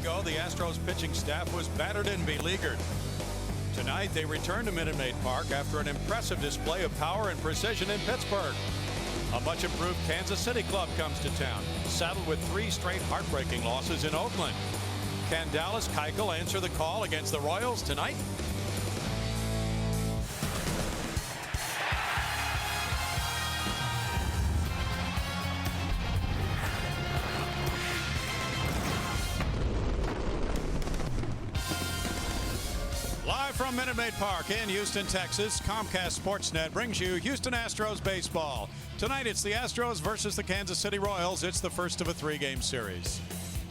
ago, the Astros pitching staff was battered and beleaguered. Tonight, they return to Minute Maid Park after an impressive display of power and precision in Pittsburgh. A much improved Kansas City club comes to town, saddled with 3 straight heartbreaking losses in Oakland. Can Dallas Keuchel answer the call against the Royals tonight? Live from Minute Maid Park in Houston, Texas, Comcast Sportsnet brings you Houston Astros baseball. Tonight it's the Astros versus the Kansas City Royals. It's the first of a 3-game series.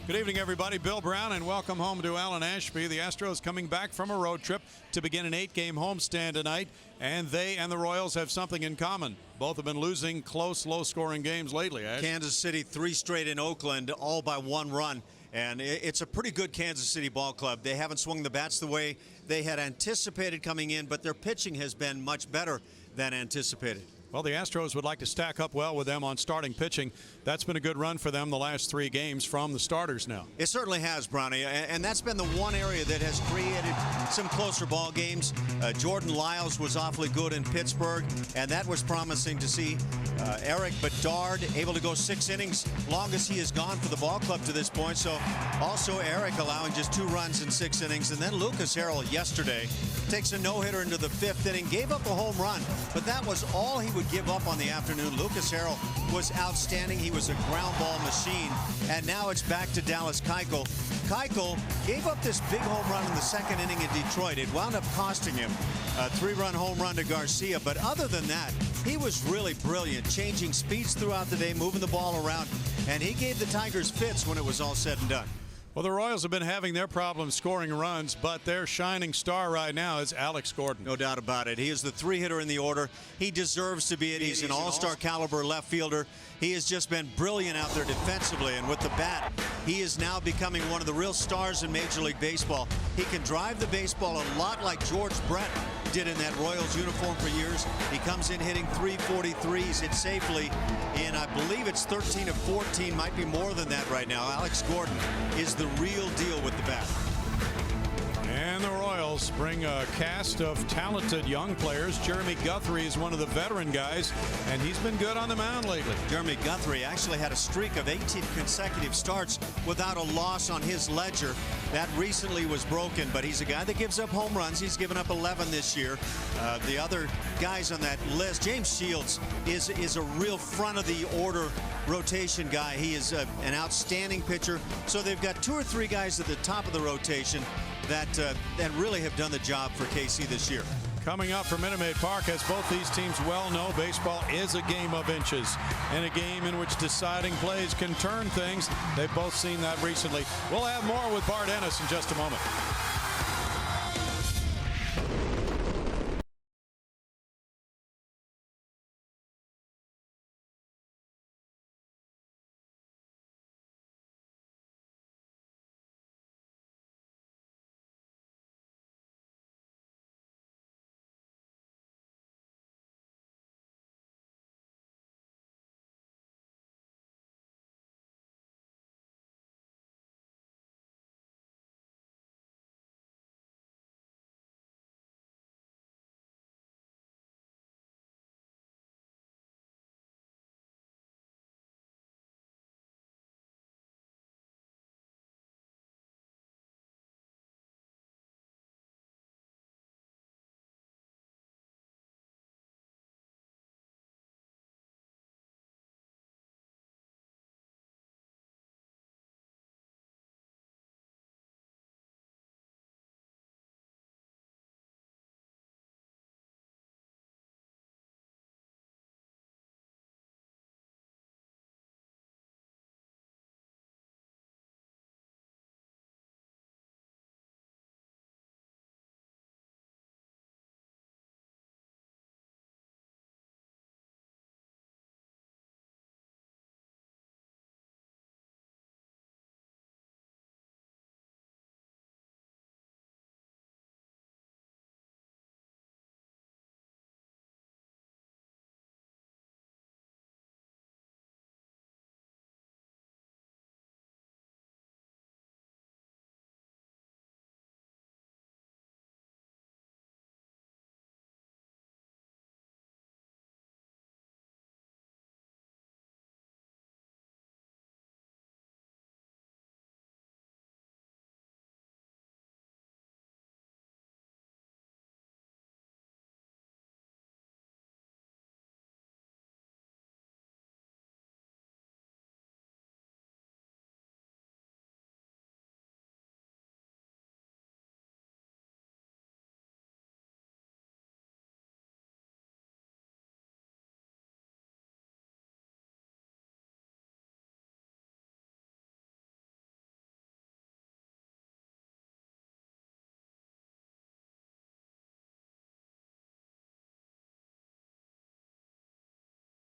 Good evening, everybody. Bill Brown, and welcome home to Alan Ashby. The Astros coming back from a road trip to begin an 8-game homestand tonight, and they and the Royals have something in common. Both have been losing close, low-scoring games lately. Ash. Kansas City 3 straight in Oakland, all by 1 run. And it's a pretty good Kansas City ball club. They haven't swung the bats the way they had anticipated coming in, but their pitching has been much better than anticipated. Well, the Astros would like to stack up well with them on starting pitching. That's been a good run for them the last 3 games from the starters now. It certainly has, Brownie, and that's been the one area that has created some closer ball games. Jordan Lyles was awfully good in Pittsburgh, and that was promising to see. Eric Bedard able to go 6 innings, longest he has gone for the ball club to this point. So also Eric allowing just 2 runs in 6 innings. And then Lucas Harrell yesterday takes a no-hitter into the 5th inning, gave up a home run, but that was all he would give up on the afternoon. Lucas Harrell was outstanding. He was a ground ball machine. And now it's back to Dallas Keuchel. Keuchel gave up this big home run in the 2nd inning in Detroit. It wound up costing him a 3-run home run to Garcia. But other than that, he was really brilliant, changing speeds throughout the day, moving the ball around, and he gave the Tigers fits when it was all said and done. Well, the Royals have been having their problems scoring runs, but their shining star right now is Alex Gordon. No doubt about it. He is the 3-hitter in the order. He deserves to be it. He's an all-star caliber left fielder. He has just been brilliant out there defensively, and with the bat, he is now becoming one of the real stars in Major League Baseball. He can drive the baseball a lot like George Brett did in that Royals uniform for years. He comes in hitting .343. He's hit safely in, I believe it's 13 of 14, might be more than that right now. Alex Gordon is the real deal with the bat. And the Royals bring a cast of talented young players. Jeremy Guthrie is one of the veteran guys, and he's been good on the mound lately. Jeremy Guthrie actually had a streak of 18 consecutive starts without a loss on his ledger. That recently was broken, but he's a guy that gives up home runs. He's given up 11 this year. The other guys on that list, James Shields is a real front of the order rotation guy. He is an outstanding pitcher. So they've got 2 or 3 guys at the top of the rotation that really have done the job for KC this year. Coming up from Minute Maid Park, as both these teams well know, baseball is a game of inches, and a game in which deciding plays can turn things. They've both seen that recently. We'll have more with Bart Ennis in just a moment.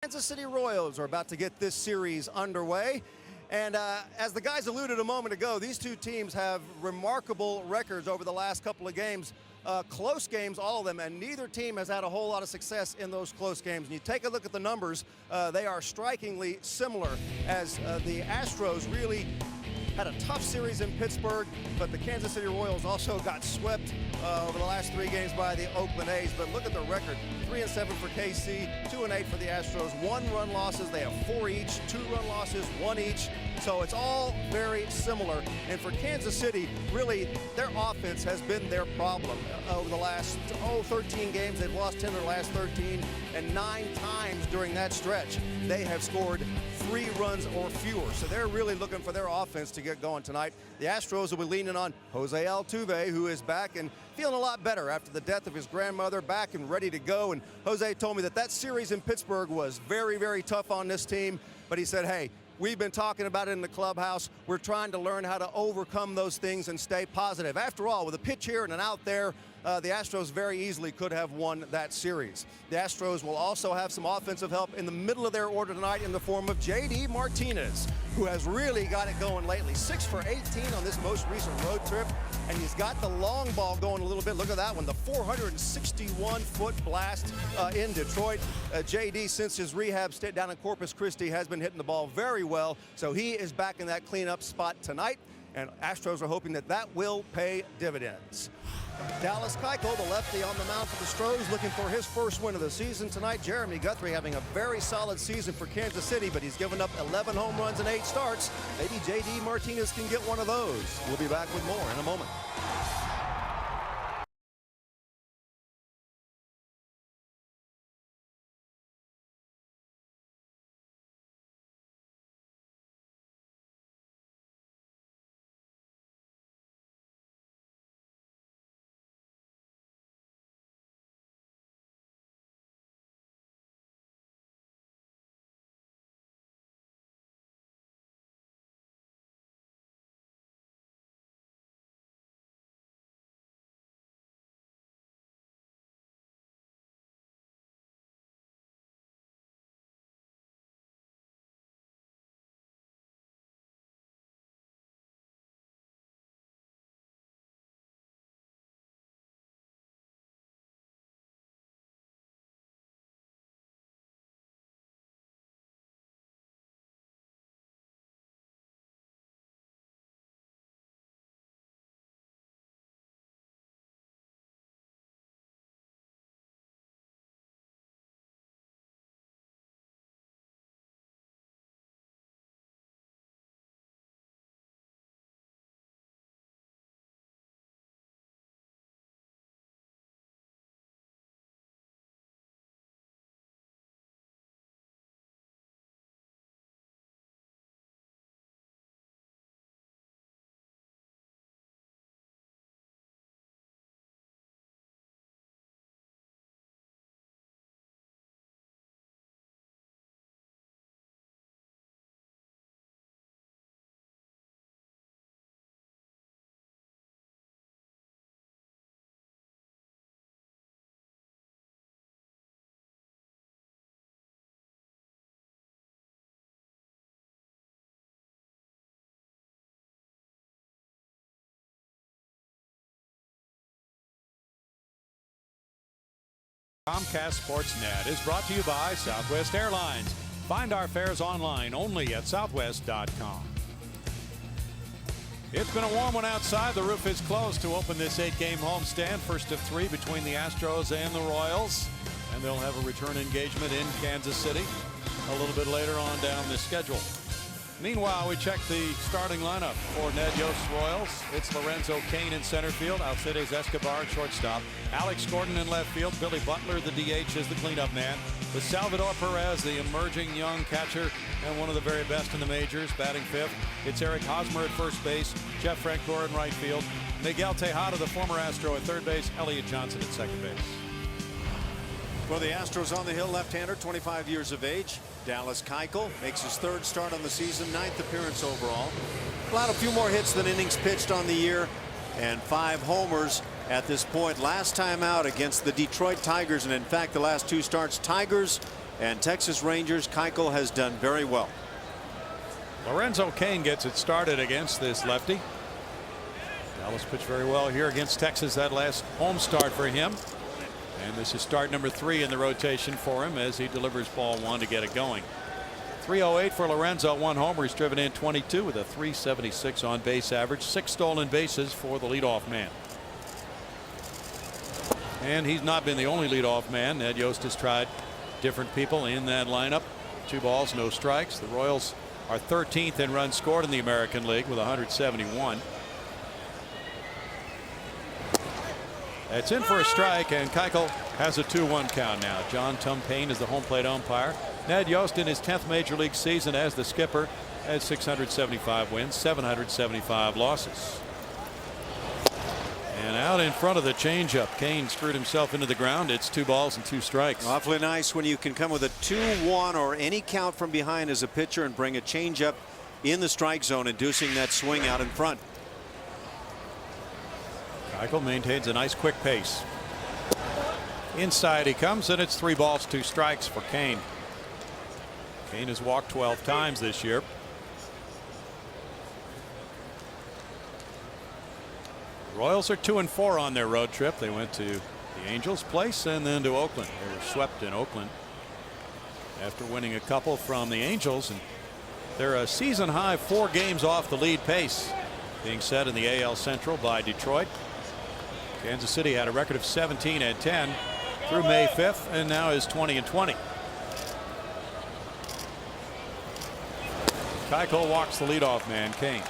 Kansas City Royals are about to get this series underway. And as the guys alluded a moment ago, these two teams have remarkable records over the last couple of games. Close games, all of them, and neither team has had a whole lot of success in those close games. And you take a look at the numbers, they are strikingly similar, as the Astros really had a tough series in Pittsburgh, but the Kansas City Royals also got swept over the last 3 games by the Oakland A's. But look at the record, 3-7 for KC, 2-8 for the Astros, 1-run losses. They have 4 each, 2-run losses, 1 each. So it's all very similar. And for Kansas City, really, their offense has been their problem over the last 13 games. They've lost 10 of their last 13, and 9 times during that stretch, they have scored 3 runs or fewer. So they're really looking for their offense to get going tonight. The Astros will be leaning on Jose Altuve, who is back and feeling a lot better after the death of his grandmother, back and ready to go. And Jose told me that series in Pittsburgh was very, very tough on this team. But he said, hey, we've been talking about it in the clubhouse. We're trying to learn how to overcome those things and stay positive. After all, with a pitch here and an out there, the Astros very easily could have won that series. The Astros will also have some offensive help in the middle of their order tonight in the form of J.D. Martinez, who has really got it going lately. 6 for 18 on this most recent road trip, and he's got the long ball going a little bit. Look at that one, the 461-foot blast in Detroit. J.D., since his rehab stint down in Corpus Christi, has been hitting the ball very well, so he is back in that cleanup spot tonight, and Astros are hoping that will pay dividends. Dallas Keuchel, the lefty on the mound for the Astros, looking for his first win of the season tonight. Jeremy Guthrie having a very solid season for Kansas City, but he's given up 11 home runs in 8 starts. Maybe J.D. Martinez can get one of those. We'll be back with more in a moment. Comcast Sportsnet is brought to you by Southwest Airlines. Find our fares online only at southwest.com. It's been a warm one outside. The roof is closed to open this 8-game homestand. First of 3 between the Astros and the Royals. And they'll have a return engagement in Kansas City a little bit later on down the schedule. Meanwhile, we check the starting lineup for Ned Yost's Royals. It's Lorenzo Cain in center field, Alcides Escobar at shortstop, Alex Gordon in left field, Billy Butler, the DH, is the cleanup man, with Salvador Perez, the emerging young catcher and one of the very best in the majors, batting 5th. It's Eric Hosmer at first base, Jeff Francoeur in right field, Miguel Tejada, the former Astro, at third base, Elliot Johnson at second base. For the Astros on the hill, left-hander, 25 years of age. Dallas Keuchel makes his 3rd start on the season, 9th appearance overall. Allowed a few more hits than innings pitched on the year, and 5 homers at this point. Last time out against the Detroit Tigers, and in fact the last 2 starts, Tigers And Texas Rangers, Keuchel has done very well. Lorenzo Cain gets it started against this lefty. Dallas pitched very well here against Texas that last home start for him. And this is start number 3 in the rotation for him as he delivers ball 1 to get it going. 308 for Lorenzo, 1 homer. He's driven in 22 with a 376 on base average, 6 stolen bases for the leadoff man. And he's not been the only leadoff man. Ned Yost has tried different people in that lineup. 2 balls, no strikes. The Royals are 13th in runs scored in the American League with 171. That's in for a strike, and Keuchel has a 2-1 count now. John Tumpane is the home plate umpire. Ned Yost in his 10th major league season as the skipper has 675 wins, 775 losses. And out in front of the changeup, Cain screwed himself into the ground. It's 2 balls and 2 strikes. Awfully nice when you can come with a 2-1 or any count from behind as a pitcher and bring a changeup in the strike zone, inducing that swing out in front. Keuchel maintains a nice quick pace. Inside he comes, and it's 3 balls 2 strikes for Cain. Cain has walked 12 times this year. The Royals are 2-4 on their road trip. They went to the Angels place and then to Oakland. They were swept in Oakland after winning a couple from the Angels, and they're a season high 4 games off the lead pace being set in the AL Central by Detroit. Kansas City had a record of 17-10 through May 5th and now is 20-20. Keuchel walks the leadoff man, Cain.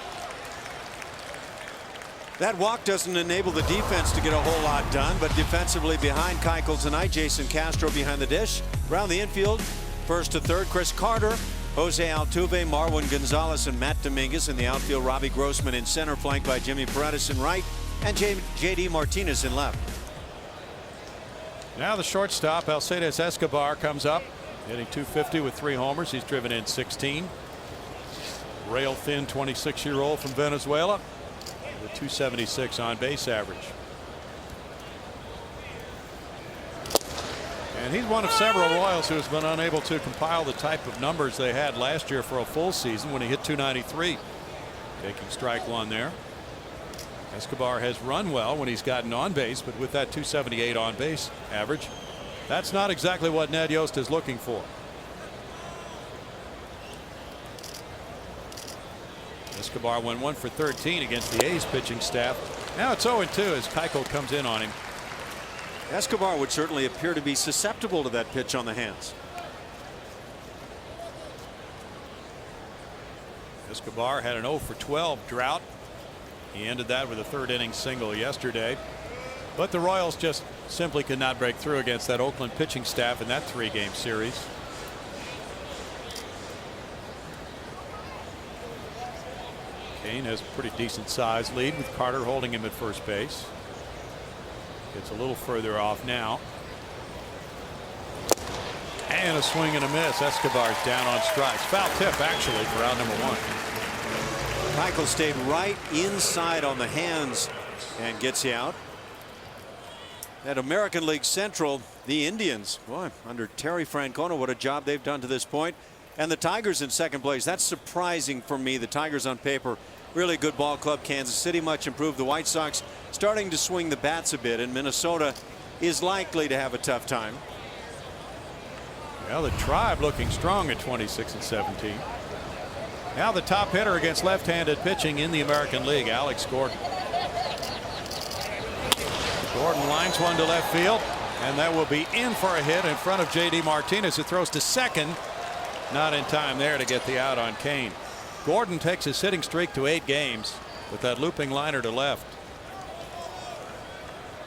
That walk doesn't enable the defense to get a whole lot done, but defensively behind Keuchel tonight, Jason Castro behind the dish. Around the infield, first to third, Chris Carter, Jose Altuve, Marwin Gonzalez, and Matt Dominguez. In the outfield, Robbie Grossman in center, flanked by Jimmy Paredes in right, and J.D. Martinez in left. Now the shortstop, Alcides Escobar, comes up, hitting .250 with 3 homers. He's driven in 16. Rail thin 26-year-old from Venezuela with 276 on base average. And he's one of several Royals who has been unable to compile the type of numbers they had last year for a full season when he hit .293. Taking strike 1 there. Escobar has run well when he's gotten on base, but with that .278 on base average, that's not exactly what Ned Yost is looking for. Escobar went 1 for 13 against the A's pitching staff. Now it's 0-2 as Keuchel comes in on him. Escobar would certainly appear to be susceptible to that pitch on the hands. Escobar had an 0 for 12 drought. He ended that with a 3rd inning single yesterday. But the Royals just simply could not break through against that Oakland pitching staff in that 3-game series. Cain has a pretty decent sized lead with Carter holding him at first base. Gets a little further off now. And a swing and a miss. Escobar's down on strikes. Foul tip actually for out number 1. Keuchel stayed right inside on the hands and gets you out. At American League Central, the Indians, boy, under Terry Francona, what a job they've done to this point. And the Tigers in second place. That's surprising for me. The Tigers on paper, really good ball club. Kansas City much improved. The White Sox starting to swing the bats a bit, and Minnesota is likely to have a tough time. Well, the Tribe looking strong at 26-17. Now the top hitter against left-handed pitching in the American League, Alex Gordon. Gordon lines one to left field, and that will be in for a hit in front of J.D. Martinez, who throws to second. Not in time there to get the out on Cain. Gordon takes his hitting streak to 8 games with that looping liner to left.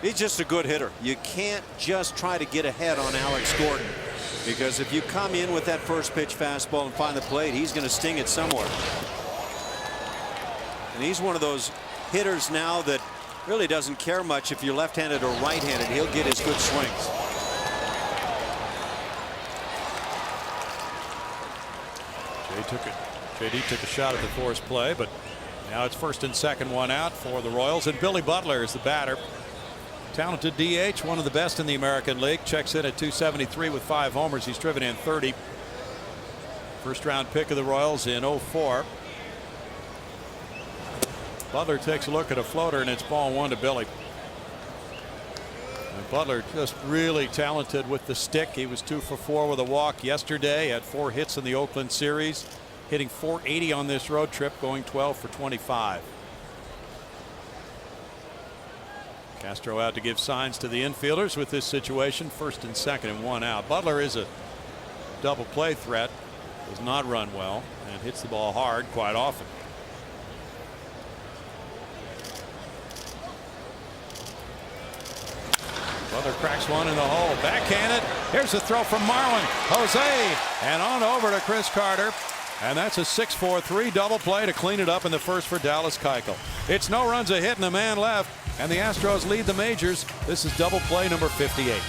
He's just a good hitter. You can't just try to get ahead on Alex Gordon, because if you come in with that first pitch fastball and find the plate, he's going to sting it somewhere. And he's one of those hitters now that really doesn't care much if you're left-handed or right-handed. He'll get his good swings. JD took a shot at the forced play, but now it's first and second, 1 out for the Royals, and Billy Butler is the batter. Talented DH, one of the best in the American League. Checks in at 273 with 5 homers. He's driven in 30. First round pick of the Royals in 04. Butler takes a look at a floater, and it's ball 1 to Billy. And Butler just really talented with the stick. He was 2 for 4 with a walk yesterday. Had 4 hits in the Oakland series. Hitting .480 on this road trip, going 12 for 25. Castro out to give signs to the infielders with this situation. First and second and 1 out. Butler is a double play threat. Does not run well and hits the ball hard quite often. Butler cracks one in the hole. Backhanded. Here's the throw from Marwin. Jose. And on over to Chris Carter. And that's a 6-4-3 double play to clean it up in the first for Dallas Keuchel. It's no runs a hit and a man left. And the Astros lead the majors. This is double play number 58.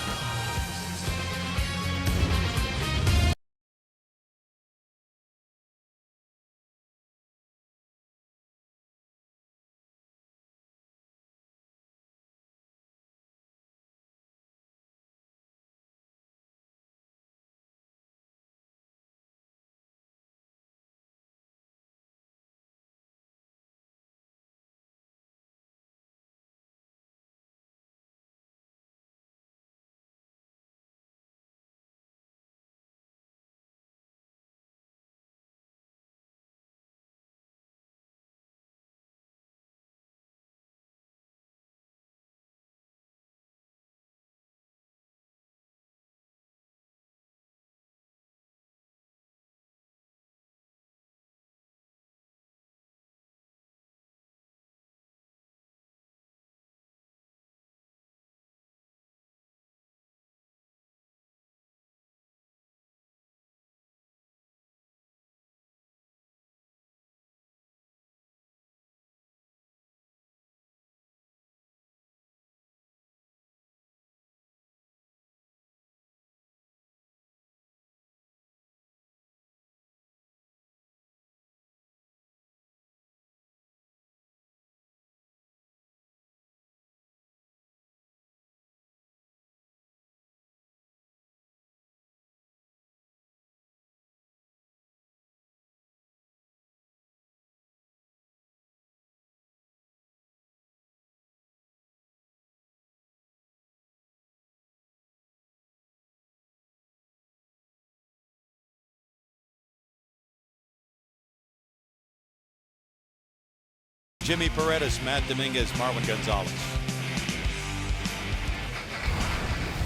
Jimmy Paredes, Matt Dominguez, Marwin Gonzalez.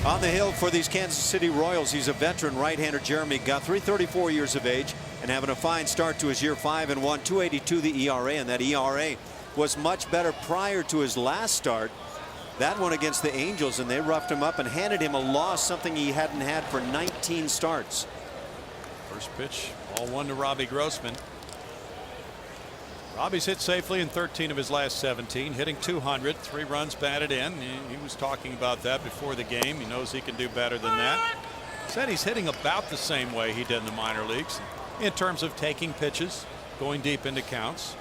On the hill for these Kansas City Royals, he's a veteran right-hander, Jeremy Guthrie, 34 years of age and having a fine start to his year. 5-1, 2.82 the ERA, and that ERA was much better prior to his last start. That one against the Angels, and they roughed him up and handed him a loss, something he hadn't had for 19 starts. First pitch, ball 1 to Robbie Grossman. Robbie's hit safely in 13 of his last 17, hitting 200, 3 runs batted in. He was talking about that before the game. He knows he can do better than that. Said he's hitting about the same way he did in the minor leagues in terms of taking pitches, going deep into counts.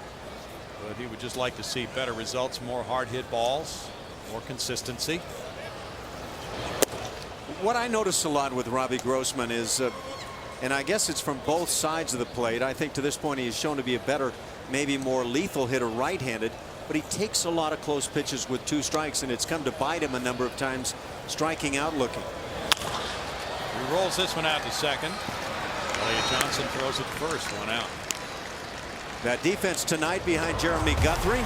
But he would just like to see better results, more hard hit balls, more consistency. What I notice a lot with Robbie Grossman is, and I guess it's from both sides of the plate, I think to this point he has shown to be a better, maybe more lethal hitter right-handed, but he takes a lot of close pitches with 2 strikes, and it's come to bite him a number of times, striking out looking. He rolls this one out to second. Elliott Johnson throws it to first, 1 out. That defense tonight behind Jeremy Guthrie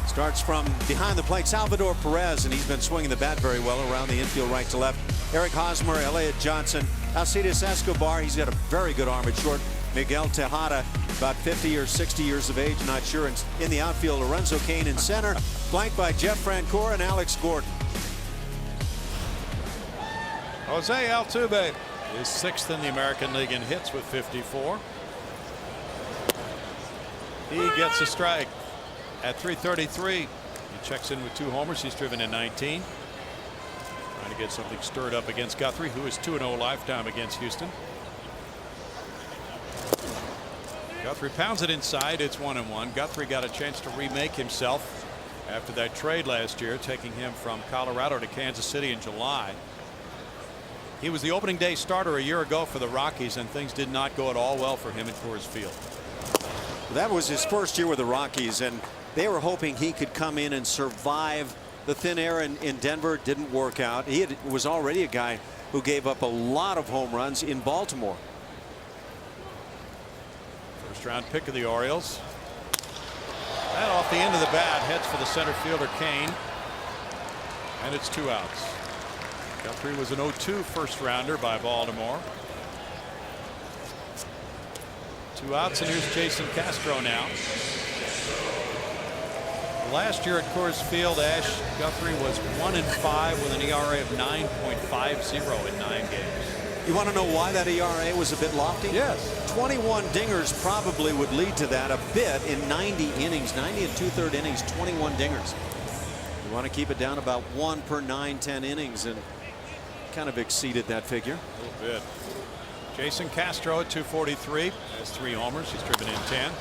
starts from behind the plate. Salvador Perez, and he's been swinging the bat very well around the infield right to left. Eric Hosmer, Elliott Johnson, Alcides Escobar, he's got a very good arm at short. Miguel Tejada, about 50 or 60 years of age, not sure. In the outfield, Lorenzo Cain in center, flanked by Jeff Francoeur and Alex Gordon. Jose Altuve is 6th in the American League in hits with 54. He gets a strike at 333. He checks in with 2 homers. He's driven in 19. Trying to get something stirred up against Guthrie, who is 2-0 lifetime against Houston. Guthrie pounds it inside. It's 1-1. Guthrie got a chance to remake himself after that trade last year, taking him from Colorado to Kansas City in July. He was the opening day starter a year ago for the Rockies, and things did not go at all well for him at Coors Field. That was his first year with the Rockies, and they were hoping he could come in and survive the thin air in Denver. Didn't work out. He was already a guy who gave up a lot of home runs in Baltimore. First round pick of the Orioles. And off the end of the bat, heads for the center fielder Kane. And it's 2 outs. Guthrie was an 0-2 first rounder by Baltimore. 2 outs, and here's Jason Castro now. Last year at Coors Field, Ash, Guthrie was 1-5 with an ERA of 9.50 in 9 games. You want to know why that ERA was a bit lofty? Yes. 21 dingers probably would lead to that a bit in 90 innings, 90 and 2/3 innings, 21 dingers. You want to keep it down about 1 per 9-10 innings, and kind of exceeded that figure. A little bit. Jason Castro at 243 has 3 homers. He's driven in 10.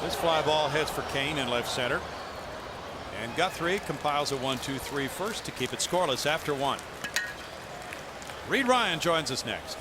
This fly ball heads for Kane in left center. And Guthrie compiles a 1-2-3 first to keep it scoreless after 1. Reed Ryan joins us next.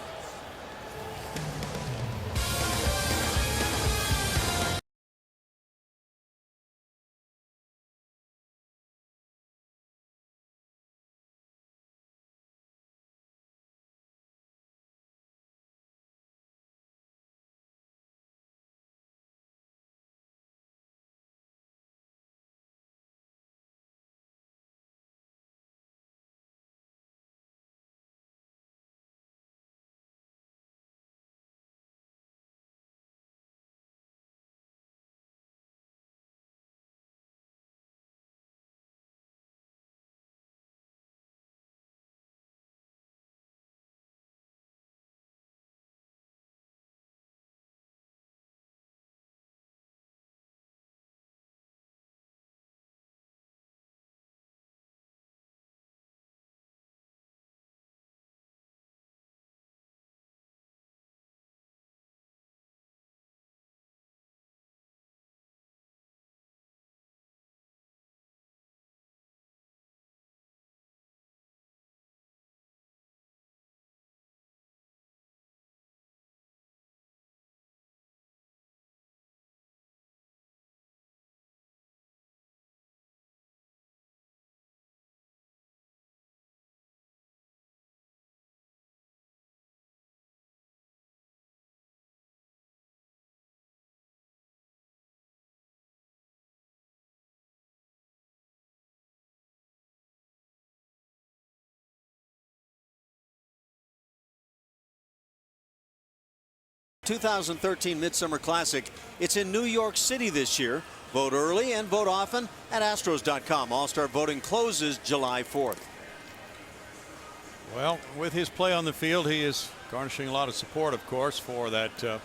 '13 Midsummer Classic. It's in New York City this year. Vote early and vote often at Astros.com. All-Star voting closes July 4th. Well, with his play on the field, he is garnishing a lot of support, of course, for that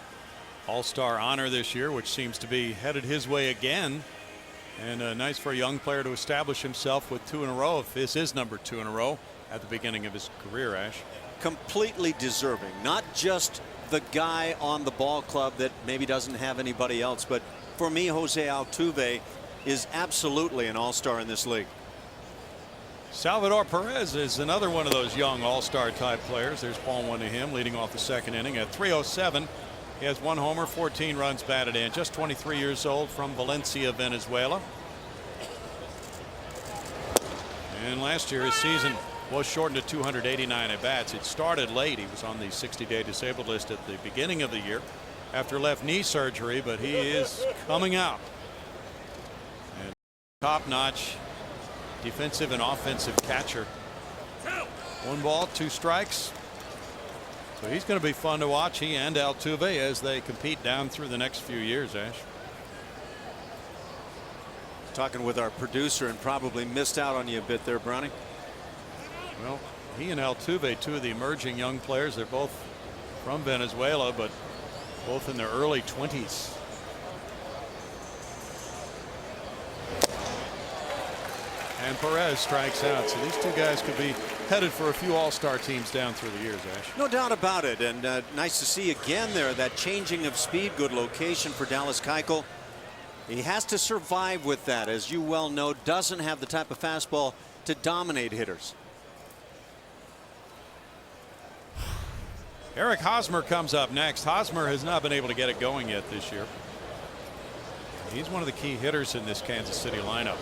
All-Star honor this year, which seems to be headed his way again. And nice for a young player to establish himself with 2 in a row, if this is number 2 in a row at the beginning of his career, Ash. Completely deserving. Not just the guy on the ball club that maybe doesn't have anybody else, but for me, Jose Altuve is absolutely an all-star in this league. Salvador Perez is another one of those young all-star type players. There's ball 1 to him, leading off the second inning at 307. He has 1 homer, 14 runs batted in. Just 23 years old, from Valencia, Venezuela. And last year his season was shortened to 289 at bats. It started late. He was on the 60-day disabled list at the beginning of the year after left knee surgery, but he is coming out. And top-notch defensive and offensive catcher. 1 ball, 2 strikes. So he's going to be fun to watch, he and Altuve, as they compete down through the next few years, Ash. Talking with our producer and probably missed out on you a bit there, Brownie. Well, he and Altuve, 2 of the emerging young players. They're both from Venezuela, but both in their early 20s. And Perez strikes out. So these 2 guys could be headed for a few all-star teams down through the years, Ash. No doubt about it. And nice to see again there that changing of speed. Good location for Dallas Keuchel. He has to survive with that, as you well know. Doesn't have the type of fastball to dominate hitters. Eric Hosmer comes up next. Hosmer has not been able to get it going yet this year. He's one of the key hitters in this Kansas City lineup.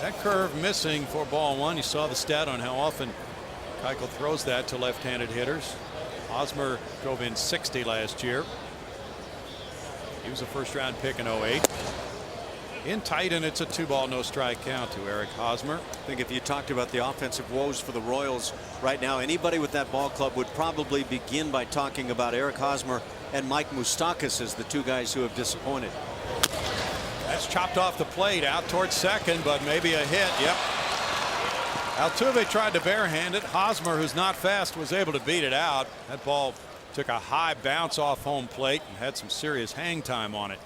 That curve missing for ball one. You saw the stat on how often Keuchel throws that to left-handed hitters. Hosmer drove in 60 last year. He was a first-round pick in 08. In tight, and it's a 2-ball, no-strike count to Eric Hosmer. I think if you talked about the offensive woes for the Royals right now, anybody with that ball club would probably begin by talking about Eric Hosmer and Mike Moustakas as the two guys who have disappointed. That's chopped off the plate out towards second, but maybe a hit. Yep. Altuve tried to barehand it. Hosmer, who's not fast, was able to beat it out. That ball took a high bounce off home plate and had some serious hang time on it.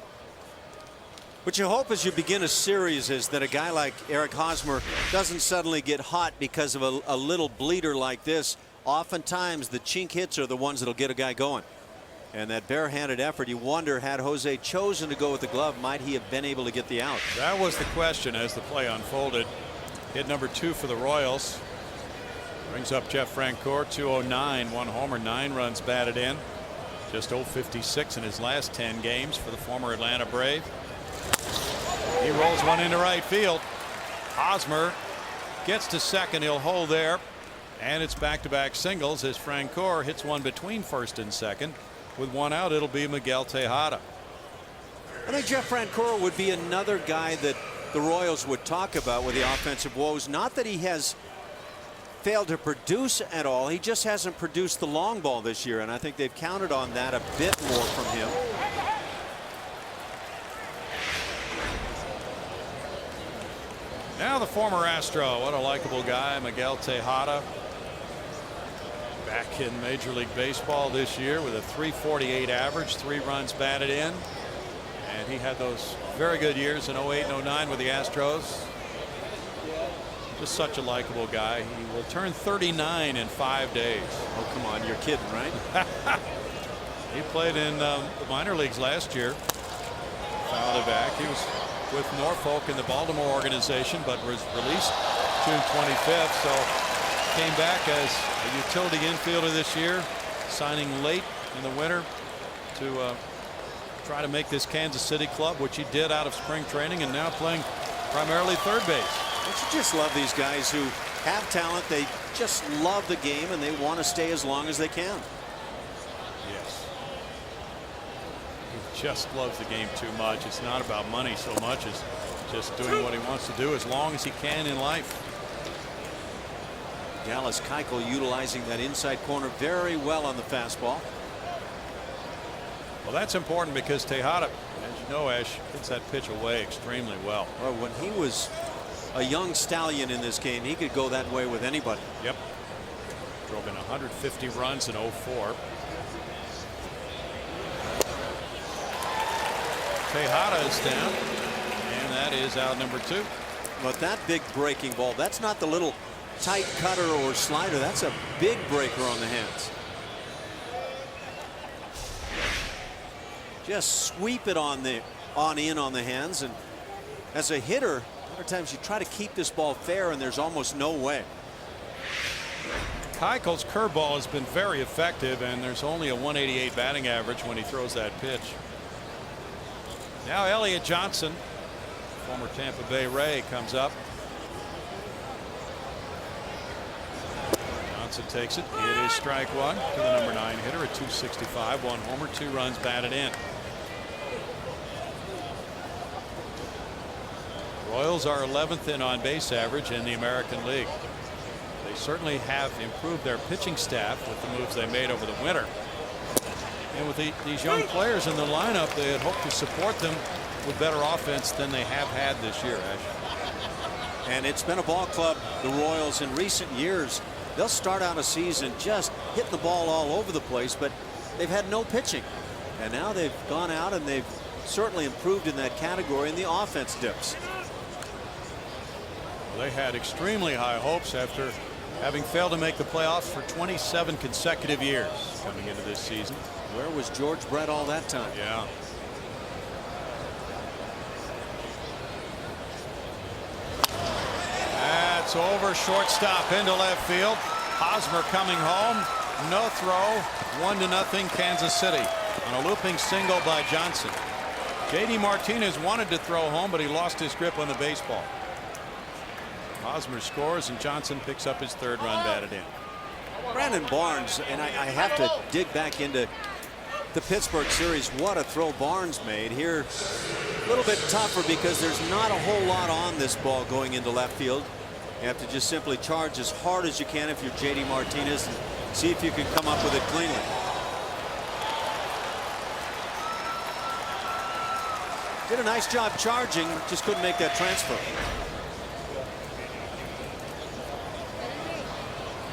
What you hope as you begin a series is that a guy like Eric Hosmer doesn't suddenly get hot because of a little bleeder like this. Oftentimes the chink hits are the ones that'll get a guy going. And that barehanded effort, you wonder, had Jose chosen to go with the glove, might he have been able to get the out? That was the question as the play unfolded. Hit number 2 for the Royals. Brings up Jeff Francoeur, 209, 1 homer, 9 runs batted in. Just 0-56 in his last 10 games for the former Atlanta Brave. He rolls one into right field. Hosmer gets to second. He'll hold there. And it's back-to-back singles as Francoeur hits one between first and second. With one out, it'll be Miguel Tejada. I think Jeff Francoeur would be another guy that the Royals would talk about with the offensive woes. Not that he has failed to produce at all. He just hasn't produced the long ball this year, and I think they've counted on that a bit more from him. Now the former Astro, what a likable guy, Miguel Tejada. Back in Major League Baseball this year with a .348 average, 3 runs batted in. And he had those very good years in 08 and 09 with the Astros. Just such a likable guy. He will turn 39 in 5 days. Oh, come on, you're kidding, right? He played in the minor leagues last year. Fouled it back. He was with Norfolk in the Baltimore organization, but was released June 25th. So came back as a utility infielder this year, signing late in the winter to try to make this Kansas City club, which he did out of spring training, and now playing primarily third base. Don't you just love these guys who have talent? They just love the game and they want to stay as long as they can. Yes. He just loves the game too much. It's not about money so much as just doing what he wants to do as long as he can in life. Dallas Keuchel utilizing that inside corner very well on the fastball. Well, that's important because Tejada, as you know, Ash, hits that pitch away extremely well. Well, when he was a young stallion in this game, he could go that way with anybody. Yep. Drove in 150 runs in 04. Tejada is down, and that is out number 2. But that big breaking ball, that's not the little tight cutter or slider. That's a big breaker on the hands. Just sweep it on in on the hands, and as a hitter, other times you try to keep this ball fair and there's almost no way. Keuchel's curveball has been very effective, and there's only a 188 batting average when he throws that pitch. Now Elliott Johnson, former Tampa Bay Ray, comes up. Johnson takes it. It is strike 1 to the number 9 hitter, a .265, 1 homer, 2 runs batted in. Royals are 11th in on base average in the American League. They certainly have improved their pitching staff with the moves they made over the winter. And with these young players in the lineup, they had hoped to support them with better offense than they have had this year, Ash. And it's been a ball club, the Royals, in recent years. They'll start out a season just hitting the ball all over the place, but they've had no pitching. And now they've gone out and they've certainly improved in that category, and the offense dips. Well, they had extremely high hopes after having failed to make the playoffs for 27 consecutive years coming into this season. Where was George Brett all that time? Yeah. It's over, shortstop into left field. Hosmer coming home. No throw. 1-0 Kansas City on a looping single by Johnson. J.D. Martinez wanted to throw home, but he lost his grip on the baseball. Hosmer scores, and Johnson picks up his third run batted in. Brandon Barnes, and I have to dig back into the Pittsburgh series. What a throw Barnes made here. A little bit tougher because there's not a whole lot on this ball going into left field. You have to just simply charge as hard as you can if you're J.D. Martinez and see if you can come up with it cleanly. Did a nice job charging, just couldn't make that transfer.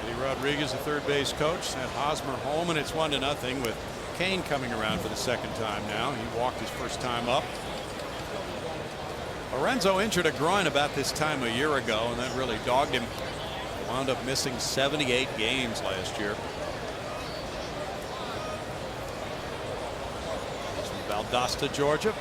Eddie Rodriguez, the third base coach, sent Hosmer home, and it's 1-0 with Kane coming around for the second time now. He walked his first time up. Lorenzo injured a groin about this time a year ago, and that really dogged him. Wound up missing 78 games last year. He's from Valdosta, Georgia.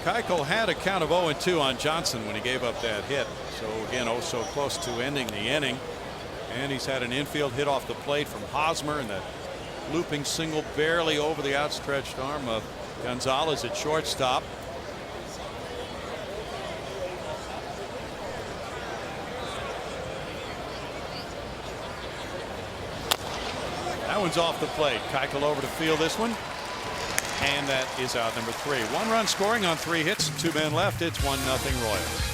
Keuchel had a count of 0-2 on Johnson when he gave up that hit. So again, oh so close to ending the inning. And he's had an infield hit off the plate from Hosmer, and that looping single barely over the outstretched arm of Gonzalez at shortstop. That one's off the plate. Keuchel over to field this one. And that is out number 3. 1 run scoring on 3 hits, 2 men left. It's 1-0 Royals.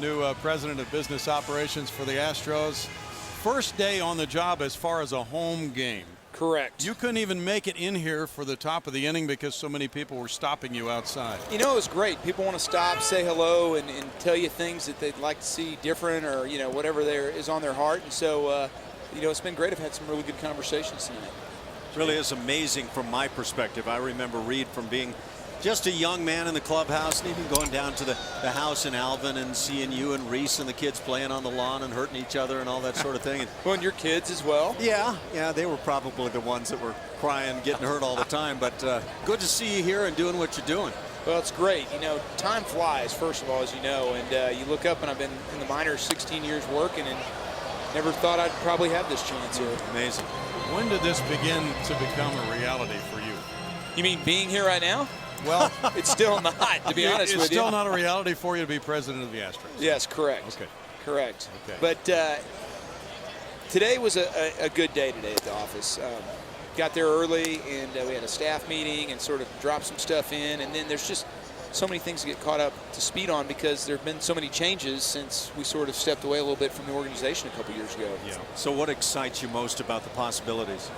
New president of business operations for the Astros. First day on the job as far as a home game. Correct. You couldn't even make it in here for the top of the inning because so many people were stopping you outside. You know, it was great. People want to stop, say hello, and tell you things that they'd like to see different, or, you know, whatever there is on their heart. And so, you know, it's been great. I've had some really good conversations tonight. It really is amazing from my perspective. I remember Reed from being just a young man in the clubhouse, and even going down to the house in Alvin and seeing you and Reese and the kids playing on the lawn and hurting each other and all that sort of thing. And well, and your kids as well. Yeah, they were probably the ones that were crying, getting hurt all the time. But good to see you here and doing what you're doing. Well, it's great. You know, time flies, first of all, as you know. And you look up, and I've been in the minors 16 years working, and never thought I'd probably have this chance here. Amazing. When did this begin to become a reality for you? You mean being here right now? Well, it's still not, to be honest with you. It's still not a reality for you to be president of the Astros. Yes, correct. Okay. Correct. Okay. But today was a good day today at the office. Got there early, and we had a staff meeting and sort of dropped some stuff in. And then there's just so many things to get caught up to speed on because there have been so many changes since we sort of stepped away a little bit from the organization a couple years ago. Yeah. So what excites you most about the possibilities?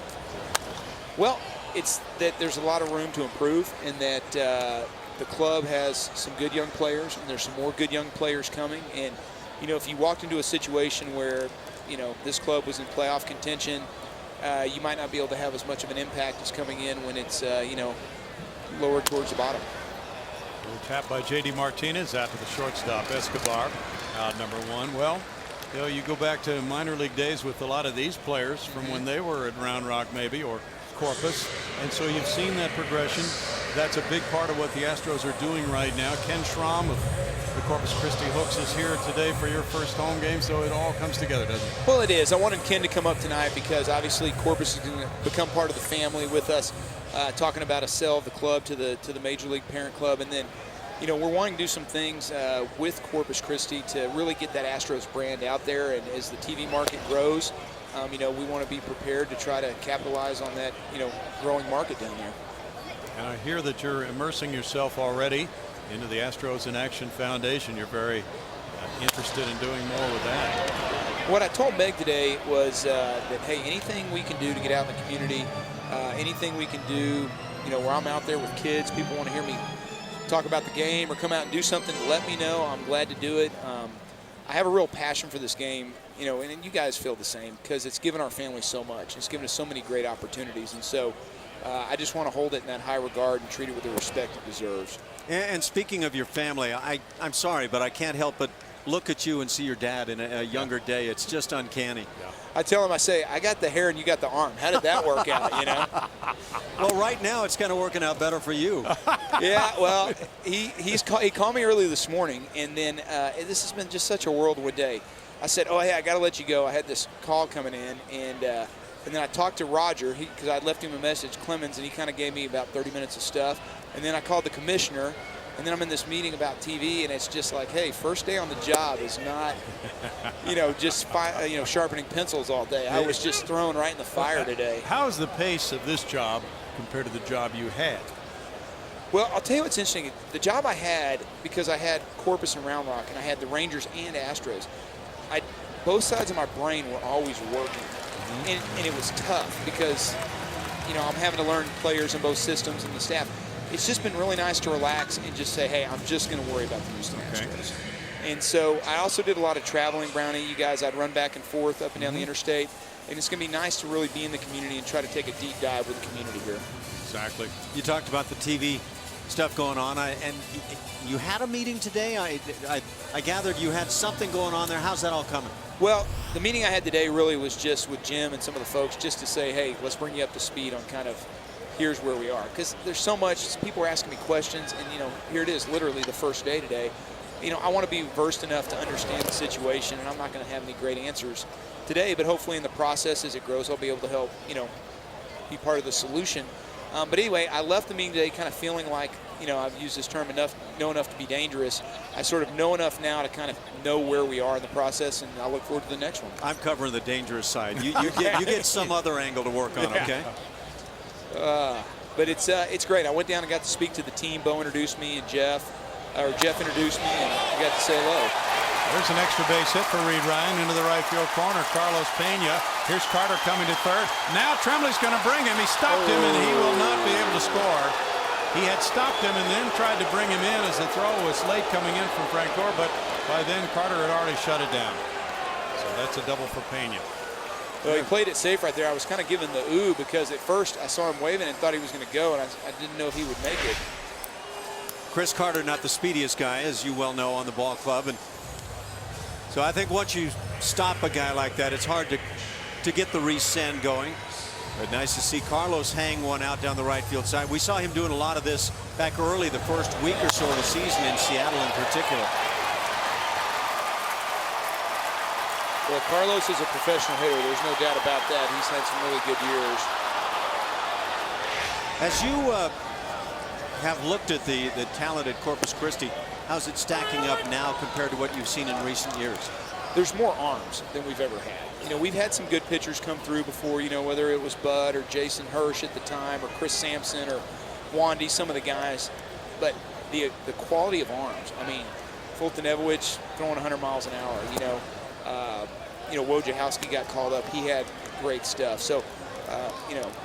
Well, it's that there's a lot of room to improve, and that the club has some good young players, and there's some more good young players coming. And, you know, if you walked into a situation where, you know, this club was in playoff contention, you might not be able to have as much of an impact as coming in when it's, you know, lower towards the bottom. Tap by J.D. Martinez after the shortstop. Escobar out number 1. Well, you know, you go back to minor league days with a lot of these players from when they were at Round Rock maybe, or Corpus, and so you've seen that progression. That's a big part of what the Astros are doing right now. Ken Schramm of the Corpus Christi Hooks is here today for your first home game, so it all comes together, doesn't it? Well, it is. I wanted Ken to come up tonight because obviously Corpus is going to become part of the family with us, talking about a sale of the club to the Major League parent club, and then, you know, we're wanting to do some things with Corpus Christi to really get that Astros brand out there, and as the TV market grows, you know, we want to be prepared to try to capitalize on that, you know, growing market down there. And I hear that you're immersing yourself already into the Astros in Action Foundation. You're very interested in doing more with that. What I told Meg today was that, hey, anything we can do to get out in the community, anything we can do, you know, where I'm out there with kids, people want to hear me talk about the game or come out and do something, let me know. I'm glad to do it. I have a real passion for this game, you know, and you guys feel the same because it's given our family so much. It's given us so many great opportunities, and so I just want to hold it in that high regard and treat it with the respect it deserves. And speaking of your family, I'm sorry, but I can't help but look at you and see your dad in a younger day. It's just uncanny. Yeah. I tell him, I say, I got the hair and you got the arm. How did that work out, you know? Well, right now it's kind of working out better for you. Yeah, well, he called me early this morning, and then this has been just such a whirlwind day. I said, oh, hey, I got to let you go. I had this call coming in, and then I talked to Roger because I'd left him a message, Clemens, and he kind of gave me about 30 minutes of stuff. And then I called the commissioner, and then I'm in this meeting about TV, and it's just like, hey, first day on the job is not, you know, just sharpening pencils all day. I was just thrown right in the fire today. How is the pace of this job compared to the job you had? Well, I'll tell you what's interesting. The job I had, because I had Corpus and Round Rock, and I had the Rangers and Astros, both sides of my brain were always working. And it was tough because, you know, I'm having to learn players in both systems and the staff. It's just been really nice to relax and just say, hey, I'm just going to worry about the Houston Astros. And so I also did a lot of traveling, Brownie. You guys, I'd run back and forth up and down the interstate. And it's going to be nice to really be in the community and try to take a deep dive with the community here. Exactly. You talked about the TV stuff going on, and you had a meeting today. I gathered you had something going on there. How's that all coming? Well, the meeting I had today really was just with Jim and some of the folks just to say, hey, let's bring you up to speed on kind of here's where we are. Because there's so much, people are asking me questions, and, you know, here it is, literally the first day today. You know, I want to be versed enough to understand the situation, and I'm not going to have any great answers today, but hopefully in the process as it grows, I'll be able to help, you know, be part of the solution. But anyway, I left the meeting today kind of feeling like, you know, I've used this term know enough to be dangerous. I sort of know enough now to kind of know where we are in the process, and I look forward to the next one. I'm covering the dangerous side. You get some other angle to work on, okay? But it's great. I went down and got to speak to the team. Bo introduced me, and Jeff introduced me, and I got to say hello. There's an extra base hit for Reed Ryan into the right field corner. Carlos Pena. Here's Carter coming to third. Now Trembley's going to bring him. He stopped him, and he will not be able to score. He had stopped him and then tried to bring him in as the throw was late coming in from Frank Gore, but by then Carter had already shut it down. So that's a double for Pena. Well, he played it safe right there. I was kind of giving the ooh because at first I saw him waving and thought he was going to go, and I didn't know if he would make it. Chris Carter, not the speediest guy, as you well know, on the ball club, and so I think once you stop a guy like that, it's hard to get the resend going. But nice to see Carlos hang one out down the right field side. We saw him doing a lot of this back early, the first week or so of the season in Seattle in particular. Well, Carlos is a professional hitter. There's no doubt about that. He's had some really good years. As you have looked at the talented Corpus Christi, how's it stacking up now compared to what you've seen in recent years? There's more arms than we've ever had. You know, we've had some good pitchers come through before, you know, whether it was Bud or Jason Hirsch at the time or Chris Sampson or Wandy, some of the guys. But the quality of arms. I mean, Fultonevich throwing 100 miles an hour. Wojciechowski got called up. He had great stuff. So,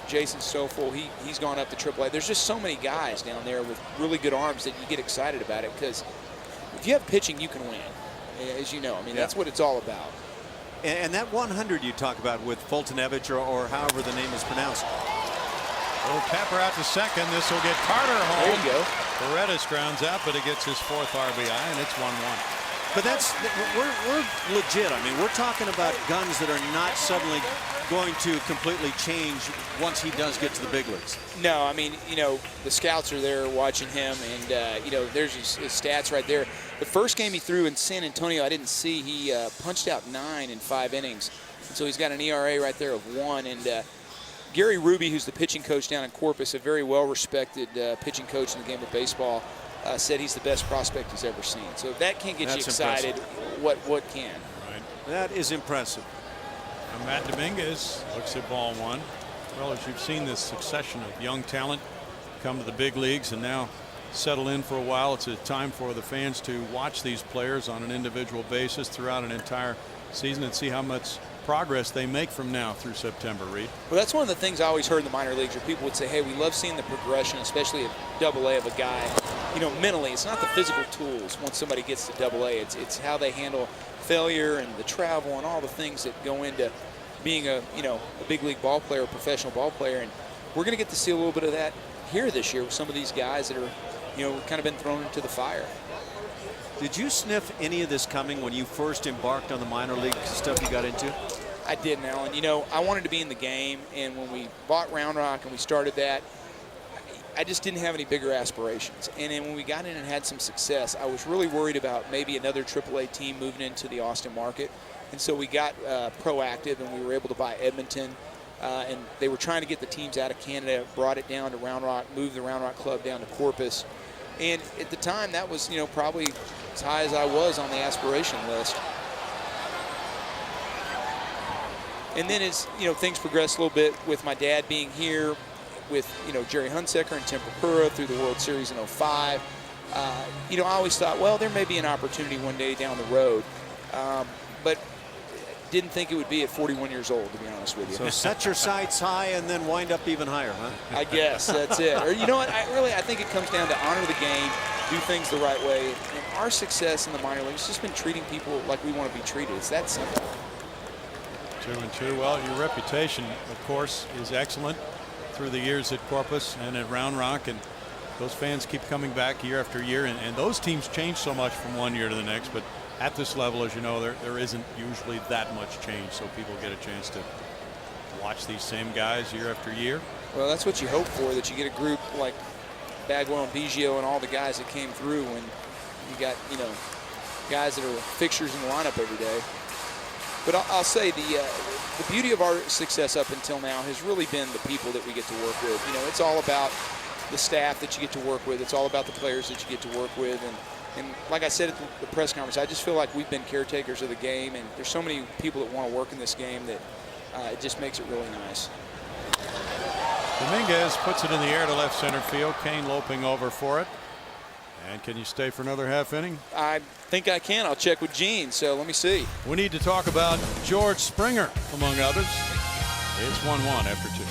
Jason Stoffel, he's gone up to AAA. There's just so many guys down there with really good arms that you get excited about it, because if you have pitching, you can win, as you know. I mean, that's what it's all about. And that 100 you talk about with Fultonevich, or however the name is pronounced. Little tapper out to second. This will get Carter home. There you go. Paredes grounds out, but he gets his 4th RBI, and it's 1-1. But we're legit. I mean, we're talking about guns that are not suddenly going to completely change once he does get to the big leagues. No, I mean, the scouts are there watching him, and, there's his stats right there. The first game he threw in San Antonio, I didn't see. He punched out 9 in 5 innings. And so he's got an ERA right there of 1. And Gary Ruby, who's the pitching coach down in Corpus, a very well-respected pitching coach in the game of baseball, said he's the best prospect he's ever seen. So if that can't get you excited, what can? Right. That is impressive. Now Matt Dominguez looks at ball 1. Well, as you've seen this succession of young talent come to the big leagues and now settle in for a while, it's a time for the fans to watch these players on an individual basis throughout an entire season and see how much progress they make from now through September, Reed. Well, that's one of the things I always heard in the minor leagues, where people would say, hey, we love seeing the progression, especially at AA, of a guy. Mentally, it's not the physical tools once somebody gets to AA. It's how they handle failure and the travel and all the things that go into being a big league ball player, a professional ball player. And we're going to get to see a little bit of that here this year with some of these guys that are, kind of been thrown into the fire. Did you sniff any of this coming when you first embarked on the minor league stuff you got into? I didn't, Alan. I wanted to be in the game, and when we bought Round Rock and we started that, I just didn't have any bigger aspirations. And then when we got in and had some success, I was really worried about maybe another AAA team moving into the Austin market. And so we got proactive, and we were able to buy Edmonton. And they were trying to get the teams out of Canada, brought it down to Round Rock, moved the Round Rock Club down to Corpus. And at the time, that was, probably as high as I was on the aspiration list. And then as, things progressed a little bit with my dad being here, with, Jerry Hunsaker and Tim Purpura through the World Series in 05, I always thought, well, there may be an opportunity one day down the road. But didn't think it would be at 41 years old, to be honest with you. So set your sights high and then wind up even higher, huh? I guess that's it. Or you know what? I think it comes down to honor the game, do things the right way. And our success in the minor leagues has just been treating people like we want to be treated. It's that simple. 2-2. Well, your reputation, of course, is excellent through the years at Corpus and at Round Rock, and those fans keep coming back year after year, and those teams change so much from one year to the next. But at this level, as you know, there isn't usually that much change, so people get a chance to watch these same guys year after year. Well, that's what you hope for, that you get a group like Bagwell and Biggio and all the guys that came through, and you got, guys that are fixtures in the lineup every day. But I'll say the beauty of our success up until now has really been the people that we get to work with. It's all about the staff that you get to work with. It's all about the players that you get to work with. And like I said at the press conference, I just feel like we've been caretakers of the game, and there's so many people that want to work in this game that it just makes it really nice. Dominguez puts it in the air to left center field. Kane loping over for it. And can you stay for another half inning? I think I can. I'll check with Gene, so let me see. We need to talk about George Springer, among others. It's 1-1 after 2.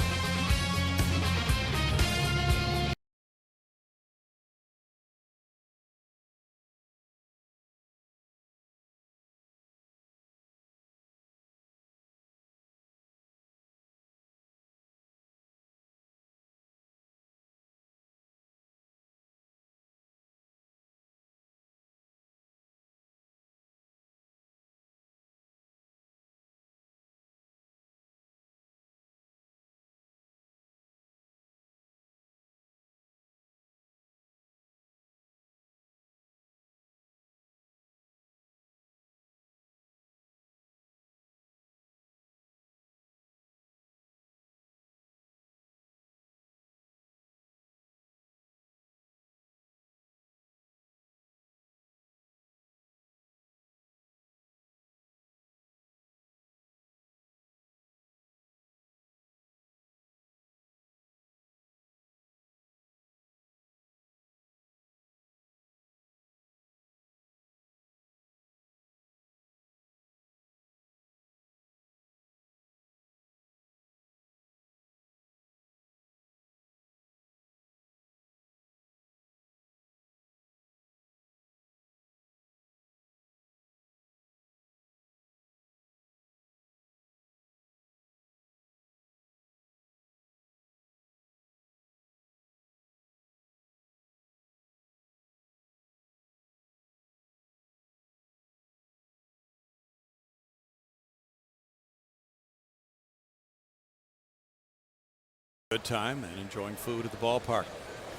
Good time and enjoying food at the ballpark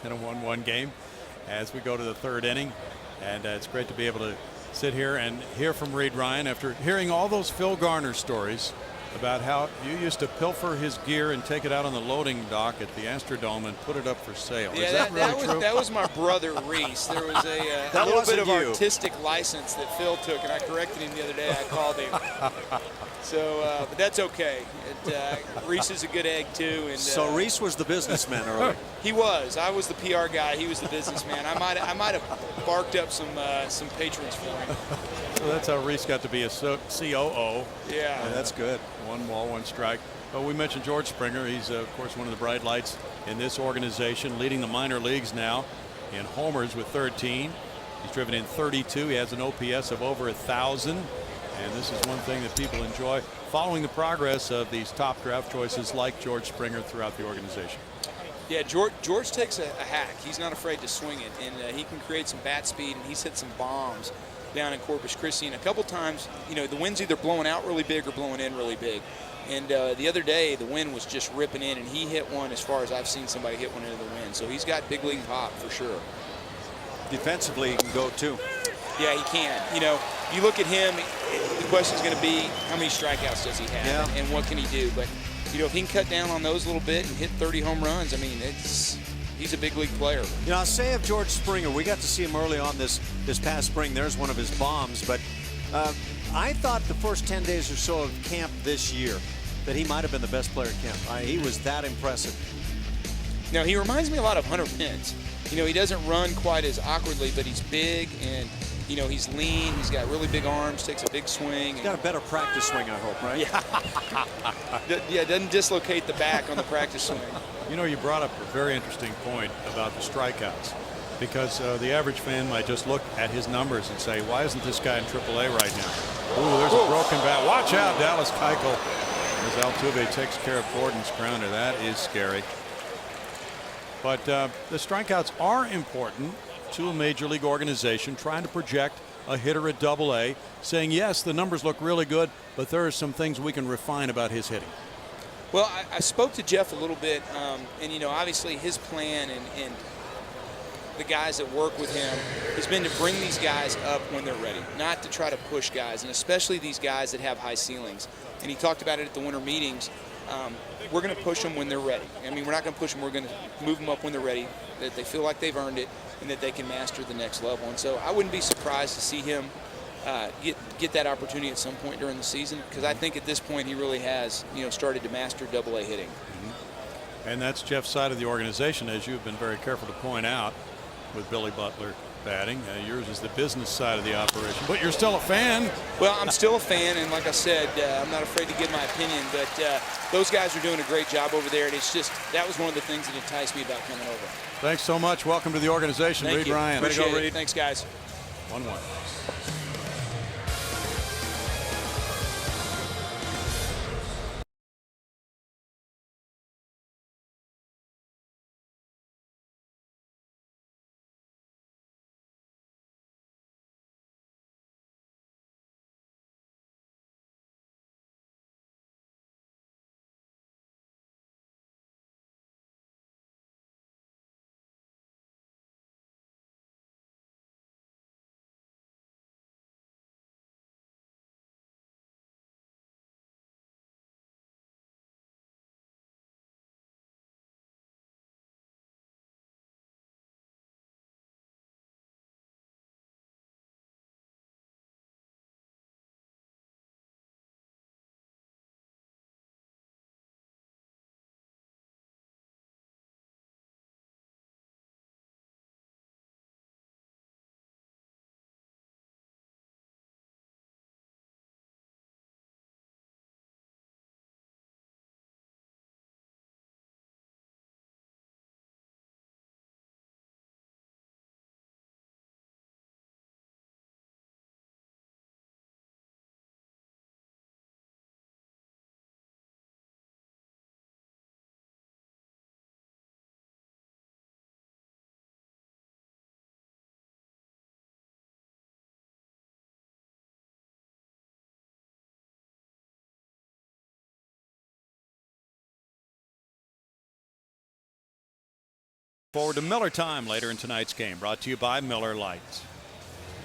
in a 1-1 game as we go to the third inning. And it's great to be able to sit here and hear from Reed Ryan after hearing all those Phil Garner stories about how you used to pilfer his gear and take it out on the loading dock at the Astrodome and put it up for sale. Yeah, Is that really true? That was my brother Reese. There was a little bit of artistic license that Phil took, and I corrected him the other day. I called him. So, but that's okay. Reese is a good egg too. And so Reese was the businessman earlier. He was. I was the PR guy. He was the businessman. I might have barked up some patrons for him. So that's how Reese got to be a COO. Yeah, that's good. 1 ball, 1 strike. Well, we mentioned George Springer. He's, of course, one of the bright lights in this organization, leading the minor leagues now in homers with 13. He's driven in 32. He has an OPS of over 1,000. And this is one thing that people enjoy, following the progress of these top draft choices like George Springer throughout the organization. Yeah, George takes a hack. He's not afraid to swing it, and he can create some bat speed, and he's hit some bombs down in Corpus Christi. And a couple times, you know, the wind's either blowing out really big or blowing in really big. And the other day, the wind was just ripping in, and he hit one as far as I've seen somebody hit one into the wind. So he's got big league pop for sure. Defensively, he can go too. Yeah, he can. You know, you look at him, the question's going to be how many strikeouts does he have, and what can he do? But, you know, if he can cut down on those a little bit and hit 30 home runs, I mean, he's a big league player. You know, I'll say of George Springer, we got to see him early on this past spring. There's one of his bombs. But I thought the first 10 days or so of camp this year that he might have been the best player at camp. He was that impressive. Now, he reminds me a lot of Hunter Pence. You know, he doesn't run quite as awkwardly, but he's big and, you know, he's lean. He's got really big arms, takes a big swing. He's got a better practice swing, I hope, right? Yeah. Yeah, doesn't dislocate the back on the practice swing. You know, you brought up a very interesting point about the strikeouts, because the average fan might just look at his numbers and say, why isn't this guy in AAA right now? Ooh, there's a broken bat. Watch out, Dallas Keuchel. As Altuve takes care of Gordon's grounder. That is scary. But the strikeouts are important to a major league organization trying to project a hitter at AA, saying, yes, the numbers look really good, but there are some things we can refine about his hitting. Well, I spoke to Jeff a little bit, and, you know, obviously his plan and the guys that work with him has been to bring these guys up when they're ready, not to try to push guys, and especially these guys that have high ceilings. And he talked about it at the winter meetings. We're going to push them when they're ready. I mean, we're not going to push them. We're going to move them up when they're ready, that they feel like they've earned it and that they can master the next level. And so I wouldn't be surprised to see him get that opportunity at some point during the season, because I think at this point he really has, you know, started to master AA hitting. And that's Jeff's side of the organization, as you've been very careful to point out, with Billy Butler batting. Yours is the business side of the operation, but you're still a fan. Well, I'm still a fan, and like I said, I'm not afraid to give my opinion, but those guys are doing a great job over there, and it's just, that was one of the things that enticed me about coming over. Thanks so much. Welcome to the organization, Reed Ryan. Appreciate it. Thanks, guys. 1-1. Forward to Miller time later in tonight's game, brought to you by Miller Lite.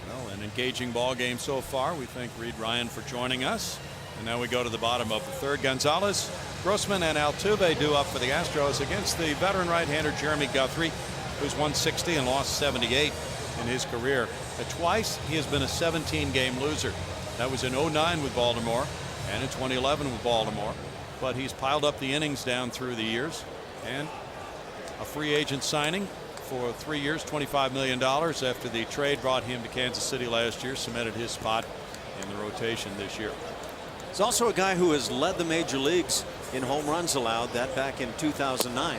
Well, an engaging ball game so far. We thank Reed Ryan for joining us. And now we go to the bottom of the third. Gonzalez, Grossman, and Altuve due up for the Astros against the veteran right-hander Jeremy Guthrie, who's won 60 and lost 78 in his career. Twice he has been a 17-game loser. That was in 09 with Baltimore and in 2011 with Baltimore. But he's piled up the innings down through the years, and a free agent signing for 3 years, $25 million after the trade brought him to Kansas City last year, cemented his spot in the rotation this year. He's also a guy who has led the major leagues in home runs allowed, that back in 2009.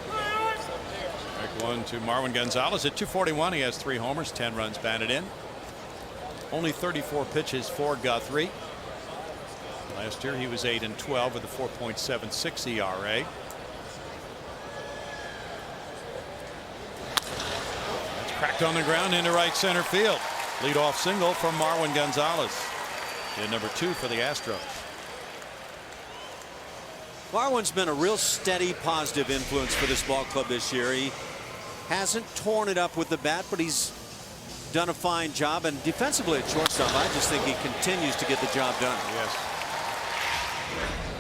Strike one to Marwin Gonzalez at 241. He has 3 homers, 10 runs batted in. Only 34 pitches for Guthrie. Last year he was 8-12 with a 4.76 ERA. Cracked on the ground into right center field. Leadoff single from Marwin Gonzalez. And number 2 for the Astros. Marwin's been a real steady, positive influence for this ball club this year. He hasn't torn it up with the bat, but he's done a fine job. And defensively at shortstop, I just think he continues to get the job done. Yes.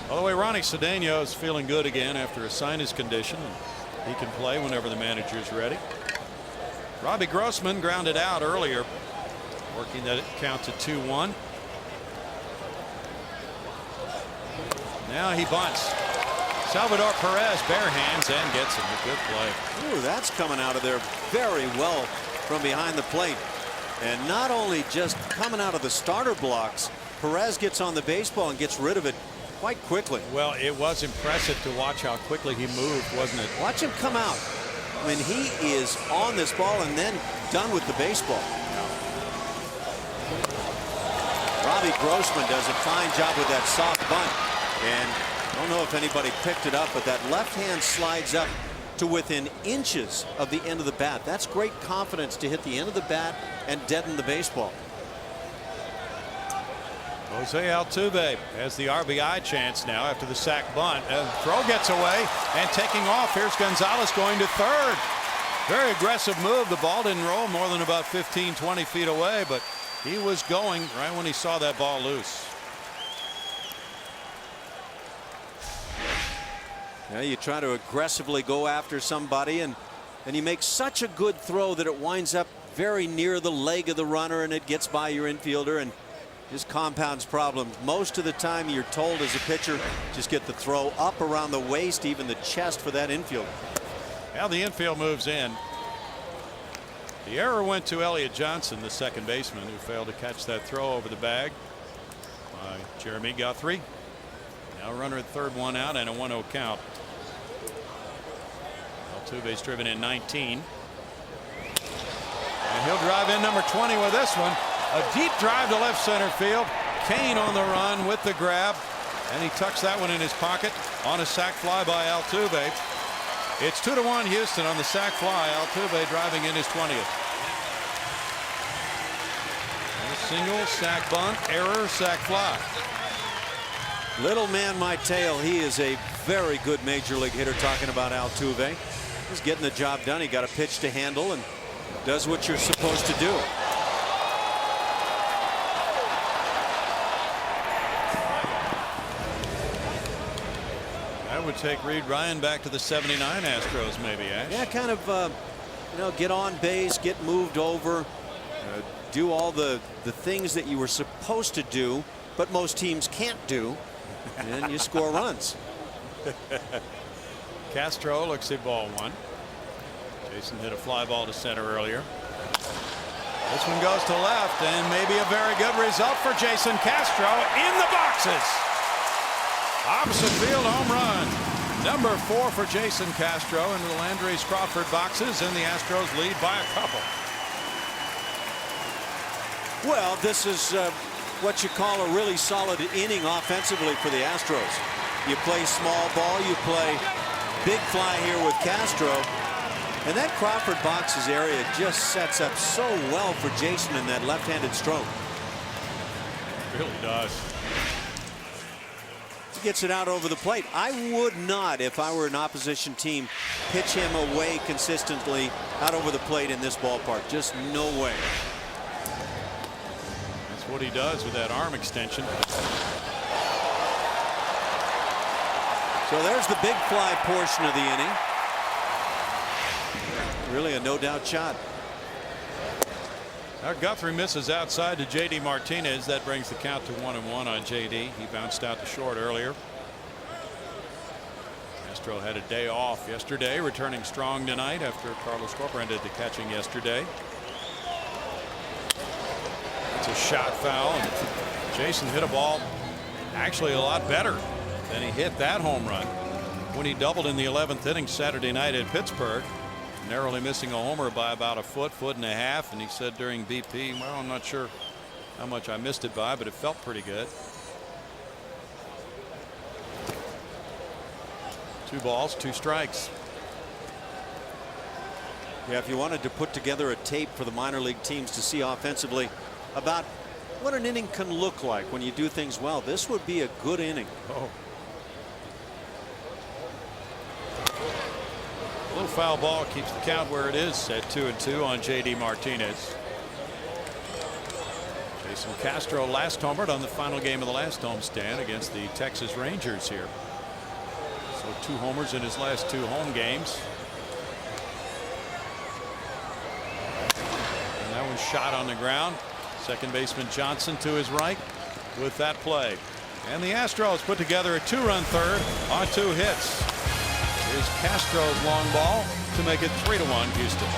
By the way, Ronnie Cedeno is feeling good again after a sinus condition. He can play whenever the manager is ready. Robbie Grossman grounded out earlier, working that count to 2-1. Now he bunts. Salvador Perez bare hands and gets him. A good play. Ooh, that's coming out of there very well from behind the plate. And not only just coming out of the starter blocks, Perez gets on the baseball and gets rid of it quite quickly. Well, it was impressive to watch how quickly he moved, wasn't it? Watch him come out. I mean, he is on this ball and then done with the baseball. Robbie Grossman does a fine job with that soft bunt. And I don't know if anybody picked it up, but that left hand slides up to within inches of the end of the bat. That's great confidence to hit the end of the bat and deaden the baseball. Jose Altuve has the RBI chance now after the sac bunt. Throw gets away and taking off. Here's Gonzalez going to third. Very aggressive move. The ball didn't roll more than about 15-20 feet away, but he was going right when he saw that ball loose. Yeah, you try to aggressively go after somebody, and you make such a good throw that it winds up very near the leg of the runner and it gets by your infielder and just compounds problems. Most of the time you're told as a pitcher, just get the throw up around the waist, even the chest for that infield. Now the infield moves in. The error went to Elliott Johnson, the second baseman, who failed to catch that throw over the bag by Jeremy Guthrie. Now runner at third, 1 out, and a 1-0 count. Altuve's driven in 19. And he'll drive in number 20 with this one. A deep drive to left center field. Kane on the run with the grab, and he tucks that one in his pocket on a sac fly by Altuve. It's 2-1 Houston on the sac fly. Altuve driving in his 20th. And a single, sac bunt, error, sac fly. Little man my tail. He is a very good major league hitter. Talking about Altuve, he's getting the job done. He got a pitch to handle and does what you're supposed to do. That would take Reed Ryan back to the '79 Astros, maybe. Ash. Yeah, kind of get on base, get moved over, do all the things that you were supposed to do but most teams can't do, and you score runs. Castro looks at ball 1. Jason hit a fly ball to center earlier. This one goes to left, and maybe a very good result for Jason Castro in the boxes. Opposite field home run. Number 4 for Jason Castro into the Landry's Crawford boxes, and the Astros lead by a couple. Well, this is what you call a really solid inning offensively for the Astros. You play small ball, you play big fly here with Castro, and that Crawford boxes area just sets up so well for Jason in that left-handed stroke. It really does. He gets it out over the plate. I would not, if I were an opposition team, pitch him away consistently out over the plate in this ballpark. Just no way. That's what he does with that arm extension. So there's the big fly portion of the inning. Really a no-doubt shot. Now Guthrie misses outside to J.D. Martinez. That brings the count to 1-1 on J.D. He bounced out to short earlier. Astro had a day off yesterday, returning strong tonight after Carlos Corpora ended the catching yesterday. It's a shot foul, and Jason hit a ball actually a lot better than he hit that home run when he doubled in the 11th inning Saturday night at Pittsburgh, narrowly missing a homer by about a foot and a half. And he said during BP, well, I'm not sure how much I missed it by, but it felt pretty good. 2 balls, 2 strikes. Yeah, if you wanted to put together a tape for the minor league teams to see offensively about what an inning can look like when you do things well, this would be a good inning. Oh. A little foul ball keeps the count where it is at 2-2 on J.D. Martinez. Jason Castro last homered on the final game of the last homestand against the Texas Rangers here. So 2 homers in his last 2 home games. And that one's shot on the ground. Second baseman Johnson to his right with that play. And the Astros put together a 2-run third on 2 hits. Here's Castro's long ball to make it 3-1 Houston.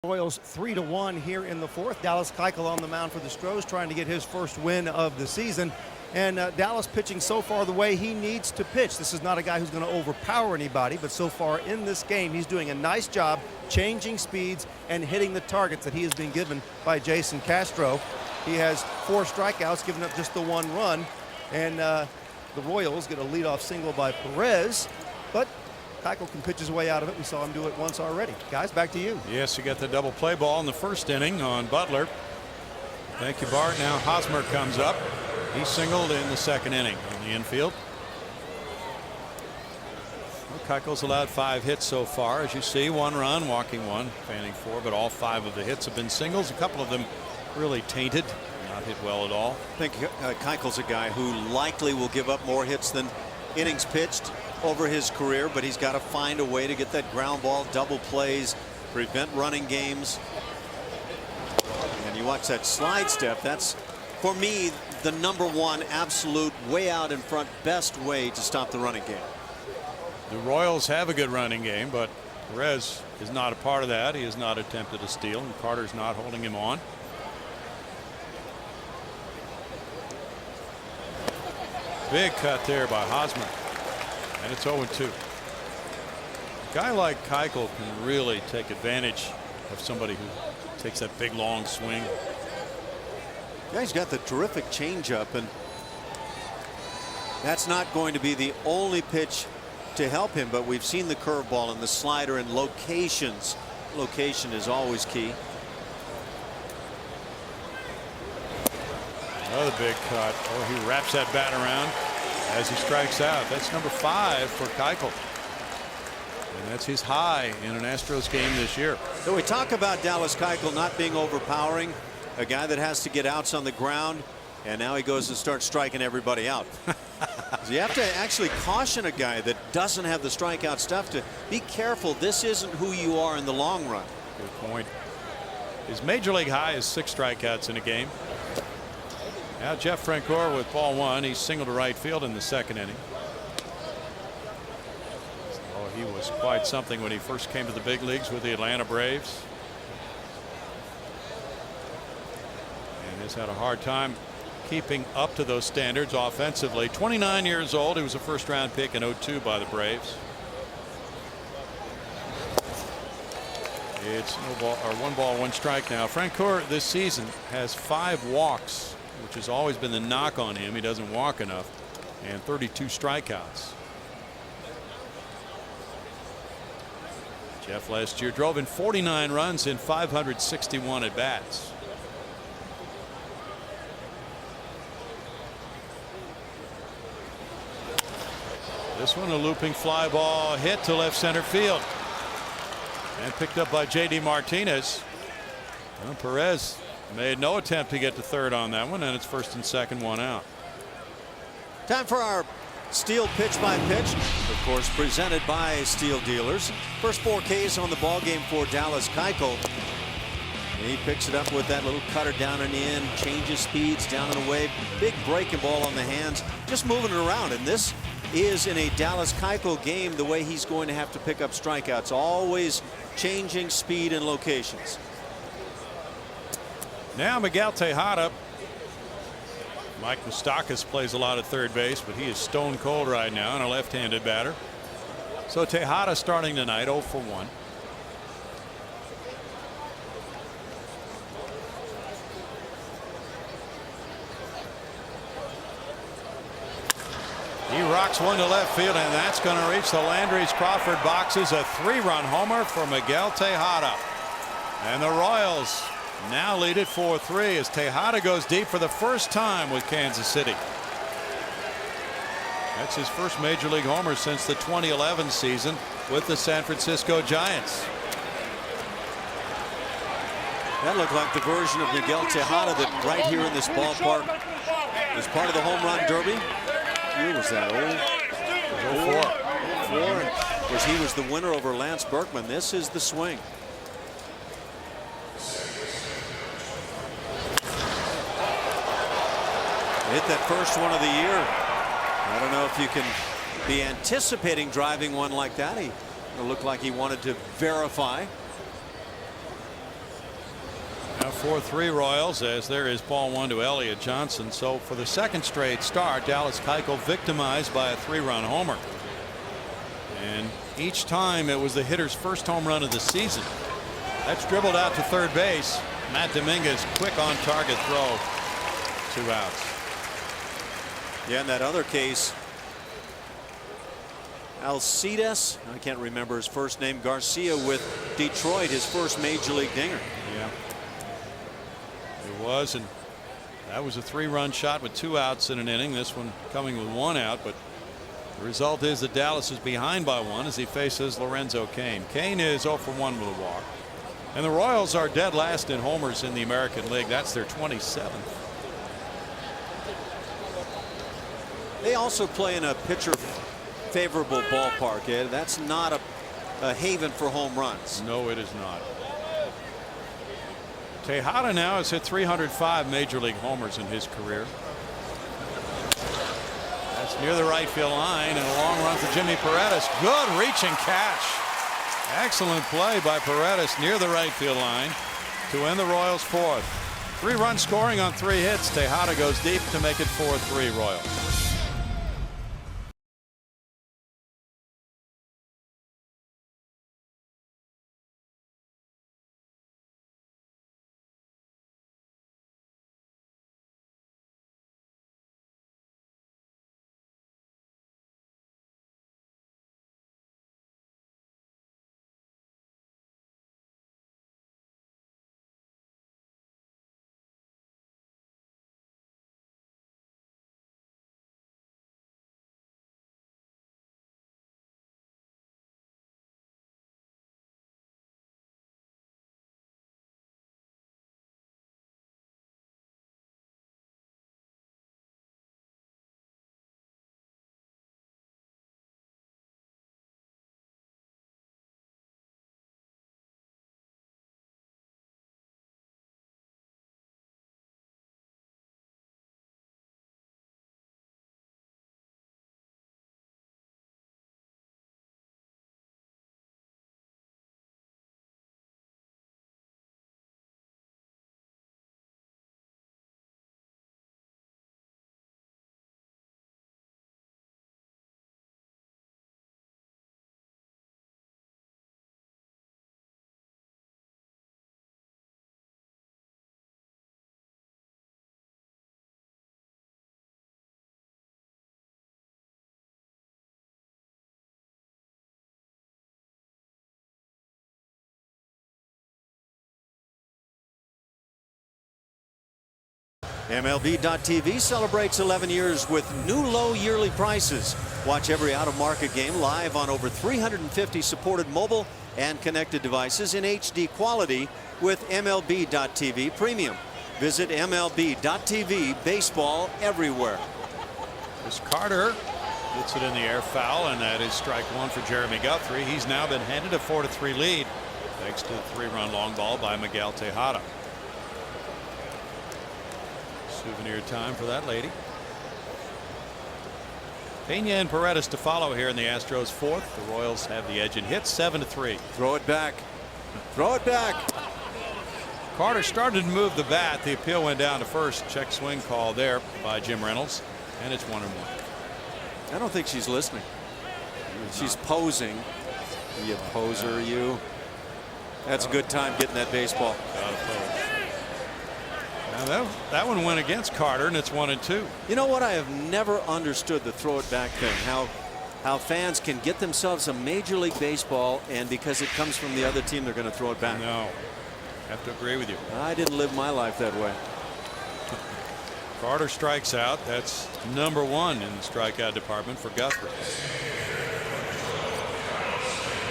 Royals 3-1 here in the 4th. Dallas Keuchel on the mound for the Astros, trying to get his first win of the season. And Dallas pitching so far the way he needs to pitch. This is not a guy who's going to overpower anybody, but so far in this game, he's doing a nice job changing speeds and hitting the targets that he has been given by Jason Castro. He has 4 strikeouts, giving up just the 1 run. And the Royals get a leadoff single by Perez, but Keuchel can pitch his way out of it. We saw him do it once already. Guys, back to you. Yes, you got the double play ball in the first inning on Butler. Thank you, Bart. Now Hosmer comes up. He singled in the second inning on the infield. Well, Keuchel's allowed 5 hits so far. As you see, 1 run, walking 1, fanning 4, but all 5 of the hits have been singles. A couple of them really tainted, not hit well at all. I think Keuchel's a guy who likely will give up more hits than innings pitched over his career, but he's got to find a way to get that ground ball, double plays, prevent running games. And you watch that slide step. That's, for me, the #1 absolute way out in front best way to stop the running game. The Royals have a good running game, but Perez is not a part of that. He has not attempted a steal, and Carter's not holding him on. Big cut there by Hosmer, and it's 0-2. A guy like Keuchel can really take advantage of somebody who takes that big long swing. Yeah, he's got the terrific changeup, and that's not going to be the only pitch to help him, but we've seen the curveball and the slider, and locations. Location is always key. Another big cut. Oh, he wraps that bat around as he strikes out. That's number 5 for Keuchel. And that's his high in an Astros game this year. So we talk about Dallas Keuchel not being overpowering, a guy that has to get outs on the ground, and now he goes and starts striking everybody out. So you have to actually caution a guy that doesn't have the strikeout stuff to be careful. This isn't who you are in the long run. Good point. His major league high is 6 strikeouts in a game. Now Jeff Francoeur with ball 1. He singled to right field in the second inning. Oh, he was quite something when he first came to the big leagues with the Atlanta Braves. And has had a hard time keeping up to those standards offensively. 29 years old. He was a first-round pick in 2002 by the Braves. It's no ball, or 1 ball, 1 strike now. Francoeur this season has 5 walks, which has always been the knock on him. He doesn't walk enough, and 32 strikeouts. Jeff last year drove in 49 runs in 561 at bats. This one a looping fly ball hit to left center field and picked up by J.D. Martinez. Well, Perez made no attempt to get to third on that one, and it's first and second, 1 out. Time for our Steel pitch by pitch, of course, presented by Steel Dealers. First 4 Ks on the ball game for Dallas Keuchel. He picks it up with that little cutter down and in, changes speeds down and away. Big breaking ball on the hands, just moving it around. And this is in a Dallas Keuchel game the way he's going to have to pick up strikeouts, always changing speed and locations. Now Miguel Tejada. Mike Moustakas plays a lot at third base, but he is stone cold right now, and a left-handed batter. So Tejada starting tonight, 0 for 1. He rocks one to left field, and that's going to reach the Landry's Crawford boxes. A 3-run homer for Miguel Tejada. And the Royals now lead it 4-3 as Tejada goes deep for the first time with Kansas City. That's his first major league homer since the 2011 season with the San Francisco Giants. That looked like the version of Miguel Tejada that right here in this ballpark is part of the home run derby. Year was that? 04. Of course, he was the winner over Lance Berkman. This is the swing. Hit that first one of the year. I don't know if you can be anticipating driving one like that. It looked like he wanted to verify. Now 4-3 Royals as there is ball 1 to Elliott Johnson. So for the second straight start, Dallas Keuchel victimized by a 3-run homer. And each time it was the hitter's first home run of the season. That's dribbled out to third base. Matt Dominguez quick on target throw. 2 outs. Yeah, in that other case, Alcides, I can't remember his first name, Garcia with Detroit, his first major league dinger. Yeah, it was, and that was a 3-run shot with 2 outs in an inning. This one coming with 1 out, but the result is that Dallas is behind by 1 as he faces Lorenzo Cain. Cain is 0 for 1 with a walk, and the Royals are dead last in homers in the American League. That's their 27th. They also play in a pitcher favorable ballpark, Ed. That's not a haven for home runs. No, it is not. Tejada now has hit 305 major league homers in his career. That's near the right field line, and a long run for Jimmy Paredes. Good reaching catch. Excellent play by Paredes near the right field line to end the Royals' fourth. 3-run scoring on 3 hits. Tejada goes deep to make it 4-3 Royals. MLB.TV celebrates 11 years with new low yearly prices. Watch every out-of-market game live on over 350 supported mobile and connected devices in HD quality with MLB.TV Premium. Visit MLB.TV. Baseball everywhere. As Carter gets it in the air, foul, and that is strike one for Jeremy Guthrie. He's now been handed a 4-3 lead thanks to the 3-run long ball by Miguel Tejada. Souvenir time for that lady. Pena and Paredes to follow here in the Astros' fourth. The Royals have the edge in hits, 7-3. Throw it back. Throw it back. Carter started to move the bat. The appeal went down to first. Check swing call there by Jim Reynolds, and it's 1-1. I don't think she's listening. She's posing. You poser, you. That's a good time getting that baseball. Gotta pose. Now that one went against Carter, and it's 1-2. You know what? I have never understood the throw it back thing. How fans can get themselves a Major League Baseball, and because it comes from the other team, they're going to throw it back. No, have to agree with you. I didn't live my life that way. Carter strikes out. That's number 1 in the strikeout department for Guthrie.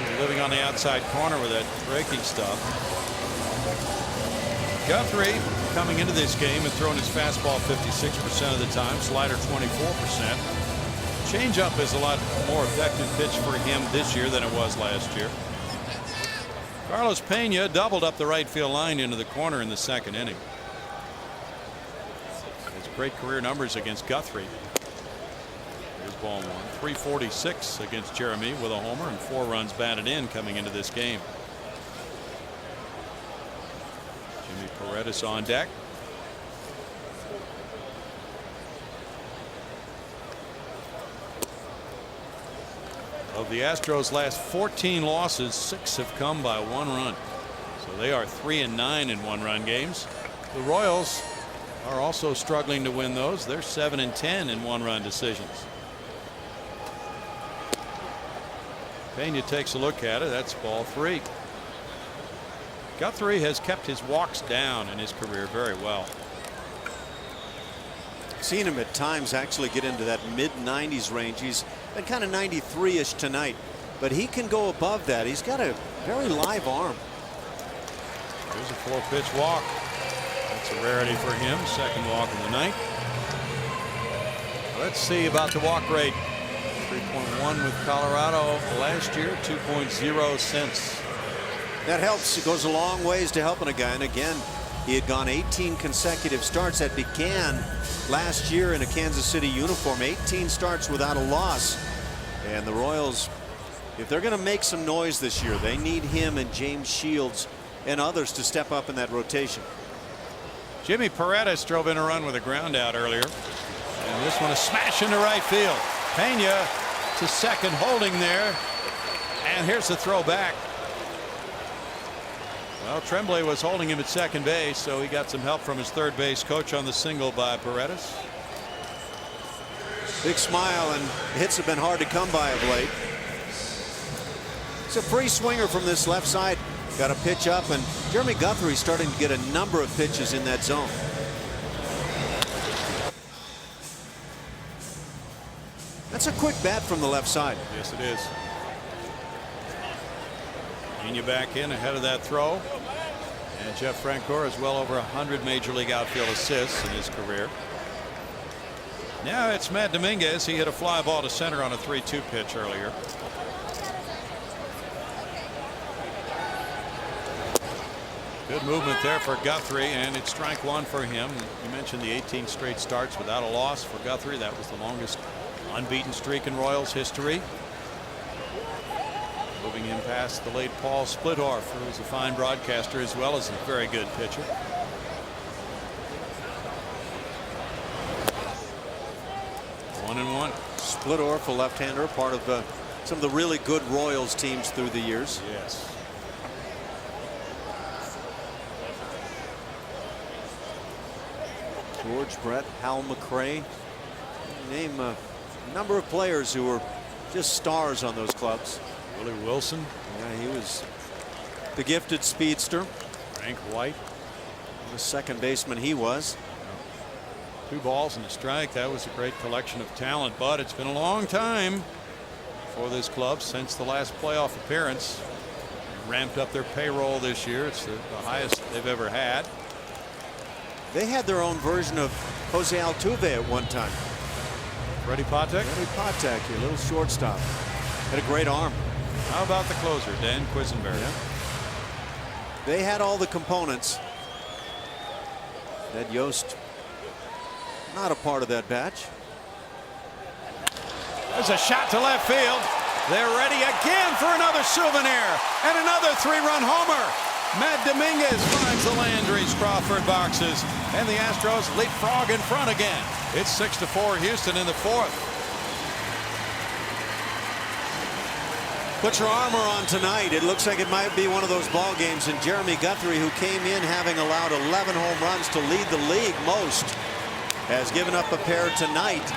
He's living on the outside corner with that breaking stuff. Guthrie coming into this game and throwing his fastball 56% of the time, slider 24%. Changeup is a lot more effective pitch for him this year than it was last year. Carlos Pena doubled up the right field line into the corner in the second inning. It's great career numbers against Guthrie. Here's ball 1. 346 against Jeremy with a homer and 4 runs batted in coming into this game. Jimmy Paredes on deck. Of the Astros' last 14 losses, 6 have come by 1 run. So they are 3-9 in 1-run games. The Royals are also struggling to win those. They're 7-10 in 1-run decisions. Pena takes a look at it. That's ball 3. Guthrie has kept his walks down in his career very well. Seen him at times actually get into that mid-90s range. He's been kind of 93-ish tonight, but he can go above that. He's got a very live arm. There's a 4-pitch walk. That's a rarity for him. Second walk of the night. Let's see about the walk rate. 3.1 with Colorado last year, 2.0 since. That helps. It goes a long ways to helping a guy. And again, he had gone 18 consecutive starts. That began last year in a Kansas City uniform. 18 starts without a loss. And the Royals If they're going to make some noise this year, they need him and James Shields and others to step up in that rotation. Jimmy Paredes drove in a run with a ground out earlier. And this one a smash into right field. Pena to second, holding there. And here's the throw back. Well, Tremblay was holding him at second base, so he got some help from his third base coach on the single by Paredes. Big smile, and hits have been hard to come by of late. It's a free swinger from this left side. Got a pitch up, and Jeremy Guthrie starting to get a number of pitches in that zone. That's a quick bat from the left side. Yes, it is. Pena back in ahead of that throw. And Jeff Francoeur has well over 100 Major League outfield assists in his career. Now it's Matt Dominguez. He hit a fly ball to center on a 3-2 pitch earlier. Good movement there for Guthrie, and it's strike one for him. You mentioned the 18 straight starts without a loss for Guthrie. That was the longest unbeaten streak in Royals history. Moving him past the late Paul Splithoff, who was a fine broadcaster as well as a very good pitcher. One and one. Splithoff, a left-hander, part of some of the really good Royals teams through the years. Yes. George Brett, Hal McRae. Name a number of players who were just stars on those clubs. Willie Wilson. Yeah, he was the gifted speedster. Frank White. The second baseman he was. 2 balls and a strike. That was a great collection of talent, but it's been a long time for this club since the last playoff appearance. They ramped up their payroll this year. It's the highest they've ever had. They had their own version of Jose Altuve at one time. Freddie Patek. Freddie Patek, your little shortstop. Had a great arm. How about the closer, Dan Quisenberry? Yeah. They had all the components. Ned Yost, not a part of that batch. There's a shot to left field. They're ready again for another souvenir and another 3-run homer. Matt Dominguez finds the Landry's Crawford boxes, and the Astros leapfrog in front again. It's 6-4 Houston in the fourth. Put your armor on tonight. It looks like it might be one of those ball games. And Jeremy Guthrie, who came in having allowed 11 home runs to lead the league most, has given up a pair tonight.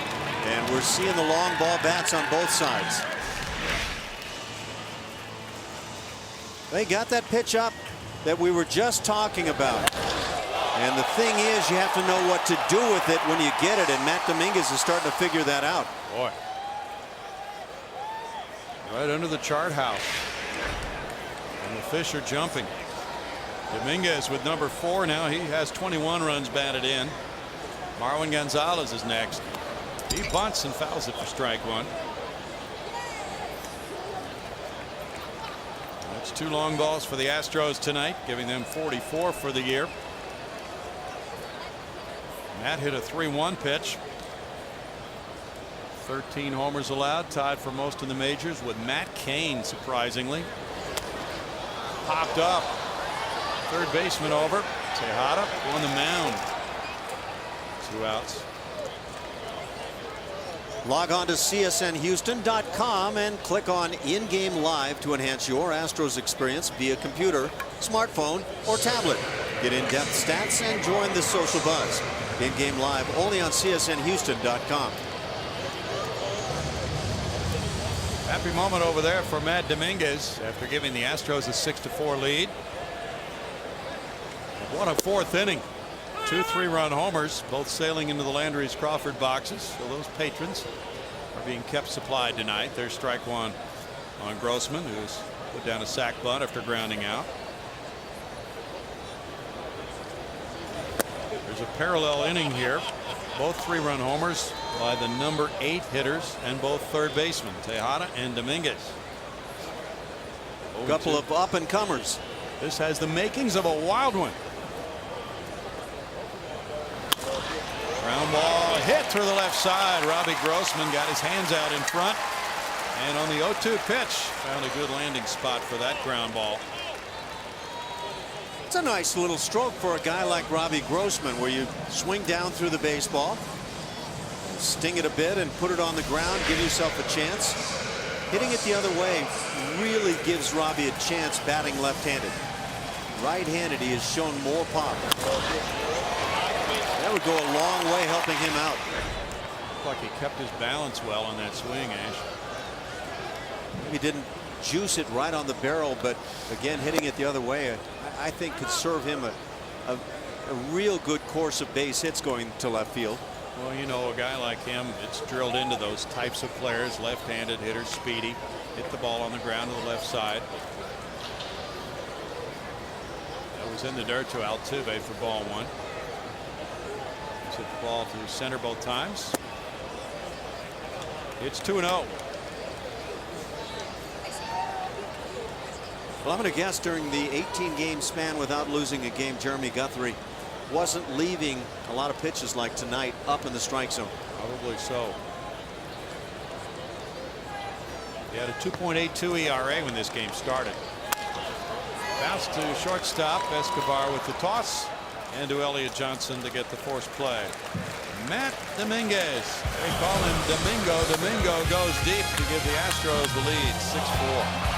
And we're seeing the long ball bats on both sides. They got that pitch up that we were just talking about. And the thing is, you have to know what to do with it when you get it. And Matt Dominguez is starting to figure that out. Boy. Right under the chart house. And the fish are jumping. Dominguez with number 4 now. He has 21 runs batted in. Marwin Gonzalez is next. He bunts and fouls it for strike one. That's 2 long balls for the Astros tonight, giving them 44 for the year. Matt hit a 3-1 pitch. 13 homers allowed, tied for most in the majors with Matt Cain, surprisingly. Popped up. Third baseman over. Tejada on the mound. 2 outs. Log on to csnhouston.com and click on In-Game Live to enhance your Astros experience via computer, smartphone, or tablet. Get in-depth stats and join the social buzz. In-Game Live only on csnhouston.com. Happy moment over there for Matt Dominguez after giving the Astros a 6-4 lead. What a 4th inning. 2 3-run homers, both sailing into the Landry's Crawford boxes. So those patrons are being kept supplied tonight. There's strike one on Grossman, who's put down a sac bunt after grounding out. There's a parallel inning here. Both 3-run homers by the number 8 hitters and both third basemen, Tejada and Dominguez. A couple of up-and-comers. This has the makings of a wild one. Ground ball hit through the left side. Robbie Grossman got his hands out in front. And on the 0-2 pitch, found a good landing spot for that ground ball. It's a nice little stroke for a guy like Robbie Grossman, where you swing down through the baseball, sting it a bit, and put it on the ground, give yourself a chance. Hitting it the other way really gives Robbie a chance batting left-handed. Right-handed, he has shown more pop. That would go a long way helping him out. Looked like he kept his balance well on that swing, Ash. He didn't juice it right on the barrel, but again, hitting it the other way, I think could serve him a real good course of base hits going to left field. Well, you know, a guy like him, it's drilled into those types of players, left-handed hitters, speedy, hit the ball on the ground to the left side. That was in the dirt to Altuve for ball one. Hit the ball to center both times. It's 2-0. Well, I'm going to guess during the 18-game span without losing a game, Jeremy Guthrie wasn't leaving a lot of pitches like tonight up in the strike zone. Probably so. He had a 2.82 ERA when this game started. Bounce to shortstop. Escobar with the toss. And to Elliott Johnson to get the forced play. Matt Dominguez. They call him Domingo. Domingo goes deep to give the Astros the lead, 6-4.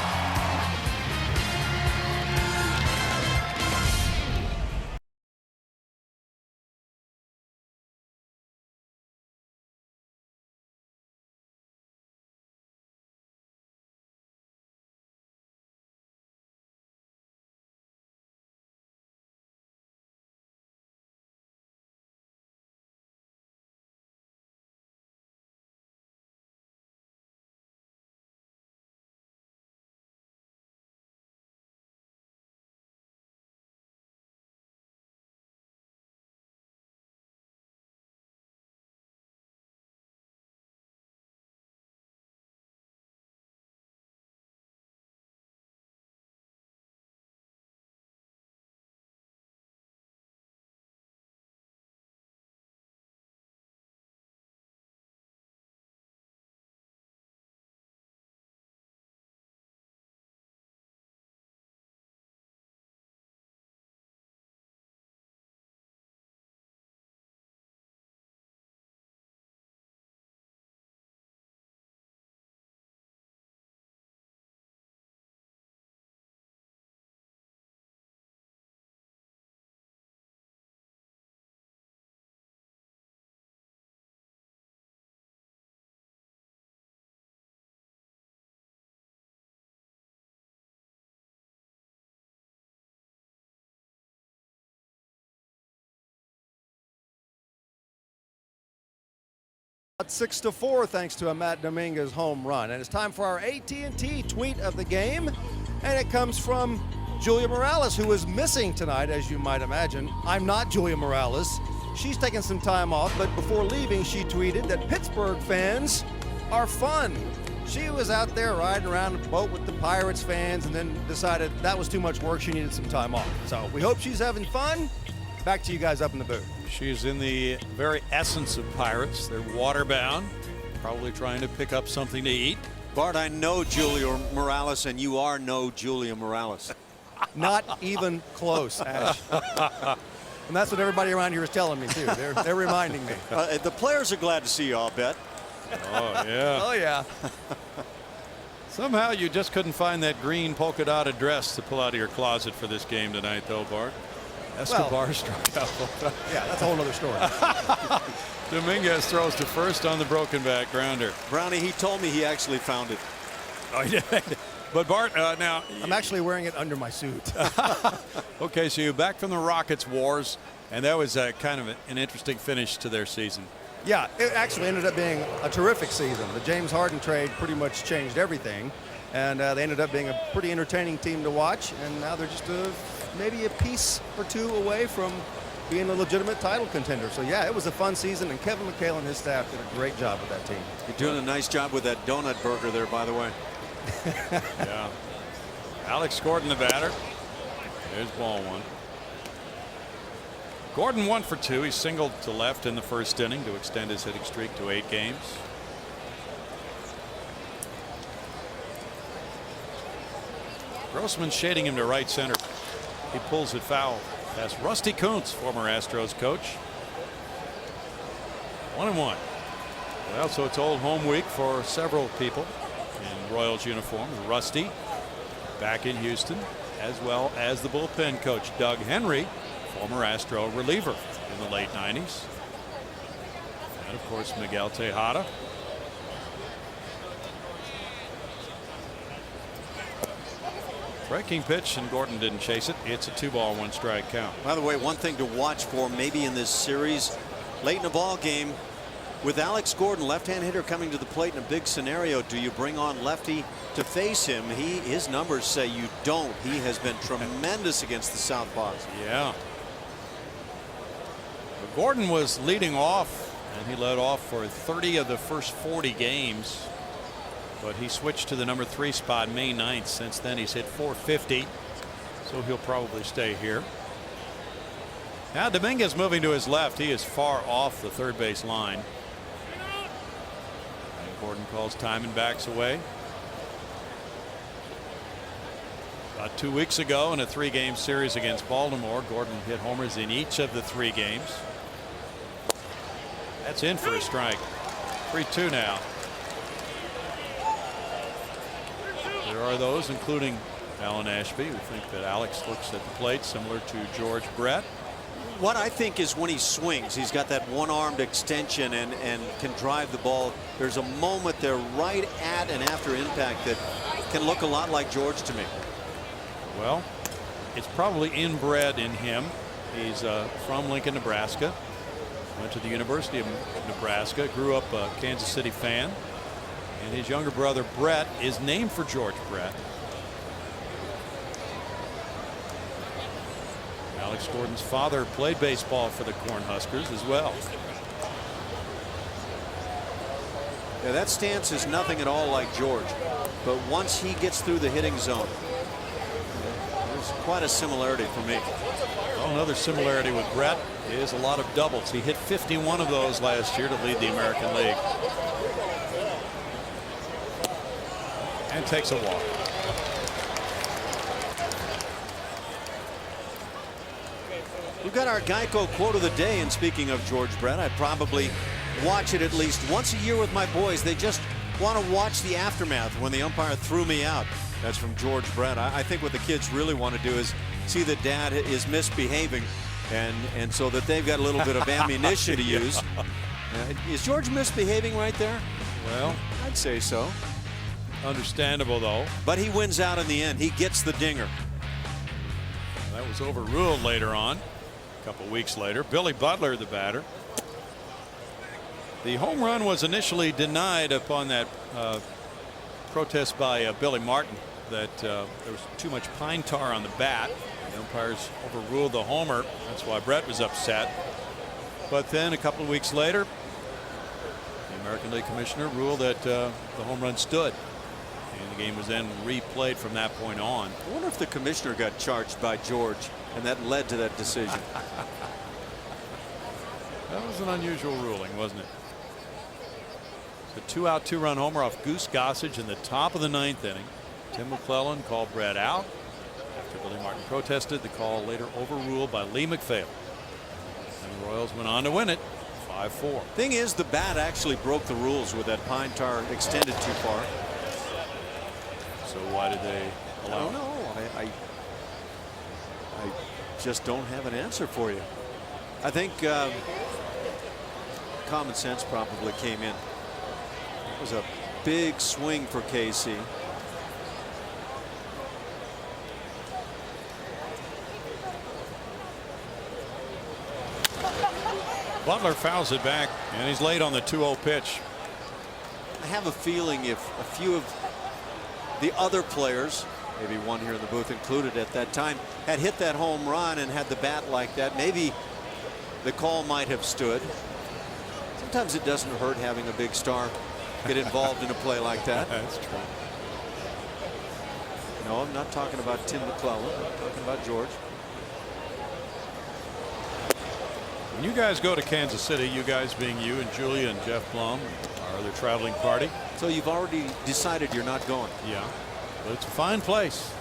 At 6-4 thanks to a Matt Dominguez home run. And it's time for our AT&T tweet of the game. And it comes from Julia Morales, who is missing tonight, as you might imagine. I'm not Julia Morales. She's taking some time off, but before leaving, she tweeted that Pittsburgh fans are fun. She was out there riding around a boat with the Pirates fans and then decided that was too much work. She needed some time off. So we hope she's having fun. Back to you guys up in the booth. She's in the very essence of Pirates. They're waterbound, probably trying to pick up something to eat. Bart, I know Julia Morales, and you are no Julia Morales. Not even close, Ash. And that's what everybody around here is telling me, too. They're reminding me. The players are glad to see you, I'll bet. Oh, yeah. Oh, yeah. Somehow you just couldn't find that green polka dotted dress to pull out of your closet for this game tonight, though, Bart. Escobar struck out. Yeah, that's a whole other story. Dominguez throws to first on the broken back grounder. Brownie, he told me he actually found it. Oh, he did. But Bart, now I'm actually wearing it under my suit. Okay, so you're back from the Rockets wars, and that was kind of an interesting finish to their season. Yeah, it actually ended up being a terrific season. The James Harden trade pretty much changed everything, and they ended up being a pretty entertaining team to watch, and now they're just maybe a piece or two away from being a legitimate title contender. So, yeah, it was a fun season, and Kevin McHale and his staff did a great job with that team. You're doing a nice job with that donut burger there, by the way. Yeah. Alex Gordon, the batter. There's ball one. Gordon 1 for 2. He singled to left in the first inning to extend his hitting streak to 8 games. Grossman shading him to right center. He pulls it foul. That's Rusty Kuntz, former Astros coach. 1-1. Well, so it's old home week for several people in Royals uniforms. Rusty back in Houston, as well as the bullpen coach Doug Henry, former Astro reliever in the late 90s. And of course Miguel Tejada. Breaking pitch, and Gordon didn't chase it. It's a 2-ball, 1-strike count. By the way, one thing to watch for maybe in this series, late in the ball game, with Alex Gordon, left-hand hitter, coming to the plate in a big scenario, do you bring on lefty to face him? His numbers say you don't. He has been tremendous against the southpaws. Yeah. But Gordon was leading off, and he led off for 30 of the first 40 games. But he switched to the number 3 spot May 9th. Since then, he's hit .450, so he'll probably stay here. Now Dominguez moving to his left. He is far off the third base line. And Gordon calls time and backs away. About 2 weeks ago in a 3-game series against Baltimore, Gordon hit homers in each of the 3 games. That's in for a strike. 3-2 now. There are those, including Alan Ashby, who think that Alex looks at the plate similar to George Brett. What I think is when he swings, he's got that one-armed extension and can drive the ball. There's a moment there right at and after impact that can look a lot like George to me. Well, it's probably inbred in him. He's from Lincoln, Nebraska. Went to the University of Nebraska. Grew up a Kansas City fan. And his younger brother Brett is named for George Brett. Alex Gordon's father played baseball for the Cornhuskers as well. Yeah, that stance is nothing at all like George, but once he gets through the hitting zone, there's quite a similarity for me. Well, another similarity with Brett is a lot of doubles. He hit 51 of those last year to lead the American League. And takes a walk. We've got our Geico quote of the day, and speaking of George Brett, I probably watch it at least once a year with my boys. They just want to watch the aftermath when the umpire threw me out. That's from George Brett. I think what the kids really want to do is see that dad is misbehaving, and so that they've got a little bit of ammunition to use. Is George misbehaving right there? Well, I'd say so. Understandable, though. But he wins out in the end. He gets the dinger. That was overruled later on. A couple weeks later. Billy Butler, the batter. The home run was initially denied upon that protest by Billy Martin that there was too much pine tar on the bat. The umpires overruled the homer. That's why Brett was upset. But then a couple of weeks later, the American League commissioner ruled that the home run stood. And the game was then replayed from that point on. I wonder if the commissioner got charged by George, and that led to that decision. That was an unusual ruling, wasn't it? It's a 2-out, 2-run homer off Goose Gossage in the top of the 9th inning. Tim McClellan called Brett out. After Billy Martin protested, the call later overruled by Lee McPhail. And the Royals went on to win it 5-4. Thing is, the bat actually broke the rules with that pine tar extended too far. So why did they allow? I don't know. I just don't have an answer for you. I think common sense probably came in. It was a big swing for KC. Butler fouls it back, and he's late on the 2-0 pitch. I have a feeling if a few of the other players, maybe one here in the booth included at that time, had hit that home run and had the bat like that, maybe the call might have stood. Sometimes it doesn't hurt having a big star get involved in a play like that. That's true. No, I'm not talking about Tim McClellan. I'm talking about George. When you guys go to Kansas City, you guys being you and Julia and Jeff Blum, our other traveling party. So you've already decided you're not going. Yeah, but it's a fine place.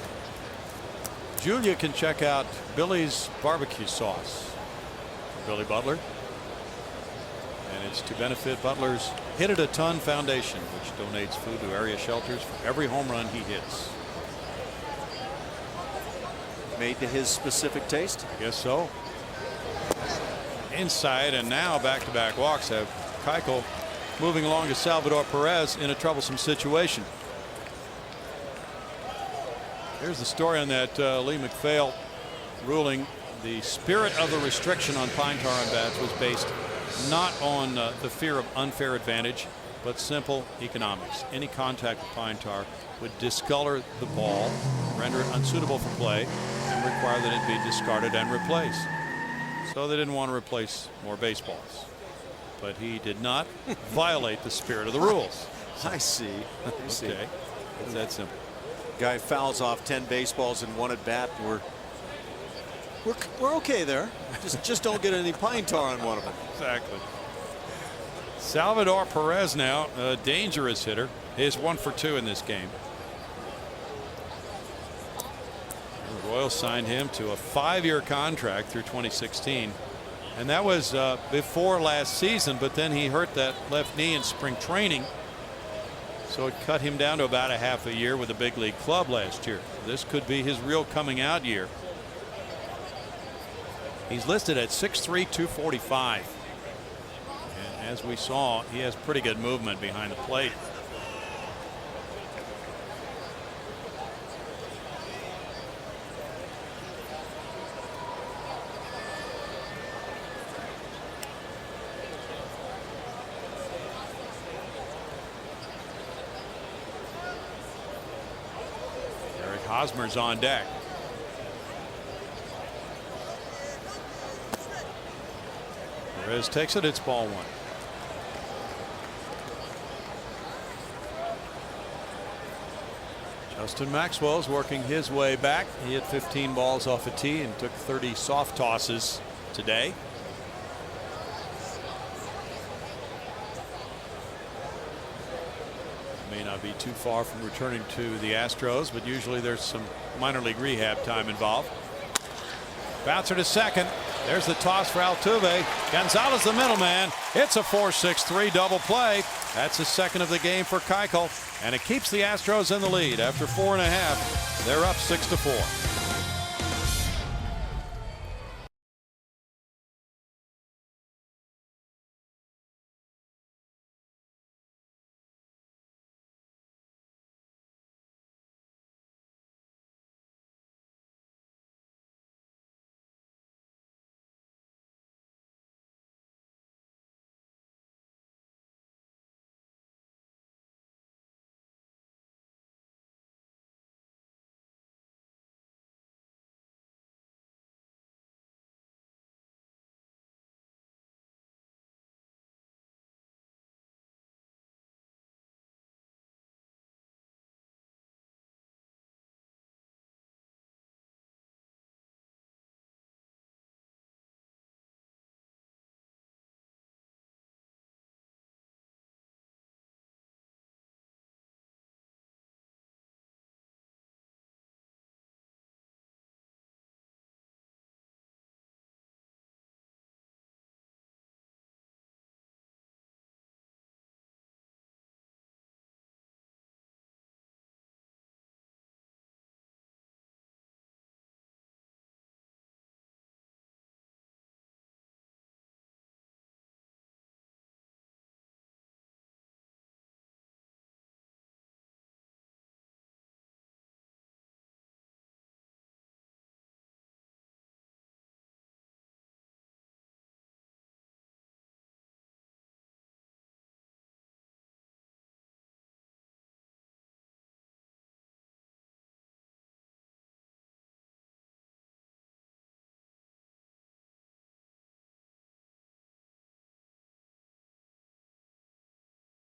Julia can check out Billy's barbecue sauce for Billy Butler. And it's to benefit Butler's Hit It a Ton Foundation, which donates food to area shelters for every home run he hits. Made to his specific taste? Guess so. Inside, and now back-to-back walks have Keuchel moving along to Salvador Perez in a troublesome situation. Here's the story on that Lee McPhail ruling. The spirit of the restriction on pine tar on bats was based not on the fear of unfair advantage, but simple economics. Any contact with pine tar would discolor the ball, render it unsuitable for play, and require that it be discarded and replaced. So they didn't want to replace more baseballs. But he did not violate the spirit of the rules. I see. Okay, it's that simple. Guy fouls off 10 baseballs in one at bat. We're okay there. Just don't get any pine tar on one of them. Exactly. Salvador Perez now a dangerous hitter. He's 1 for 2 in this game. The Royals signed him to a 5-year contract through 2016, and that was before last season, but then he hurt that left knee in spring training, so it cut him down to about a half a year with a big league club last year. This could be his real coming out year. He's listed at 6'3", 245. And as we saw, he has pretty good movement behind the plate. Eric Hosmer's on deck. Perez takes it. It's ball 1. Justin Maxwell's working his way back. He hit 15 balls off a tee and took 30 soft tosses today. May not be too far from returning to the Astros, but usually there's some minor league rehab time involved. Bouncer to second. There's the toss for Altuve. Gonzalez, the middleman. It's a 4-6-3 double play. That's the second of the game for Keuchel, and it keeps the Astros in the lead. After 4.5, they're up 6-4.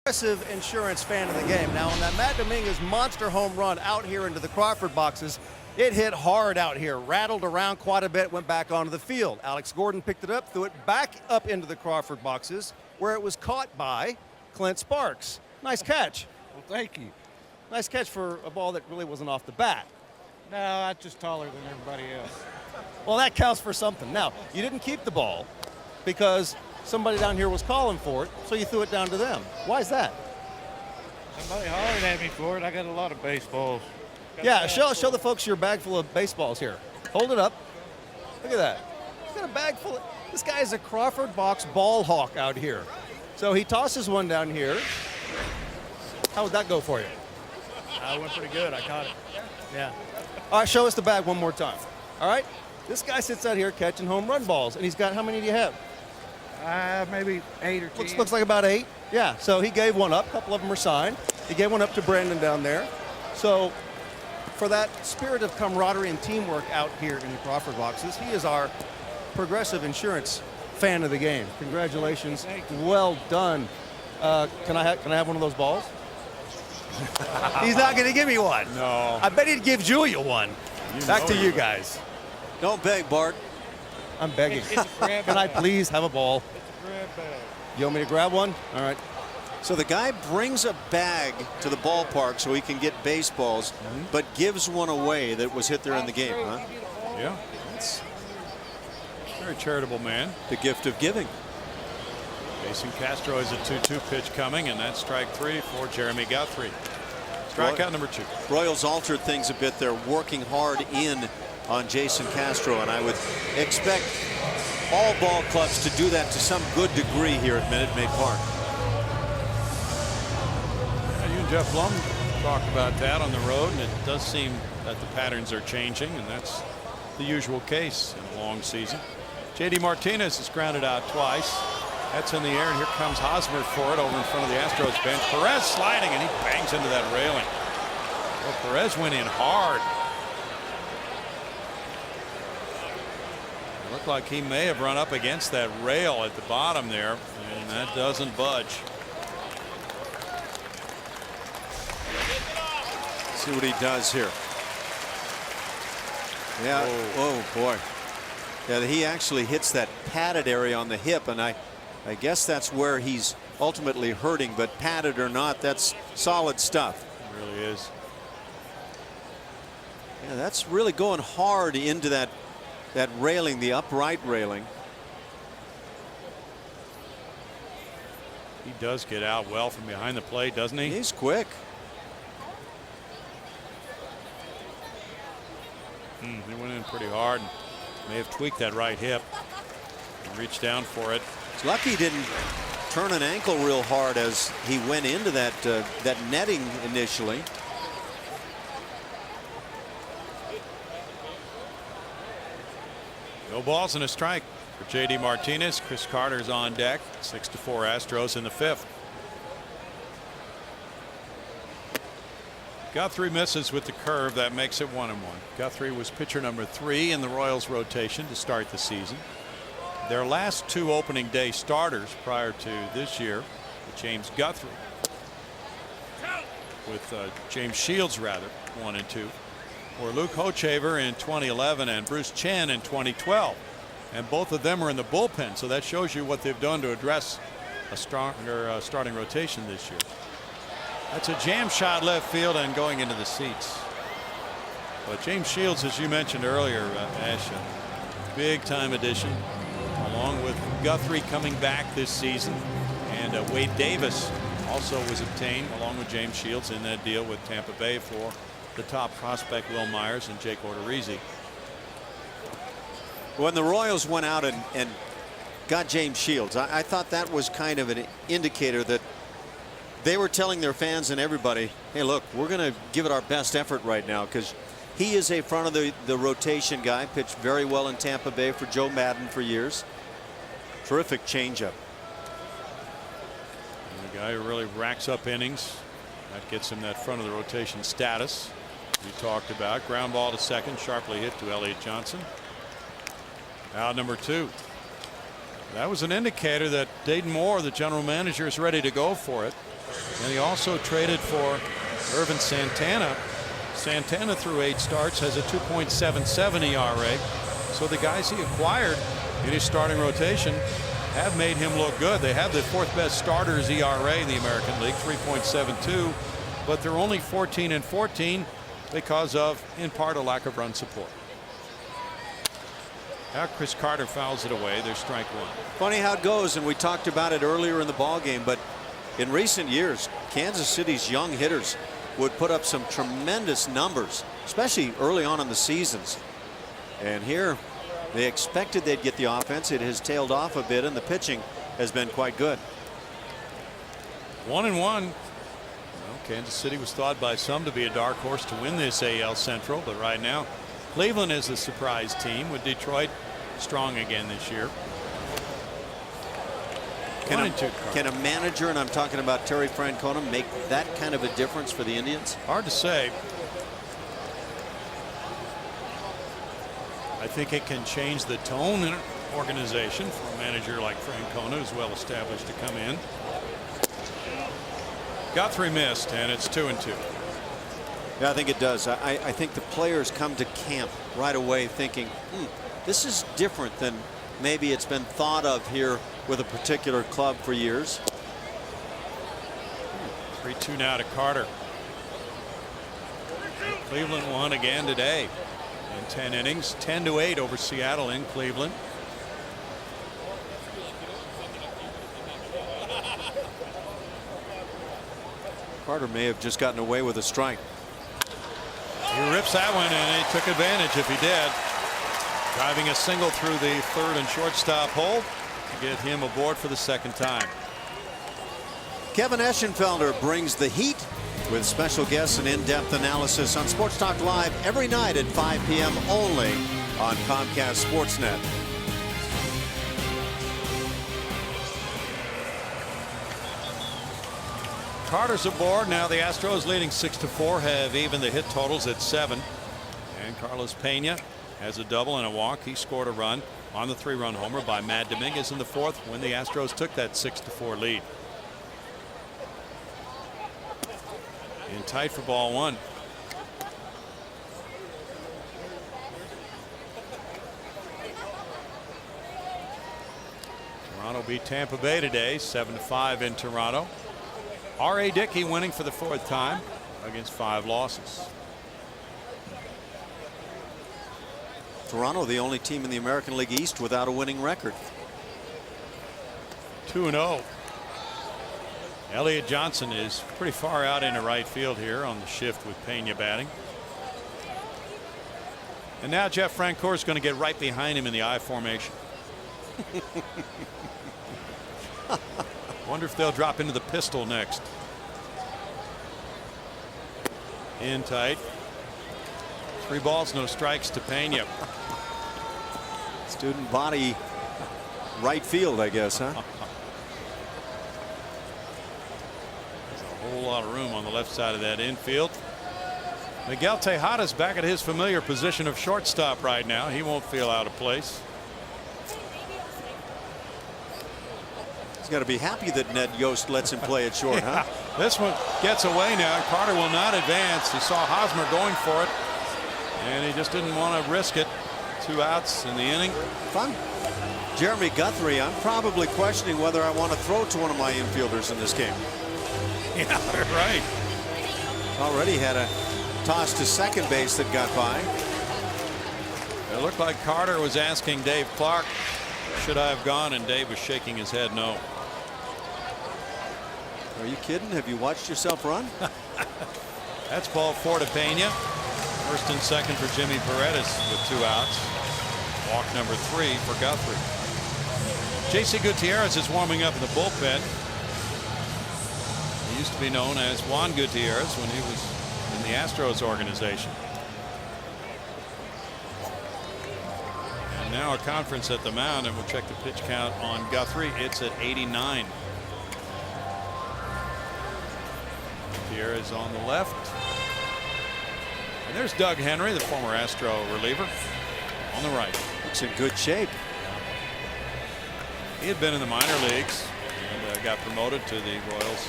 Aggressive insurance fan of the game. Now, on that Matt Dominguez monster home run out here into the Crawford boxes, it hit hard out here, rattled around quite a bit, went back onto the field. Alex Gordon picked it up, threw it back up into the Crawford boxes, where it was caught by Clint Sparks. Nice catch. Well, thank you. Nice catch for a ball that really wasn't off the bat. No, I'm just taller than everybody else. Well, that counts for something. Now, you didn't keep the ball because somebody down here was calling for it, so you threw it down to them. Why is that? Somebody hollered at me for it. I got a lot of baseballs. Yeah, show the folks your bag full of baseballs here. Hold it up. Look at that. He's got a bag full of... This guy is a Crawford box ball hawk out here. So he tosses one down here. How would that go for you? I went pretty good. I caught it. Yeah. All right, show us the bag one more time. All right? This guy sits out here catching home run balls, and he's got, how many do you have? Maybe 8 or 10. Looks like about 8. Yeah, so he gave one up. A couple of them are signed. He gave one up to Brandon down there. So for that spirit of camaraderie and teamwork out here in the Crawford boxes, he is our Progressive Insurance fan of the game. Congratulations. Well done. Can I have one of those balls? He's not going to give me one. No. I bet he'd give Julia one. Back to you guys. Don't beg, Bart. I'm begging. It's a grab Can I bag. please have a ball? It's a grab bag. You want me to grab one? All right. So the guy brings a bag to the ballpark so he can get baseballs, but gives one away that was hit there in the game, huh? Yeah. That's a very charitable man. The gift of giving. Jason Castro has a 2-2 pitch coming, and that's strike 3 for Jeremy Guthrie. Strikeout number 2. Royals altered things a bit. They're working hard in on Jason Castro, and I would expect all ball clubs to do that to some good degree here at Minute Maid Park. You and Jeff Blum talked about that on the road, and it does seem that the patterns are changing, and that's the usual case in a long season. J.D. Martinez is grounded out twice. That's in the air, and here comes Hosmer for it over in front of the Astros bench. Perez sliding, and he bangs into that railing. Well, Perez went in hard. It looked like he may have run up against that rail at the bottom there, and that doesn't budge. See what he does here. Yeah. Oh boy. Yeah, he actually hits that padded area on the hip, and I guess that's where he's ultimately hurting, but padded or not, that's solid stuff. It really is. Yeah, that's really going hard into that railing, the upright railing. He does get out well from behind the plate, doesn't he? He's quick. He went in pretty hard and may have tweaked that right hip and reached down for it. It's lucky he didn't turn an ankle real hard as he went into that netting initially. No balls and a strike for J.D. Martinez. Chris Carter's on deck. 6-4 Astros in the 5th. Guthrie misses with the curve. That makes it 1-1. Guthrie was pitcher number 3 in the Royals rotation to start the season. Their last 2 opening day starters prior to this year, James Guthrie with James Shields, rather, 1 and 2, or Luke Hochevar in 2011 and Bruce Chen in 2012, and both of them are in the bullpen, so that shows you what they've done to address a stronger starting rotation this year. That's a jam shot left field and going into the seats. But James Shields, as you mentioned earlier, Ash, a big time addition, along with Guthrie coming back this season, and Wade Davis also was obtained along with James Shields in that deal with Tampa Bay for the top prospect Will Myers and Jake Odorizzi. When the Royals went out and got James Shields, I thought that was kind of an indicator that they were telling their fans and everybody, hey, look, we're going to give it our best effort right now, because he is a front of the rotation guy, pitched very well in Tampa Bay for Joe Madden for years. Terrific changeup. The guy who really racks up innings. That gets him that front of the rotation status we talked about. Ground ball to second, sharply hit to Elliott Johnson. Out number 2. That was an indicator that Dayton Moore, the general manager, is ready to go for it. And he also traded for Irvin Santana. Santana through 8 starts has a 2.77 ERA. So the guys he acquired in his starting rotation have made him look good. They have the 4th best starters ERA in the American League, 3.72, but they're only 14 and 14 because of, in part, a lack of run support. Now Chris Carter fouls it away. There's strike one. Funny how it goes, and we talked about it earlier in the ball game, but in recent years, Kansas City's young hitters would put up some tremendous numbers, especially early on in the seasons. And here they expected they'd get the offense. It has tailed off a bit, and the pitching has been quite good. 1-1. Well, Kansas City was thought by some to be a dark horse to win this AL Central, but right now Cleveland is the surprise team, with Detroit strong again this year. Can a manager, and I'm talking about Terry Francona, make that kind of a difference for the Indians? Hard to say. I think it can change the tone in an organization for a manager like Francona, who's well established, to come in. Guthrie missed, and it's 2-2. Yeah, I think it does. I think the players come to camp right away thinking, this is different than maybe it's been thought of here with a particular club for years. 3-2 now to Carter. Cleveland won again today in 10 innings, 10-8 over Seattle in Cleveland. Carter may have just gotten away with a strike. He rips that one, and he took advantage if he did. Driving a single through the third and shortstop hole to get him aboard for the second time. Kevin Eschenfelder brings the heat with special guests and in-depth analysis on Sports Talk Live every night at 5 p.m. only on Comcast Sportsnet. Carter's aboard. Now the Astros leading 6-4, have even the hit totals at 7. And Carlos Pena has a double and a walk. He scored a run on the 3-run homer by Matt Dominguez in the 4th when the Astros took that 6-4 lead. In tight for ball 1. Toronto beat Tampa Bay today, 7-5 in Toronto. R.A. Dickey winning for the 4th time against 5 losses. Toronto, the only team in the American League East without a winning record. 2-0. Elliott Johnson is pretty far out into right field here on the shift with Pena batting. And now Jeff Francoeur is going to get right behind him in the I formation. Wonder if they'll drop into the pistol next. In tight. 3 balls, no strikes to Pena. Student body right field, I guess, huh? There's a whole lot of room on the left side of that infield. Miguel Tejada's back at his familiar position of shortstop right now. He won't feel out of place. He's got to be happy that Ned Yost lets him play it short, huh? This one gets away now. Carter will not advance. He saw Hosmer going for it, and he just didn't want to risk it. 2 outs in the inning. Fun. Jeremy Guthrie, I'm probably questioning whether I want to throw to one of my infielders in this game. Yeah, right. Already had a toss to second base that got by. It looked like Carter was asking Dave Clark, should I have gone, and Dave was shaking his head no. Are you kidding? Have you watched yourself run? That's ball 4 to Pena. First and second for Jimmy Paredes with 2 outs. Walk number 3 for Guthrie. J.C. Gutierrez is warming up in the bullpen. He used to be known as Juan Gutierrez when he was in the Astros organization. And now a conference at the mound, and we'll check the pitch count on Guthrie. It's at 89. Gutierrez on the left. And there's Doug Henry, the former Astro reliever, on the right. Looks in good shape. He had been in the minor leagues and got promoted to the Royals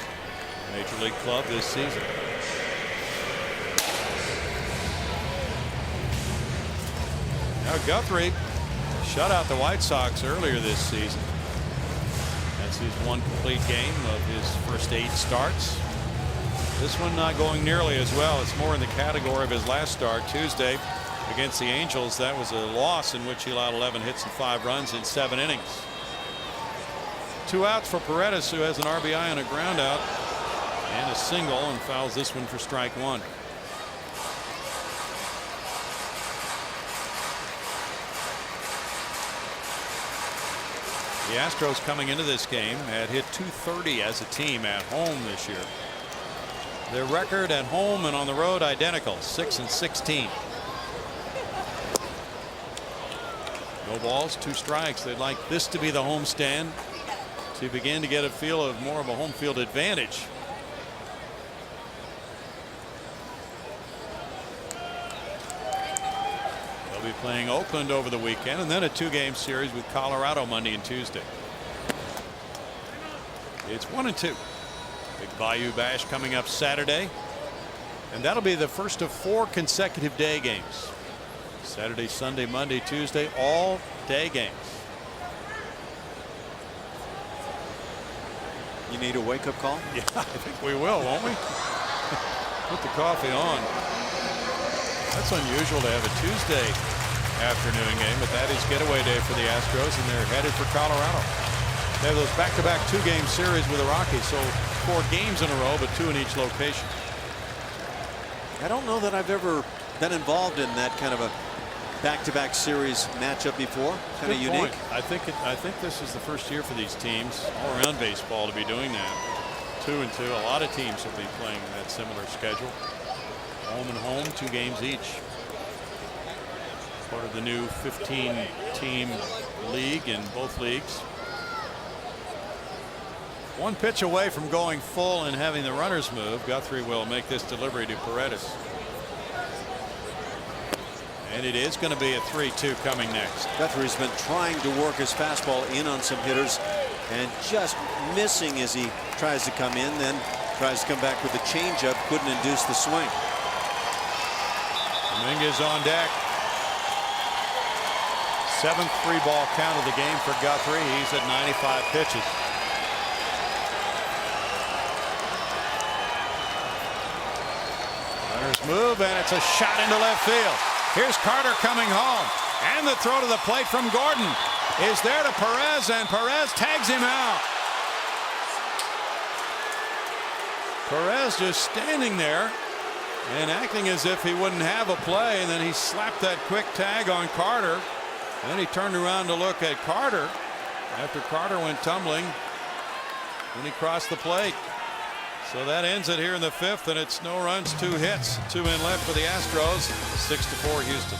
Major League Club this season. Now Guthrie shut out the White Sox earlier this season. That's his 1 complete game of his first 8 starts. This one not going nearly as well. It's more in the category of his last start Tuesday against the Angels. That was a loss in which he allowed 11 hits and 5 runs in 7 innings. 2 outs for Paredes, who has an RBI and a ground out and a single, and fouls this one for strike 1. The Astros coming into this game had hit .230 as a team at home this year. Their record at home and on the road identical, 6-16. No balls, 2 strikes. They'd like this to be the homestand to begin to get a feel of more of a home field advantage. They'll be playing Oakland over the weekend and then a 2-game series with Colorado Monday and Tuesday. It's 1-2. Big Bayou Bash coming up Saturday, and that'll be the first of 4 consecutive day games. Saturday, Sunday, Monday, Tuesday, all day games. You need a wake-up call? Yeah, I think we will, won't we? Put the coffee on. That's unusual to have a Tuesday afternoon game, but that is getaway day for the Astros, and they're headed for Colorado. They have those back-to-back 2-game series with the Rockies, so 4 games in a row, but 2 in each location. I don't know that I've ever been involved in that kind of a back-to-back series matchup before. Kind of unique. I think this is the first year for these teams all around baseball to be doing that. 2-2. A lot of teams will be playing that similar schedule. Home and home, 2 games each. Part of the new 15-team league in both leagues. 1 pitch away from going full and having the runners move. Guthrie will make this delivery to Paredes. And it is going to be a 3-2 coming next. Guthrie's been trying to work his fastball in on some hitters and just missing as he tries to come in, then tries to come back with a changeup. Couldn't induce the swing. Dominguez on deck. 7th 3-ball count of the game for Guthrie. He's at 95 pitches. Runners move, and it's a shot into left field. Here's Carter coming home, and the throw to the plate from Gordon is there to Perez, and Perez tags him out. Perez just standing there and acting as if he wouldn't have a play, and then he slapped that quick tag on Carter. Then he turned around to look at Carter after Carter went tumbling. Then he crossed the plate. So that ends it here in the 5th, and it's no runs, 2 hits, 2 in left for the Astros. 6-4 Houston.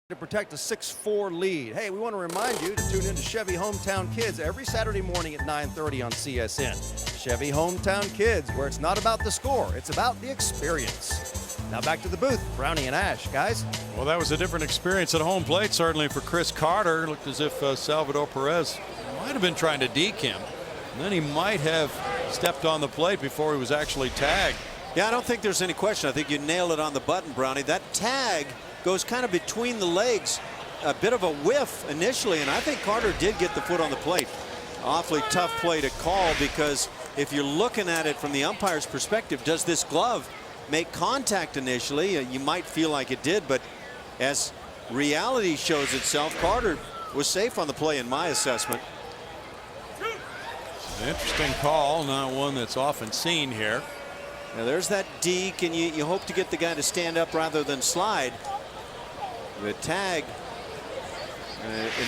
To protect a 6-4 lead. Hey, we want to remind you to tune in to Chevy Hometown Kids every Saturday morning at 9:30 on CSN. Chevy Hometown Kids, where it's not about the score, it's about the experience. Now back to the booth, Brownie and Ash. Guys, Well, that was a different experience at home plate, certainly for Chris Carter. It looked as if Salvador Perez might have been trying to deke him. And then he might have stepped on the plate before he was actually tagged. Yeah, I don't think there's any question. I think you nailed it on the button, Brownie. That tag goes kind of between the legs. A bit of a whiff initially, and I think Carter did get the foot on the plate. Awfully tough play to call, because if you're looking at it from the umpire's perspective, does this glove make contact initially? You might feel like it did, but as reality shows itself, Carter was safe on the play in my assessment. An interesting call, not one that's often seen here. Now there's that deke, and you hope to get the guy to stand up rather than slide. The tag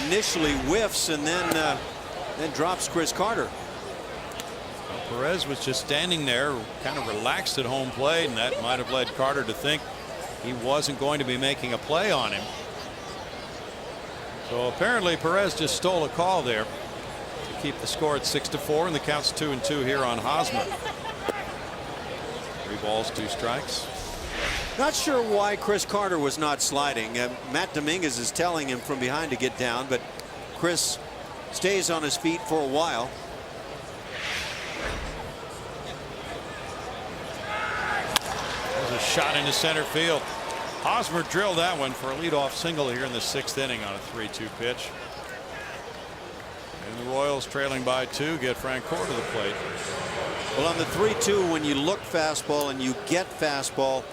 initially whiffs and then drops Chris Carter. Well, Perez was just standing there, kind of relaxed at home plate, and that might have led Carter to think he wasn't going to be making a play on him. So apparently Perez just stole a call there to keep the score at 6-4, and the count's 2-2 here on Hosmer. 3 balls, 2 strikes. Not sure why Chris Carter was not sliding. Matt Dominguez is telling him from behind to get down, but Chris stays on his feet for a while. There's a shot into center field. Hosmer drilled that one for a leadoff single here in the 6th inning on a 3-2 pitch. And the Royals, trailing by 2, get Francoeur to the plate. Well, on the 3-2, when you look fastball and you get fastball,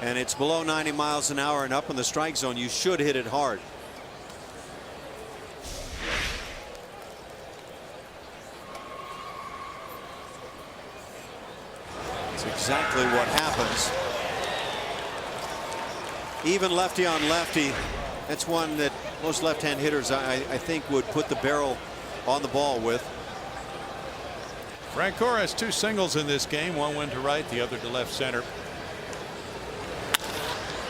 and it's below 90 miles an hour and up in the strike zone, you should hit it hard. That's exactly what happens. Even lefty on lefty. That's one that most left-hand hitters, I think, would put the barrel on the ball with. Francoeur has 2 singles in this game. One went to right, the other to left center.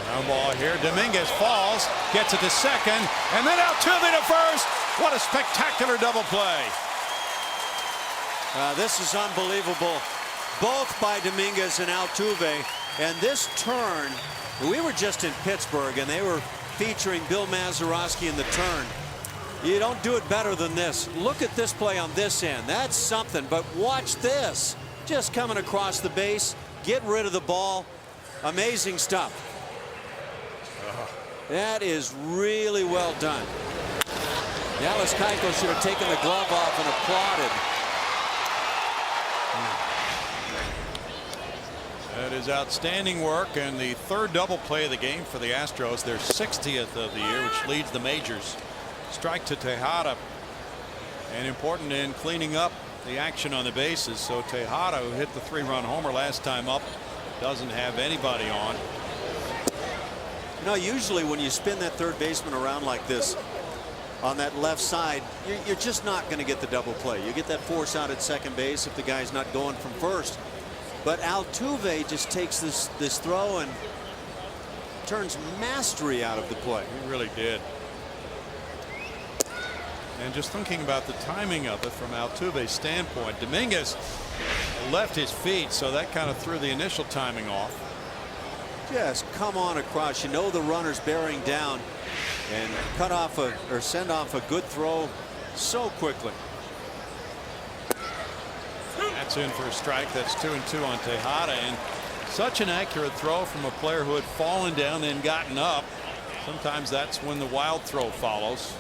Ground ball here. Dominguez falls, gets it to second, and then Altuve to first. What a spectacular double play. This is unbelievable, both by Dominguez and Altuve. And this turn, we were just in Pittsburgh, and they were featuring Bill Mazeroski in the turn. You don't do it better than this. Look at this play on this end. That's something, but watch this. Just coming across the base, get rid of the ball. Amazing stuff. That is really well done. Dallas Keuchel should have taken the glove off and applauded. That is outstanding work, and the 3rd double play of the game for the Astros, their 60th of the year, which leads the majors. Strike to Tejada, and important in cleaning up the action on the bases. So Tejada, who hit the 3-run homer last time up, doesn't have anybody on. You know, usually when you spin that third baseman around like this on that left side, you're just not going to get the double play. You get that force out at second base if the guy's not going from first. But Altuve just takes this throw and turns mastery out of the play. He really did. And just thinking about the timing of it from Altuve's standpoint, Dominguez left his feet, so that kind of threw the initial timing off. Just come on across. You know the runner's bearing down, and cut off or send off a good throw so quickly. That's in for a strike. That's 2-2 on Tejada, and such an accurate throw from a player who had fallen down and gotten up. Sometimes that's when the wild throw follows.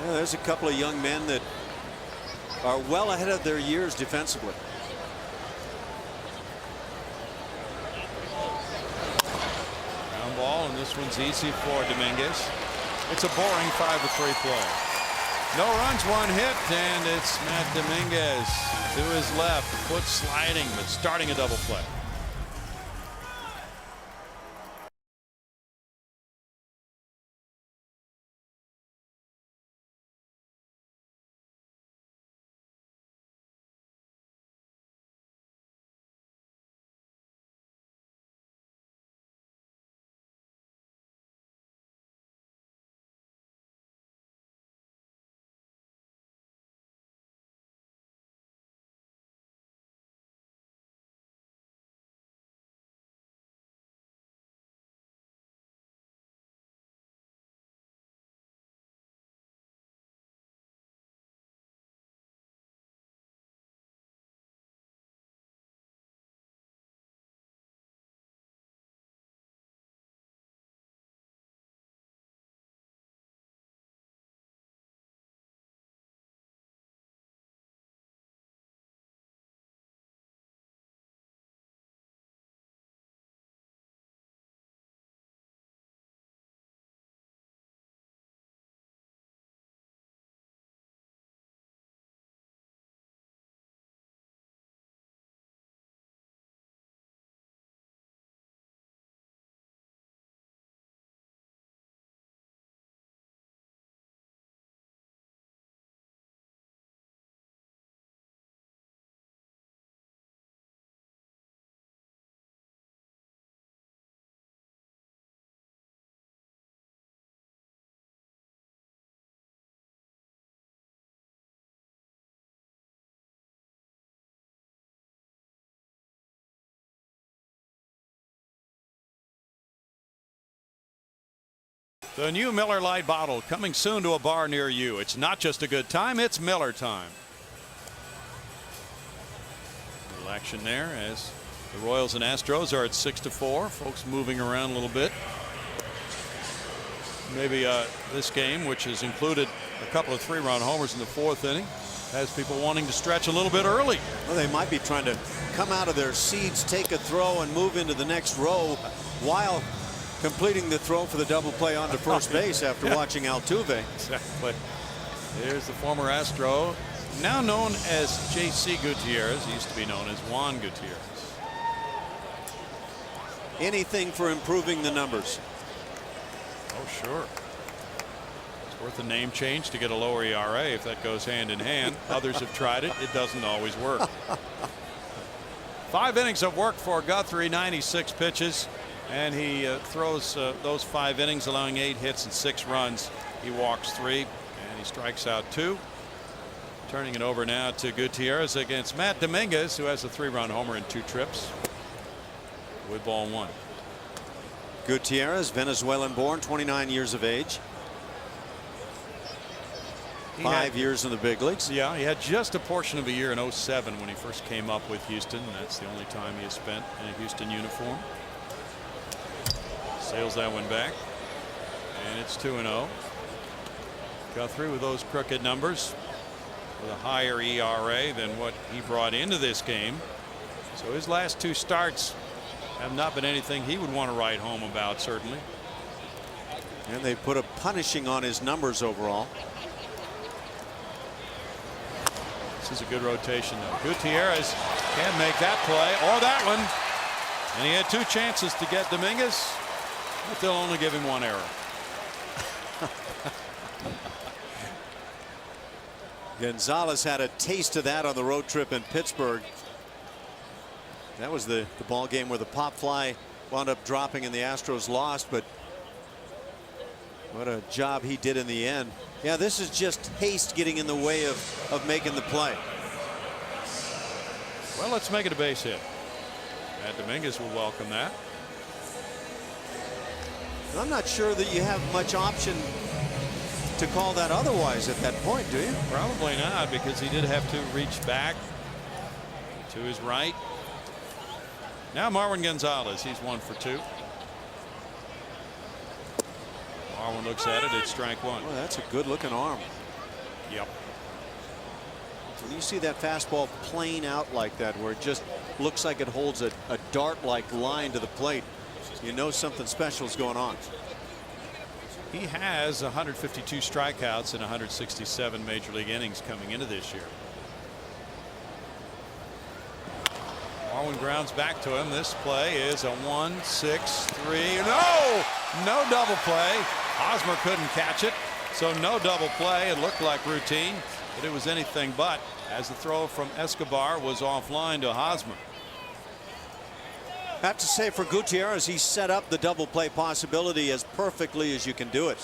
Yeah, there's a couple of young men that are well ahead of their years defensively. Ground ball, and this one's easy for Dominguez. It's a boring 5-3 play. No runs, 1 hit, and it's Matt Dominguez to his left, foot sliding, but starting a double play. The new Miller Lite bottle coming soon to a bar near you. It's not just a good time, it's Miller time. Little action there as the Royals and Astros are at 6-4. Folks moving around a little bit. Maybe this game, which has included a couple of 3-run homers in the 4th inning, has people wanting to stretch a little bit early. Well, they might be trying to come out of their seats, take a throw, and move into the next row while completing the throw for the double play onto first base after watching Altuve. Exactly. Here's the former Astro, now known as J.C. Gutierrez. He used to be known as Juan Gutierrez. Anything for improving the numbers. Oh, sure. It's worth a name change to get a lower ERA if that goes hand in hand. Others have tried it. It doesn't always work. 5 innings of work for Guthrie, 96 pitches. And he throws those 5 innings, allowing 8 hits and 6 runs. He walks 3 and he strikes out 2. Turning it over now to Gutierrez against Matt Dominguez, who has a 3-run homer in 2 trips. With ball 1. Gutierrez, Venezuelan born, 29 years of age. 5 years in the big leagues. Yeah, he had just a portion of a year in 07 when he first came up with Houston. That's the only time he has spent in a Houston uniform. Sails that one back. And it's 2-0. Guthrie with those crooked numbers, with a higher ERA than what he brought into this game. So his last 2 starts have not been anything he would want to write home about, certainly. And they put a punishing on his numbers overall. This is a good rotation, though. Gutierrez can't make that play or that one. And he had 2 chances to get Dominguez, but they'll only give him 1 error. Gonzalez had a taste of that on the road trip in Pittsburgh. That was the ball game where the pop fly wound up dropping and the Astros lost, but what a job he did in the end. Yeah, this is just haste getting in the way of making the play. Well, let's make it a base hit. Matt Dominguez will welcome that. I'm not sure that you have much option to call that otherwise at that point, do you? Probably not, because he did have to reach back to his right. Now Marwin Gonzalez, he's 1 for 2. Marwin looks at it, it's strike 1. Well, that's a good looking arm. Yep. When you see that fastball plane out like that, where it just looks like it holds a dart-like line to the plate, you know something special is going on. He has 152 strikeouts in 167 major league innings coming into this year. Marwin grounds back to him. This play is a 1-6-3. No double play. Hosmer couldn't catch it, so no double play. It looked like routine, but it was anything but, as the throw from Escobar was offline to Hosmer. I have to say, for Gutierrez, he set up the double play possibility as perfectly as you can do it.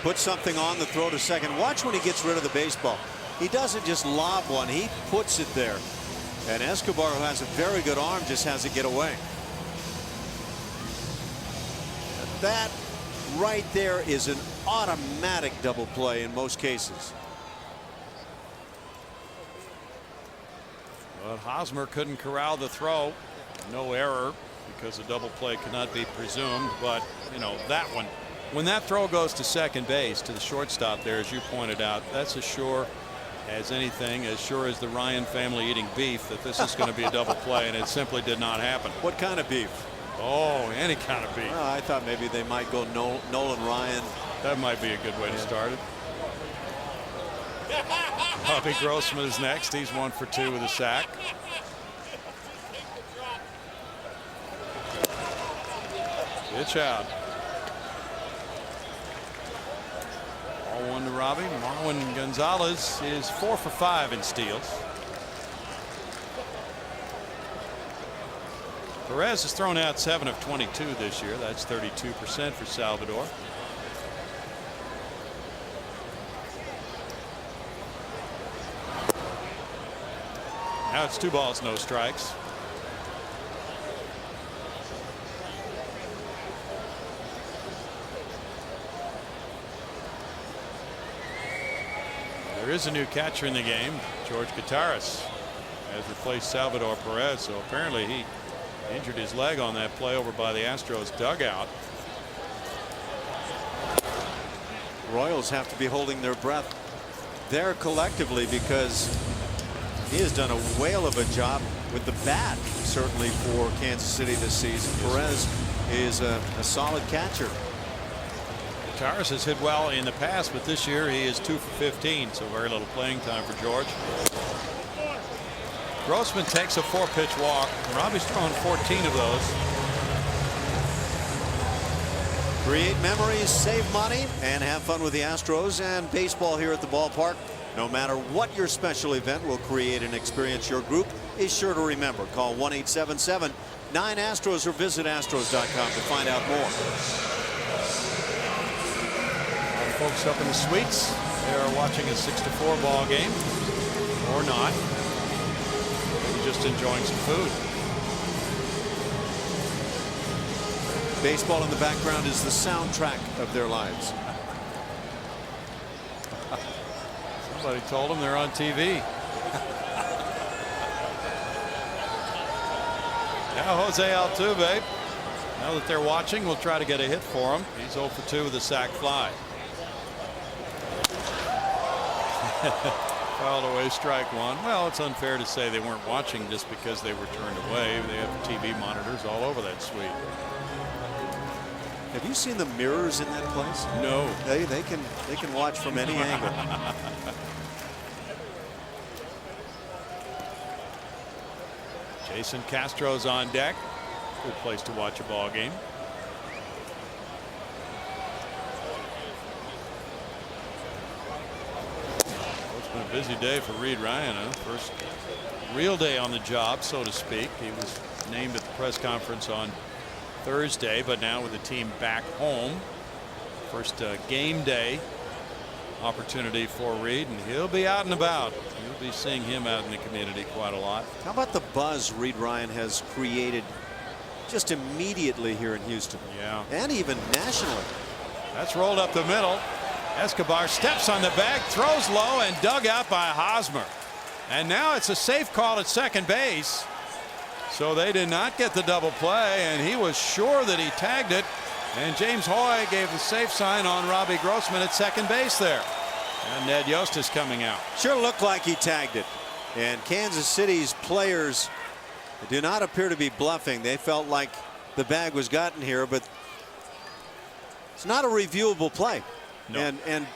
Put something on the throw to second. Watch when he gets rid of the baseball. He doesn't just lob one, he puts it there. And Escobar, who has a very good arm, just has to get away. That right there is an automatic double play in most cases. But Hosmer couldn't corral the throw. No error, because a double play cannot be presumed. But, you know, that one, when that throw goes to second base, to the shortstop there, as you pointed out, that's as sure as anything, as sure as the Ryan family eating beef, that this is going to be a double play, and it simply did not happen. What kind of beef? Oh, any kind of beef. Well, I thought maybe they might go Nolan Ryan. That might be a good way to start it. Bobby Grossman is next. He's 1 for 2 with a sack. Pitch out. All 1 to Robbie. Marwin Gonzalez is 4 for 5 in steals. Perez has thrown out 7 of 22 this year. That's 32% for Salvador. Now it's 2 balls, no strikes. There is a new catcher in the game. George Gutierrez has replaced Salvador Perez. So apparently he injured his leg on that play over by the Astros dugout. Royals have to be holding their breath there collectively because he has done a whale of a job with the bat, certainly for Kansas City this season. Perez is a solid catcher. Gutierrez has hit well in the past, but this year he is 2 for 15, so very little playing time for George. Grossman takes a 4-pitch walk. Robbie's thrown 14 of those. Create memories, save money, and have fun with the Astros and baseball here at the ballpark. No matter what your special event will create an experience your group is sure to remember. Call 1-877-9-ASTROS or visit Astros.com to find out more. All the folks up in the suites, they are watching a 6-4 ball game, or not. Maybe just enjoying some food. Baseball in the background is the soundtrack of their lives. Somebody told them they're on TV. Now Jose Altuve, now that they're watching, we'll try to get a hit for him. He's 0 for 2 with a sac fly. Fouled away, strike one. Well, it's unfair to say they weren't watching just because they were turned away. They have TV monitors all over that suite. Have you seen the mirrors in that place? No. They can watch from any angle. Jason Castro's on deck. Good place to watch a ball game. Well, it's been a busy day for Reed Ryan. Huh? First real day on the job, so to speak. He was named at the press conference on Thursday, but now with the team back home, first game day opportunity for Reed, and he'll be out and about. You'll be seeing him out in the community quite a lot. How about the buzz Reed Ryan has created just immediately here in Houston? Yeah. And even nationally. That's rolled up the middle. Escobar steps on the bag, throws low, and dug out by Hosmer. And now it's a safe call at second base. So they did not get the double play, and he was sure that he tagged it. And James Hoy gave the safe sign on Robbie Grossman at second base there. And Ned Yost is coming out. Sure looked like he tagged it. And Kansas City's players do not appear to be bluffing. They felt like the bag was gotten here, but it's not a reviewable play. No. And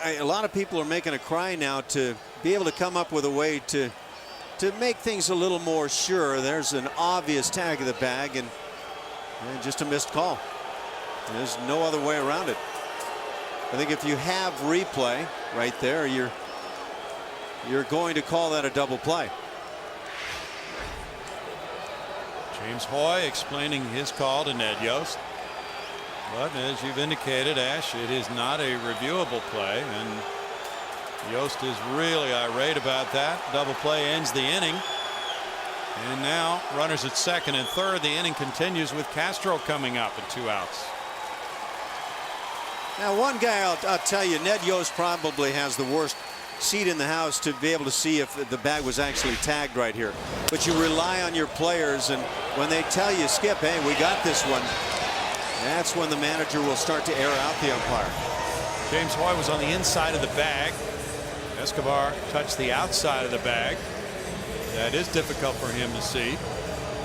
a lot of people are making a cry now to be able to come up with a way to make things a little more sure. There's an obvious tag of the bag and just a missed call. There's no other way around it. I think if you have replay right there, you're going to call that a double play. James Hoy explaining his call to Ned Yost. But as you've indicated, Ash, it is not a reviewable play, and Yost is really irate about that. Double play ends the inning. And now runners at second and third. The inning continues with Castro coming up and 2 outs. Now, one guy I'll tell you, Ned Yost probably has the worst seat in the house to be able to see if the bag was actually tagged right here. But you rely on your players, and when they tell you, Skip, hey, we got this one, that's when the manager will start to air out the umpire. James Hoy was on the inside of the bag. Escobar touched the outside of the bag. That is difficult for him to see,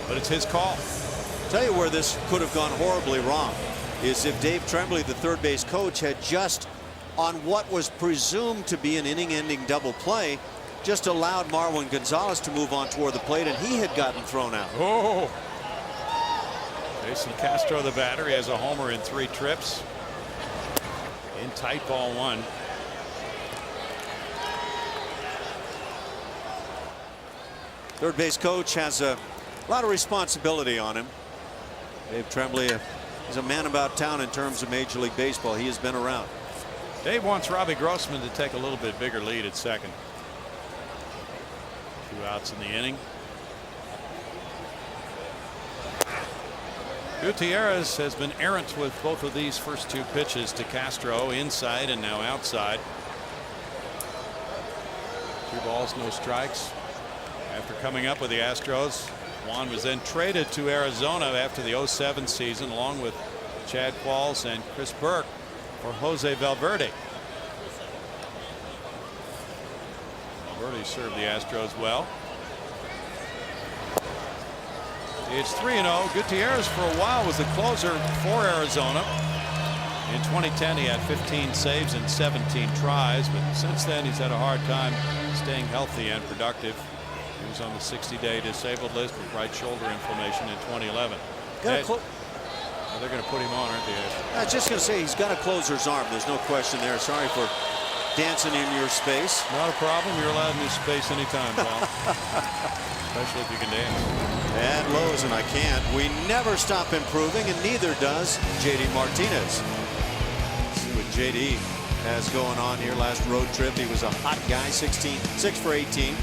but it's his call. I'll tell you where this could have gone horribly wrong is if Dave Tremblay, the third base coach, had just, on what was presumed to be an inning-ending double play, just allowed Marwin Gonzalez to move on toward the plate, and he had gotten thrown out. Oh! Jason Castro, the batter, he has a homer in 3 trips. In tight, ball 1. Third base coach has a lot of responsibility on him. Dave Tremblay is a man about town in terms of Major League Baseball. He has been around. Dave wants Robbie Grossman to take a little bit bigger lead at second. 2 outs in the inning. Gutierrez has been errant with both of these first 2 pitches to Castro, inside and now outside. 2 balls, no strikes. After coming up with the Astros, Juan was then traded to Arizona after the 07 season, along with Chad Qualls and Chris Burke, for Jose Valverde. Valverde served the Astros well. It's 3-0. Gutierrez for a while was the closer for Arizona. In 2010 he had 15 saves and 17 tries, but since then he's had a hard time staying healthy and productive. He was on the 60-day disabled list with right shoulder inflammation in 2011. They're going to put him on, aren't they? I was just going to say, he's got a closer's arm. There's no question there. Sorry for dancing in your space. Not a problem. You're allowed in your space anytime, Paul. Especially if you can dance. Bad lows, and I can't. We never stop improving, and neither does J.D. Martinez. Let's see what J.D. has going on here. Last road trip, he was a hot guy. 6 for 18.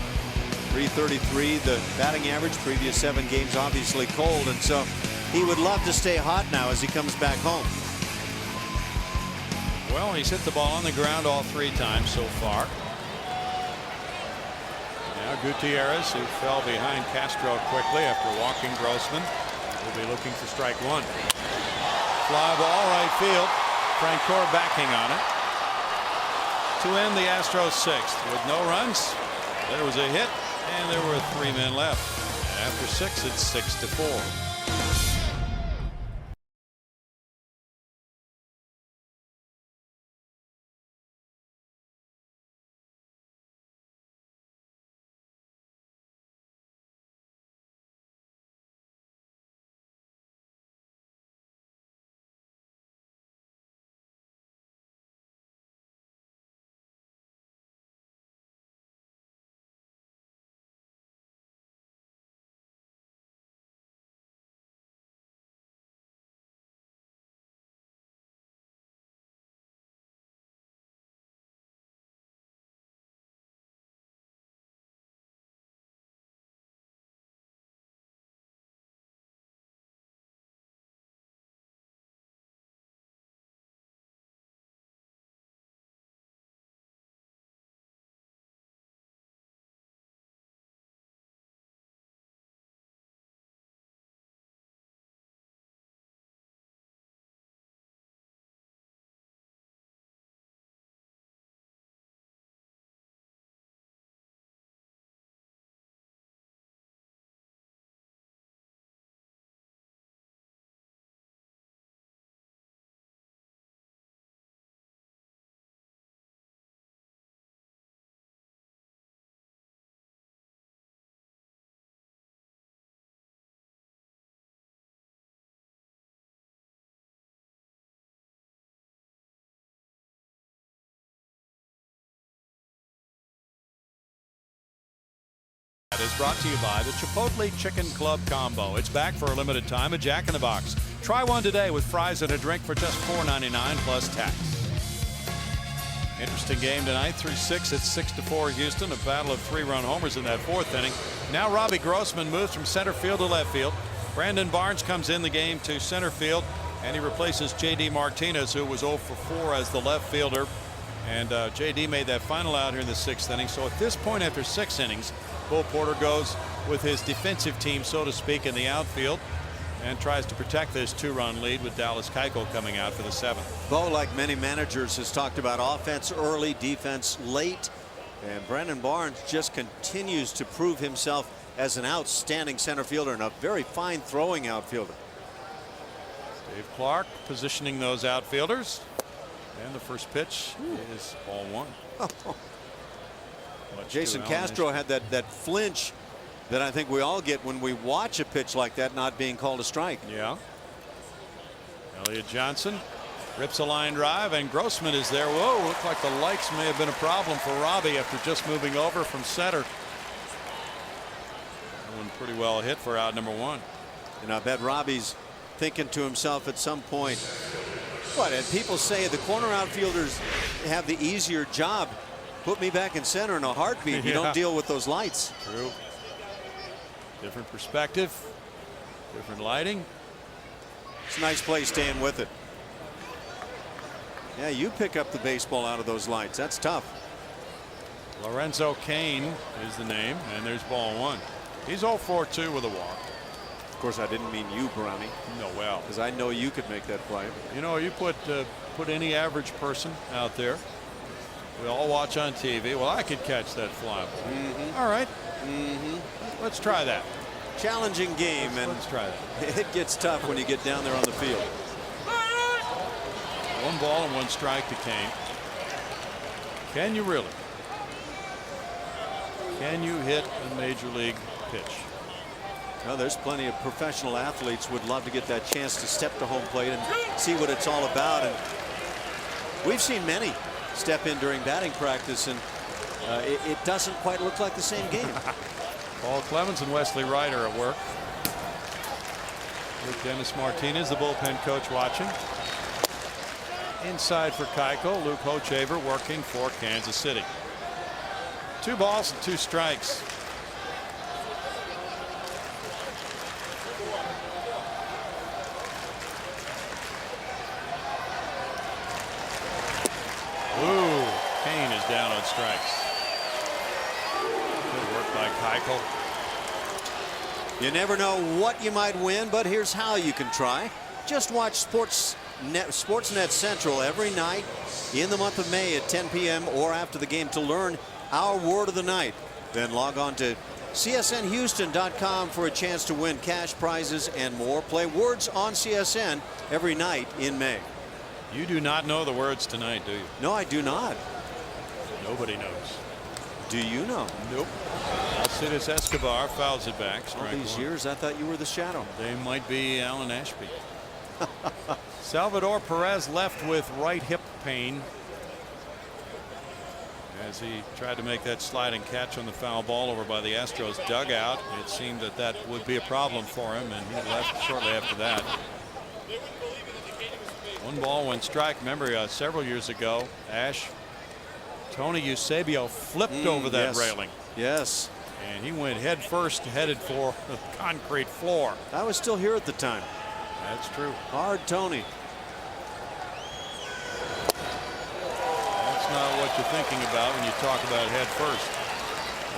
333 the batting average. Previous 7 games obviously cold, and so he would love to stay hot now as he comes back home. Well, he's hit the ball on the ground all 3 times so far. Now Gutierrez, who fell behind Castro quickly after walking Grossman, will be looking for strike 1. Fly ball right field. Francoeur backing on it to end the Astros 6th with no runs. There was a hit, and there were 3 men left. After 6, it's 6-4. That is brought to you by the Chipotle Chicken Club Combo. It's back for a limited time at Jack in the Box. Try one today with fries and a drink for just $4.99 plus tax. Interesting game tonight. Through 6, it's 6-4 Houston. A battle of 3-run homers in that 4th inning. Now Robbie Grossman moves from center field to left field. Brandon Barnes comes in the game to center field, and he replaces J.D. Martinez, who was 0 for 4 as the left fielder. And J.D. made that final out here in the 6th inning. So at this point, after 6 innings, Bo Porter goes with his defensive team, so to speak, in the outfield and tries to protect this 2-run lead with Dallas Keuchel coming out for the 7th. Bo, like many managers, has talked about offense early, defense late, and Brandon Barnes just continues to prove himself as an outstanding center fielder and a very fine throwing outfielder. Dave Clark positioning those outfielders, and the first pitch is ball 1. Jason Castro had that flinch that I think we all get when we watch a pitch like that not being called a strike. Yeah. Elliott Johnson rips a line drive, and Grossman is there. Whoa, looked like the lights may have been a problem for Robbie after just moving over from center. That one pretty well hit for out number 1. And I bet Robbie's thinking to himself at some point, what, and people say the corner outfielders have the easier job. Put me back in center in a heartbeat. You don't deal with those lights. True. Different perspective, different lighting. It's a nice play staying with it. Yeah, you pick up the baseball out of those lights. That's tough. Lorenzo Cain is the name, and there's ball one. He's 0-for-2 with a walk. Of course, I didn't mean you, Brownie. No, well, because I know you could make that play. You know, you put any average person out there. We all watch on TV. Well, I could catch that fly ball. All right. Let's try that. Challenging game, and let's try that. It gets tough when you get down there on the field. 1 ball and 1 strike to Cain. Can you really? Can you hit a major league pitch? Well, there's plenty of professional athletes would love to get that chance to step to home plate and see what it's all about. And we've seen many step in during batting practice, and it doesn't quite look like the same game. Paul Clemens and Wesley Wright are at work. With Dennis Martinez, the bullpen coach, watching. Inside for Keuchel. Luke Hochevar working for Kansas City. 2 balls and 2 strikes. Ooh, Cain is down on strikes. Good work by Keuchel. You never know what you might win, but here's how you can try. Just watch Sportsnet Central every night in the month of May at 10 p.m. or after the game to learn our word of the night. Then log on to csnhouston.com for a chance to win cash prizes and more. Play Words on CSN every night in May. You do not know the words tonight, do you? No, I do not. Nobody knows. Do you know? Nope. Alcides Escobar fouls it back. All these 1. years, I thought you were the shadow. They might be Alan Ashby. Salvador Perez left with right hip pain as he tried to make that sliding catch on the foul ball over by the Astros dugout. It seemed that would be a problem for him, and he left shortly after that. 1 ball, 1 strike. Remember, several years ago, Tony Eusebio flipped over that railing. Yes. And he went head first, headed for the concrete floor. I was still here at the time. That's true. Hard Tony. That's not what you're thinking about when you talk about head first.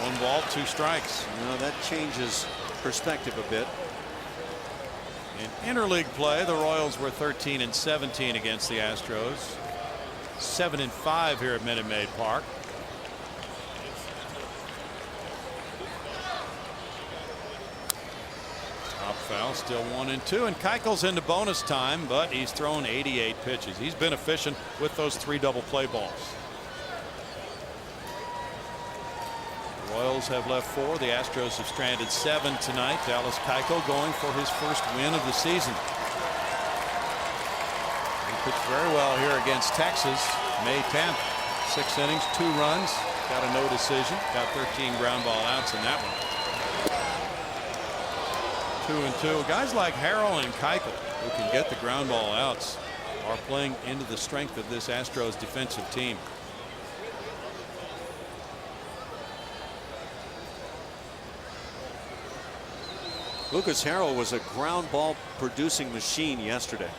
1 ball, 2 strikes. No, that changes perspective a bit. In interleague play, the Royals were 13-17 against the Astros. 7-5 here at Minute Maid Park. Top foul, still 1-2, and Keuchel's into bonus time, but he's thrown 88 pitches. He's been efficient with those 3 double play balls. The Royals have left 4. The Astros have stranded 7 tonight. Dallas Keuchel going for his first win of the season. He pitched very well here against Texas May 10th. 6 innings, 2 runs, got a no decision, got 13 ground ball outs in that one. 2-2. Guys like Harrell and Keuchel, who can get the ground ball outs, are playing into the strength of this Astros defensive team. Lucas Harrell was a ground ball producing machine yesterday.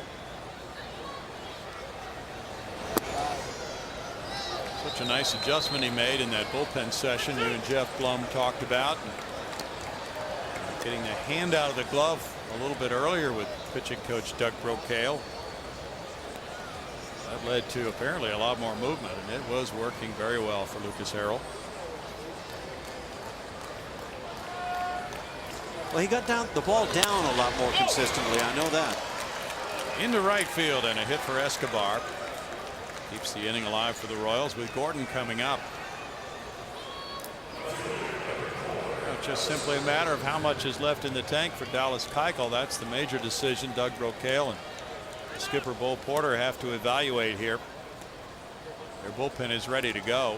Such a nice adjustment he made in that bullpen session you and Jeff Blum talked about. Getting the hand out of the glove a little bit earlier with pitching coach Doug Brocail. That led to apparently a lot more movement, and it was working very well for Lucas Harrell. Well, he got the ball down a lot more consistently. I know that. Into right field, and a hit for Escobar. Keeps the inning alive for the Royals with Gordon coming up. It's just simply a matter of how much is left in the tank for Dallas Keuchel. That's the major decision Doug Brocail and skipper Bo Porter have to evaluate here. Their bullpen is ready to go.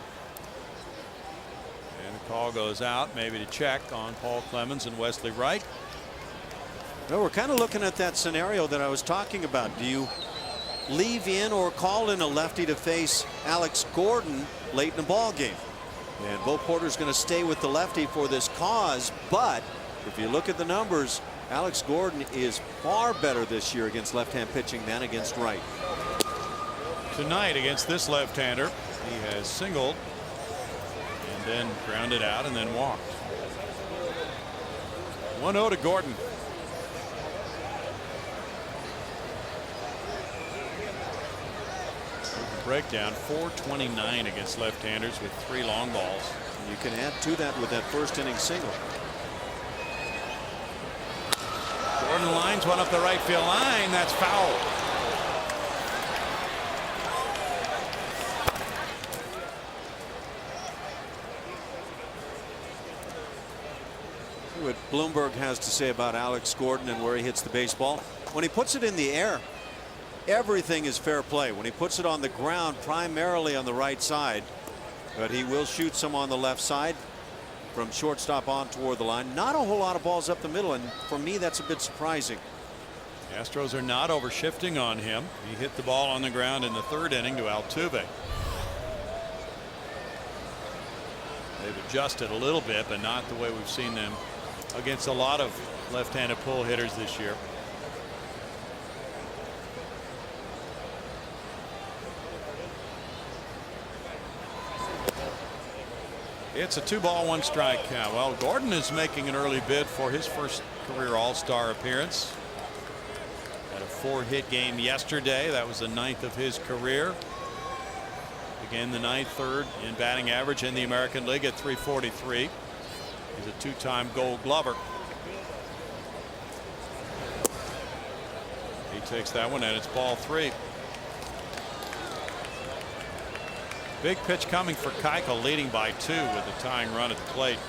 And the call goes out, maybe to check on Paul Clemens and Wesley Wright. Well, we're kind of looking at that scenario that I was talking about. Do you leave in or call in a lefty to face Alex Gordon late in the ball game? And Bo Porter's going to stay with the lefty for this cause, but if you look at the numbers, Alex Gordon is far better this year against left-hand pitching than against right. Tonight against this left-hander, he has singled in and then grounded out and then walked. 1-0 to Gordon. Breakdown 429 against left-handers with 3 long balls. And you can add to that with that first inning single. Gordon lines one up the right field line. That's foul. See what Bloomberg has to say about Alex Gordon and where he hits the baseball. When he puts it in the air, everything is fair play. When he puts it on the ground, primarily on the right side, but he will shoot some on the left side from shortstop on toward the line. Not a whole lot of balls up the middle, and for me that's a bit surprising. The Astros are not overshifting on him. He hit the ball on the ground in the 3rd inning to Altuve. They've adjusted a little bit, but not the way we've seen them against a lot of left-handed pull hitters this year. It's a 2-ball 1-strike count. Well, Gordon is making an early bid for his first career All-Star appearance. Had a 4-hit game yesterday. That was the 9th of his career. Again, the 9th, 3rd in batting average in the American League at .343. He's a 2-time Gold Glover. He takes that one, and it's ball 3. Big pitch coming for Keuchel, leading by 2 with a tying run at the plate.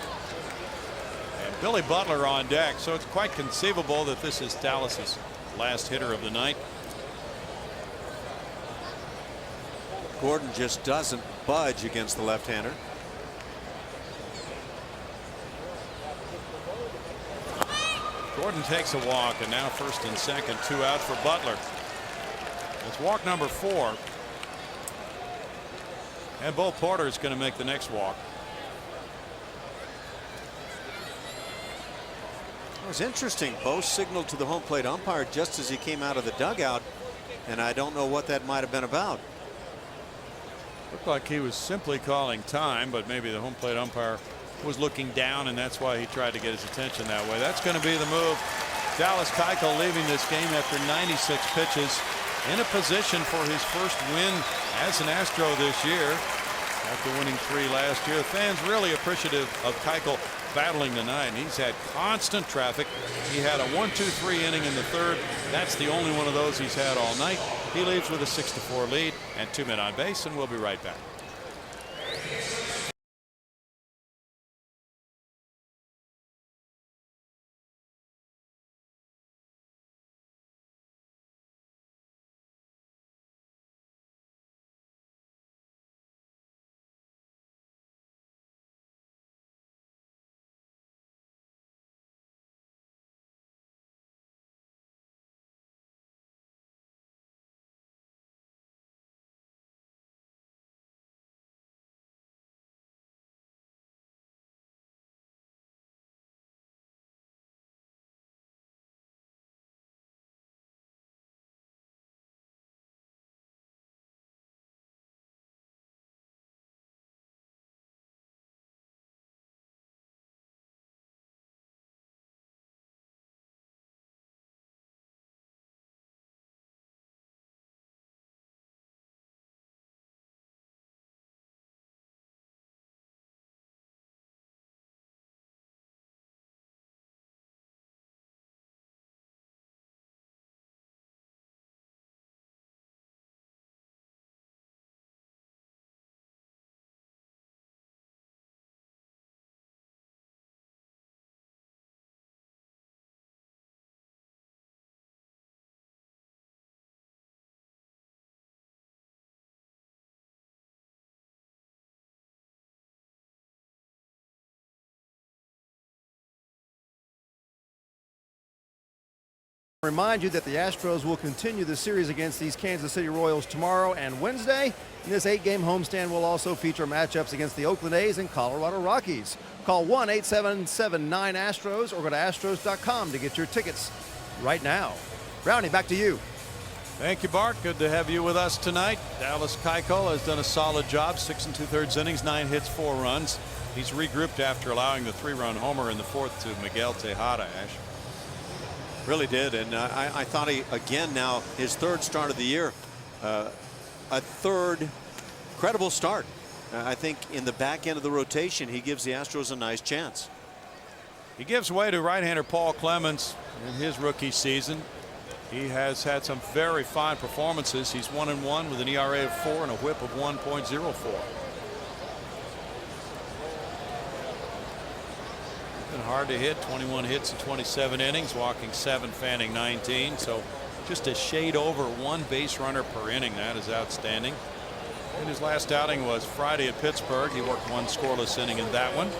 And Billy Butler on deck, so it's quite conceivable that this is Dallas's last hitter of the night. Gordon just doesn't budge against the left-hander. Gordon takes a walk, and now 1st and 2nd, 2 out for Butler. It's walk number 4. And Bo Porter is going to make the next walk. It was interesting. Bo signaled to the home plate umpire just as he came out of the dugout, and I don't know what that might have been about. Looked like he was simply calling time, but maybe the home plate umpire was looking down, and that's why he tried to get his attention that way. That's going to be the move. Dallas Keuchel leaving this game after 96 pitches, in a position for his first win as an Astro this year after winning 3 last year. The fans really appreciative of Keuchel battling tonight, and he's had constant traffic. He had a 1-2-3 inning in the 3rd. That's the only one of those he's had all night. He leaves with a 6-4 lead and 2 men on base, and we'll be right back. Remind you that the Astros will continue the series against these Kansas City Royals tomorrow and Wednesday. And this 8-game homestand will also feature matchups against the Oakland A's and Colorado Rockies. Call 1-877-9-ASTROS or go to astros.com to get your tickets right now. Brownie, back to you. Thank you, Bart. Good to have you with us tonight. Dallas Keuchel has done a solid job. 6 2/3 innings, 9 hits, 4 runs. He's regrouped after allowing the 3-run homer in the 4th to Miguel Tejada. Ash. Really did, and I thought he again now his 3rd start of the year, a 3rd credible start. I think in the back end of the rotation he gives the Astros a nice chance. He gives way to right-hander Paul Clemens in his rookie season. He has had some very fine performances. He's 1-1 with an ERA of 4 and a WHIP of 1.04. Been hard to hit. 21 hits in 27 innings, walking 7, fanning 19. So just a shade over 1 base runner per inning. That is outstanding. And his last outing was Friday at Pittsburgh. He worked 1 scoreless inning in that one.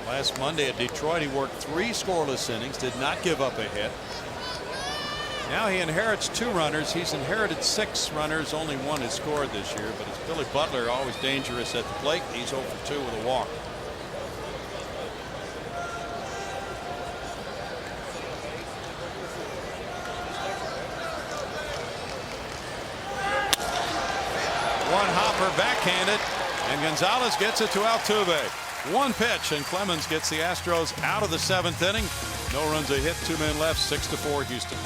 Last Monday at Detroit, he worked 3 scoreless innings, did not give up a hit. Now he inherits 2 runners. He's inherited 6 runners. Only 1 has scored this year, but it's Billy Butler, always dangerous at the plate. He's 0 for 2 with a walk. One hopper backhanded, and Gonzalez gets it to Altuve. 1 pitch, and Clemens gets the Astros out of the 7th inning. No runs a hit, 2 men left, 6-4 Houston.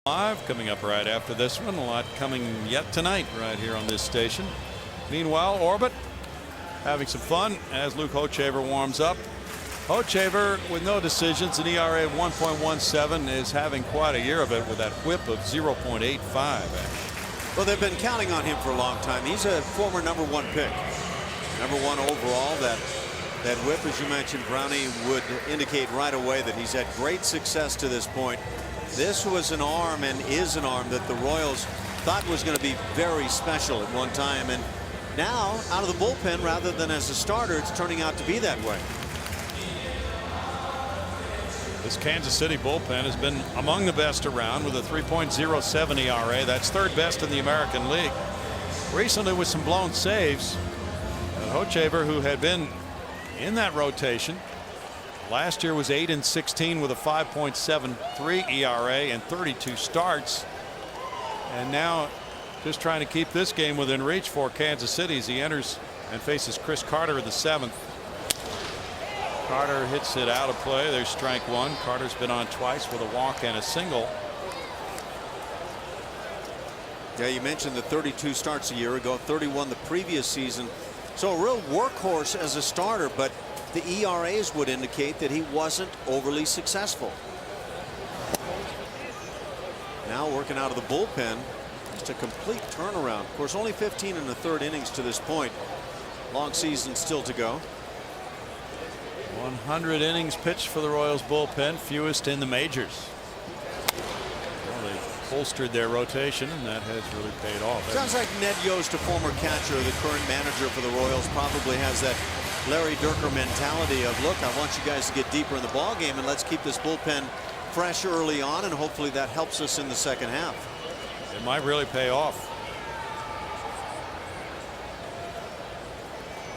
Live coming up right after this one. A lot coming yet tonight right here on this station. Meanwhile, Orbit having some fun as Luke Hochevar warms up. Hochevar with no decisions, an ERA of 1.17, is having quite a year of it with that WHIP of 0.85. Well, they've been counting on him for a long time. He's a former #1 pick, #1 overall. That WHIP, as you mentioned, Brownie, would indicate right away that he's had great success to this point. This was an arm, and is an arm, that the Royals thought was going to be very special at one time, and now out of the bullpen rather than as a starter, it's turning out to be that way. This Kansas City bullpen has been among the best around with a 3.07 ERA. That's 3rd best in the American League. Recently with some blown saves. Hochevar, who had been in that rotation last year, was 8-16 with a 5.73 ERA and 32 starts. And now just trying to keep this game within reach for Kansas City as he enters and faces Chris Carter in the 7th. Carter hits it out of play. There's strike 1. Carter's been on twice with a walk and a single. Yeah, you mentioned the 32 starts a year ago, 31 the previous season. So a real workhorse as a starter, but the ERAs would indicate that he wasn't overly successful. Now working out of the bullpen, just a complete turnaround. Of course, only 15 in the 3rd innings to this point. Long season still to go. 100 innings pitched for the Royals bullpen, fewest in the majors. Well, they bolstered their rotation, and that has really paid off. Sounds like Ned Yost, a former catcher, the current manager for the Royals, probably has that Larry Dierker mentality of, look, I want you guys to get deeper in the ball game, and let's keep this bullpen fresh early on, and hopefully that helps us in the second half. It might really pay off.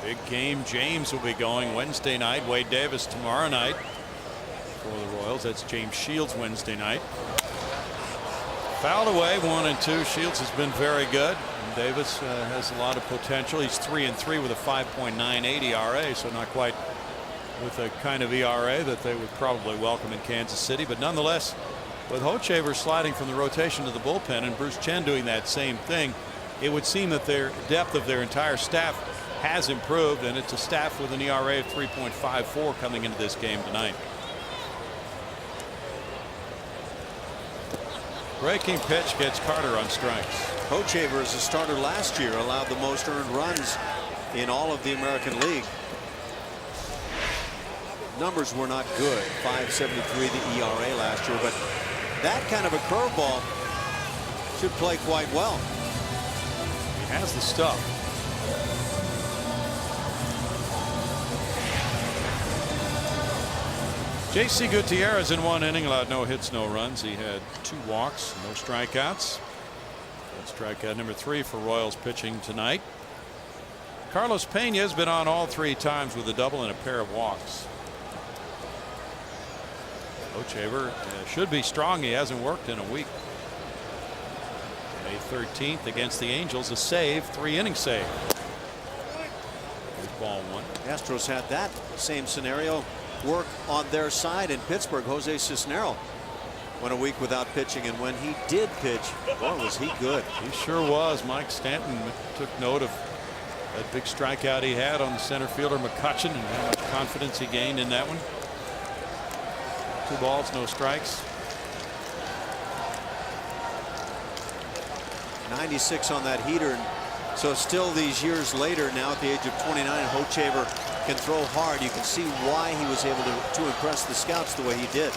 Big game. James will be going Wednesday night. Wade Davis tomorrow night for the Royals. That's James Shields Wednesday night. Fouled away 1-2. Shields has been very good. And Davis has a lot of potential. He's 3-3 with a 5.98 ERA, so not quite with the kind of ERA that they would probably welcome in Kansas City. But nonetheless, with Hochevar sliding from the rotation to the bullpen and Bruce Chen doing that same thing, it would seem that their depth of their entire staff has improved, and it's a staff with an ERA of 3.54 coming into this game tonight. Breaking pitch gets Carter on strikes. Hochevar, as a starter last year, allowed the most earned runs in all of the American League. Numbers were not good. 5.73 the ERA last year, but that kind of a curveball should play quite well. He has the stuff. J.C. Gutierrez in one inning allowed no hits, no runs. He had 2 walks, no strikeouts. That's strikeout number 3 for Royals pitching tonight. Carlos Pena has been on all 3 times with a double and a pair of walks. Hochevar should be strong. He hasn't worked in a week. May 13th against the Angels, a save, 3-inning save. Here's ball 1. Astros had that same scenario work on their side in Pittsburgh. Jose Cisnero went a week without pitching, and when he did pitch, boy, was he good. He sure was. Mike Stanton took note of that big strikeout he had on the center fielder McCutchen and how much confidence he gained in that one. 2 balls, no strikes. 96 on that heater, and so still these years later, now at the age of 29, Hochevar can throw hard. You can see why he was able to impress the scouts the way he did.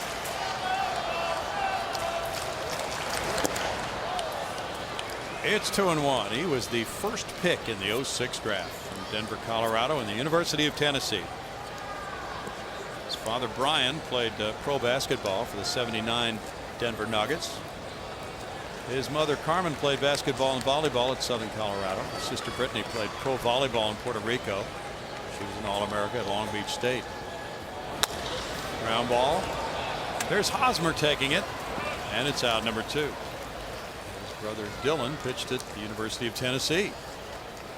It's 2-1. He was the first pick in the '06 draft from Denver, Colorado, and the University of Tennessee. His father Brian played pro basketball for the '79 Denver Nuggets. His mother Carmen played basketball and volleyball at Southern Colorado. His sister Brittany played pro volleyball in Puerto Rico. She was an All-America at Long Beach State. Ground ball. There's Hosmer taking it, and it's out, number 2. His brother Dylan pitched at the University of Tennessee.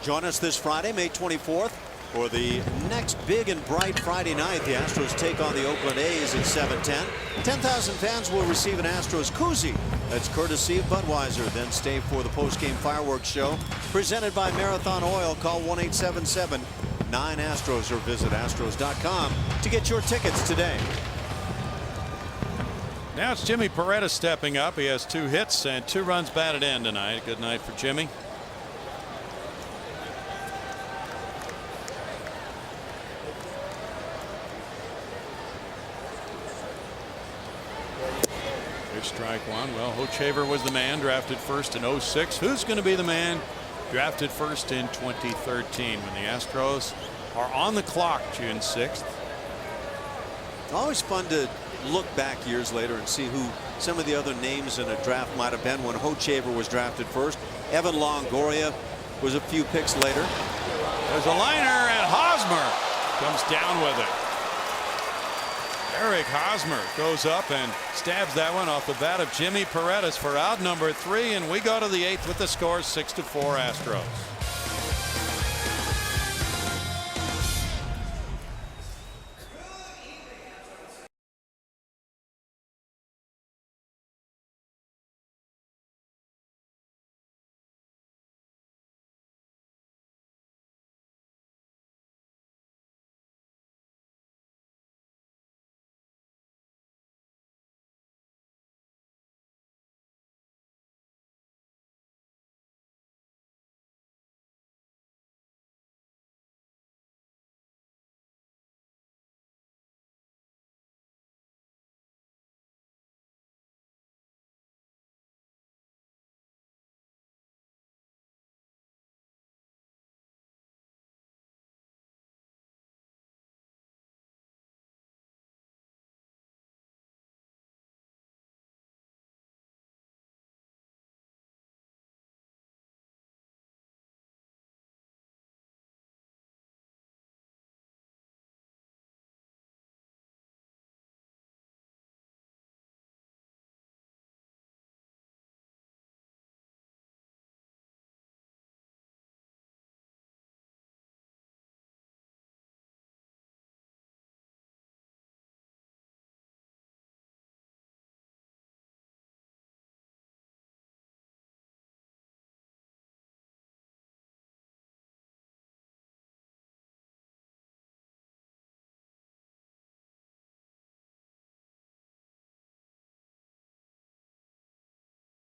Join us this Friday, May 24th, for the next big and bright Friday night. The Astros take on the Oakland A's at 7:10. 10,000 fans will receive an Astros koozie. That's courtesy of Budweiser. Then stay for the post-game fireworks show presented by Marathon Oil. Call 1-877-9-ASTROS or visit Astros.com to get your tickets today. Now it's Jimmy Peretta stepping up. He has 2 hits and 2 runs batted in tonight. Good night for Jimmy. Here's strike 1. Well, Hochevar was the man drafted first in '06. Who's going to be the man drafted first in 2013 when the Astros are on the clock June 6th? Always fun to look back years later and see who some of the other names in a draft might have been when Hochevar was drafted first. Evan Longoria was a few picks later. There's a liner, and Hosmer comes down with it. Eric Hosmer goes up and stabs that one off the bat of Jimmy Peretta for out number 3, and we go to the 8th with the score 6-4 Astros.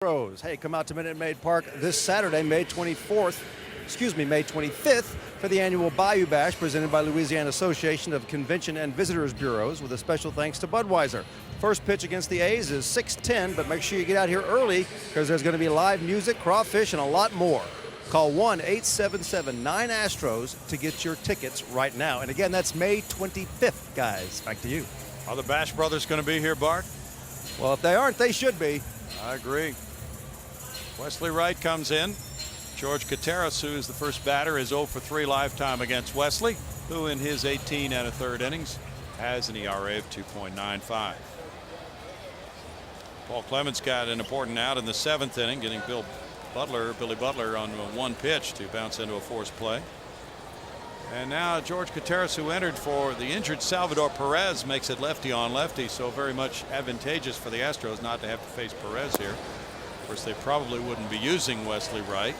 Astros. Hey, come out to Minute Maid Park this Saturday, May 25th for the annual Bayou Bash presented by Louisiana Association of Convention and Visitors Bureaus with a special thanks to Budweiser. First pitch against the A's is 6:10, but make sure you get out here early because there's going to be live music, crawfish, and a lot more. Call 1-877-9-ASTROS to get your tickets right now. And again, that's May 25th, guys. Back to you. Are the Bash brothers going to be here, Bart? Well, if they aren't, they should be. I agree. Wesley Wright comes in. George Gutierrez, who is the first batter, is 0 for 3 lifetime against Wesley, who in his 18 and a third innings has an ERA of 2.95. Paul Clemens got an important out in the 7th inning, getting Billy Butler on one pitch to bounce into a forced play. And now George Gutierrez, who entered for the injured Salvador Perez, makes it lefty on lefty, so very much advantageous for the Astros not to have to face Perez here. Of course, they probably wouldn't be using Wesley Wright,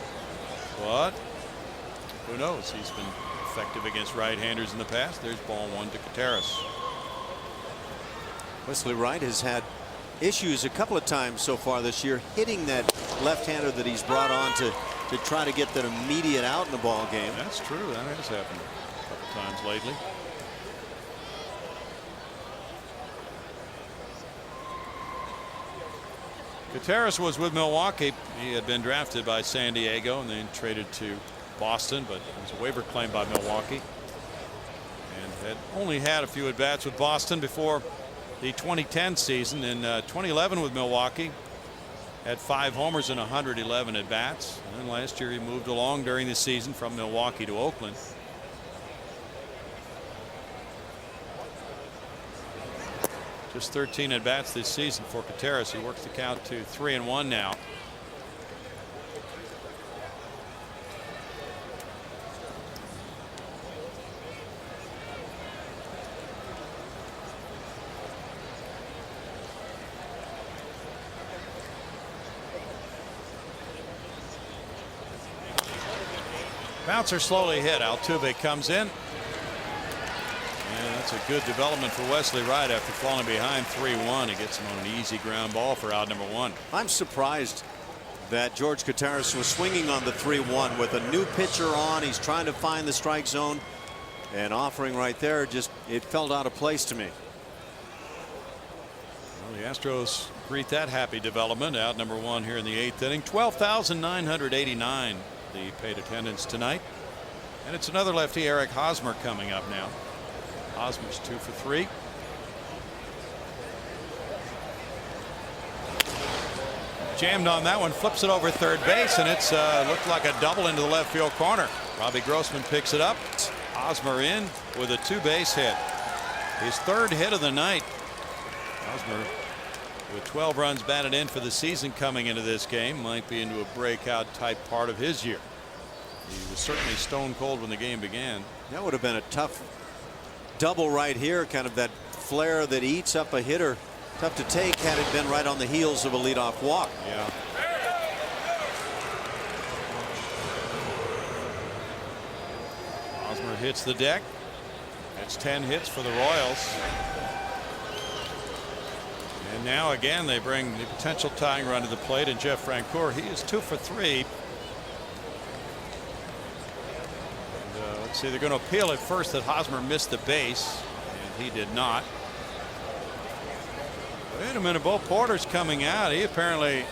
but who knows? He's been effective against right-handers in the past. There's ball 1 to Gutierrez. Wesley Wright has had issues a couple of times so far this year hitting that left-hander that he's brought on to try to get that immediate out in the ball game. That's true. That has happened a couple times lately. Gutierrez was with Milwaukee. He had been drafted by San Diego and then traded to Boston, but it was a waiver claim by Milwaukee and had only had a few at bats with Boston before the 2010 season. In 2011 with Milwaukee, had 5 homers and 111 at bats, and then last year he moved along during the season from Milwaukee to Oakland. Just 13 at bats this season for Gutierrez. He works the count to 3-1 now. Bouncer slowly hit. Altuve comes in. And that's a good development for Wesley Wright after falling behind 3-1. He gets him on an easy ground ball for out number 1. I'm surprised that George Gutierrez was swinging on the 3-1 with a new pitcher on. He's trying to find the strike zone, and offering right there, just it felt out of place to me. Well, the Astros greet that happy development. Out number 1 here in the 8th inning. 12,989 the paid attendance tonight, and it's another lefty, Eric Hosmer, coming up now. Hosmer's 2 for 3. Jammed on that one, flips it over third base, and it's looked like a double into the left field corner. Robbie Grossman picks it up. Hosmer in with a 2-base hit, his 3rd hit of the night. Hosmer with 12 runs batted in for the season coming into this game, might be into a breakout type part of his year. He was certainly stone cold when the game began. That would have been a tough double right here, kind of that flare that eats up a hitter. Tough to take had it been right on the heels of a leadoff walk. Yeah. Hosmer hits the deck. That's 10 hits for the Royals. And now again they bring the potential tying run to the plate, and Jeff Francoeur, he is 2 for 3. And, let's see, they're going to appeal at first that Hosmer missed the base, and he did not. Wait a minute, Bo Porter's coming out. He apparently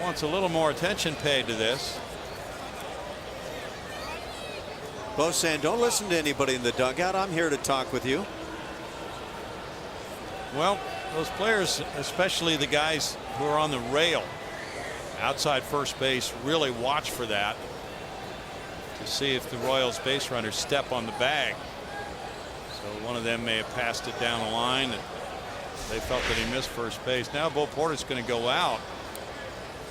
wants a little more attention paid to this. Bo saying, don't listen to anybody in the dugout. I'm here to talk with you. Well, those players, especially the guys who are on the rail outside first base, really watch for that to see if the Royals base runners step on the bag. So one of them may have passed it down the line, and they felt that he missed first base. Now Bo Porter's going to go out.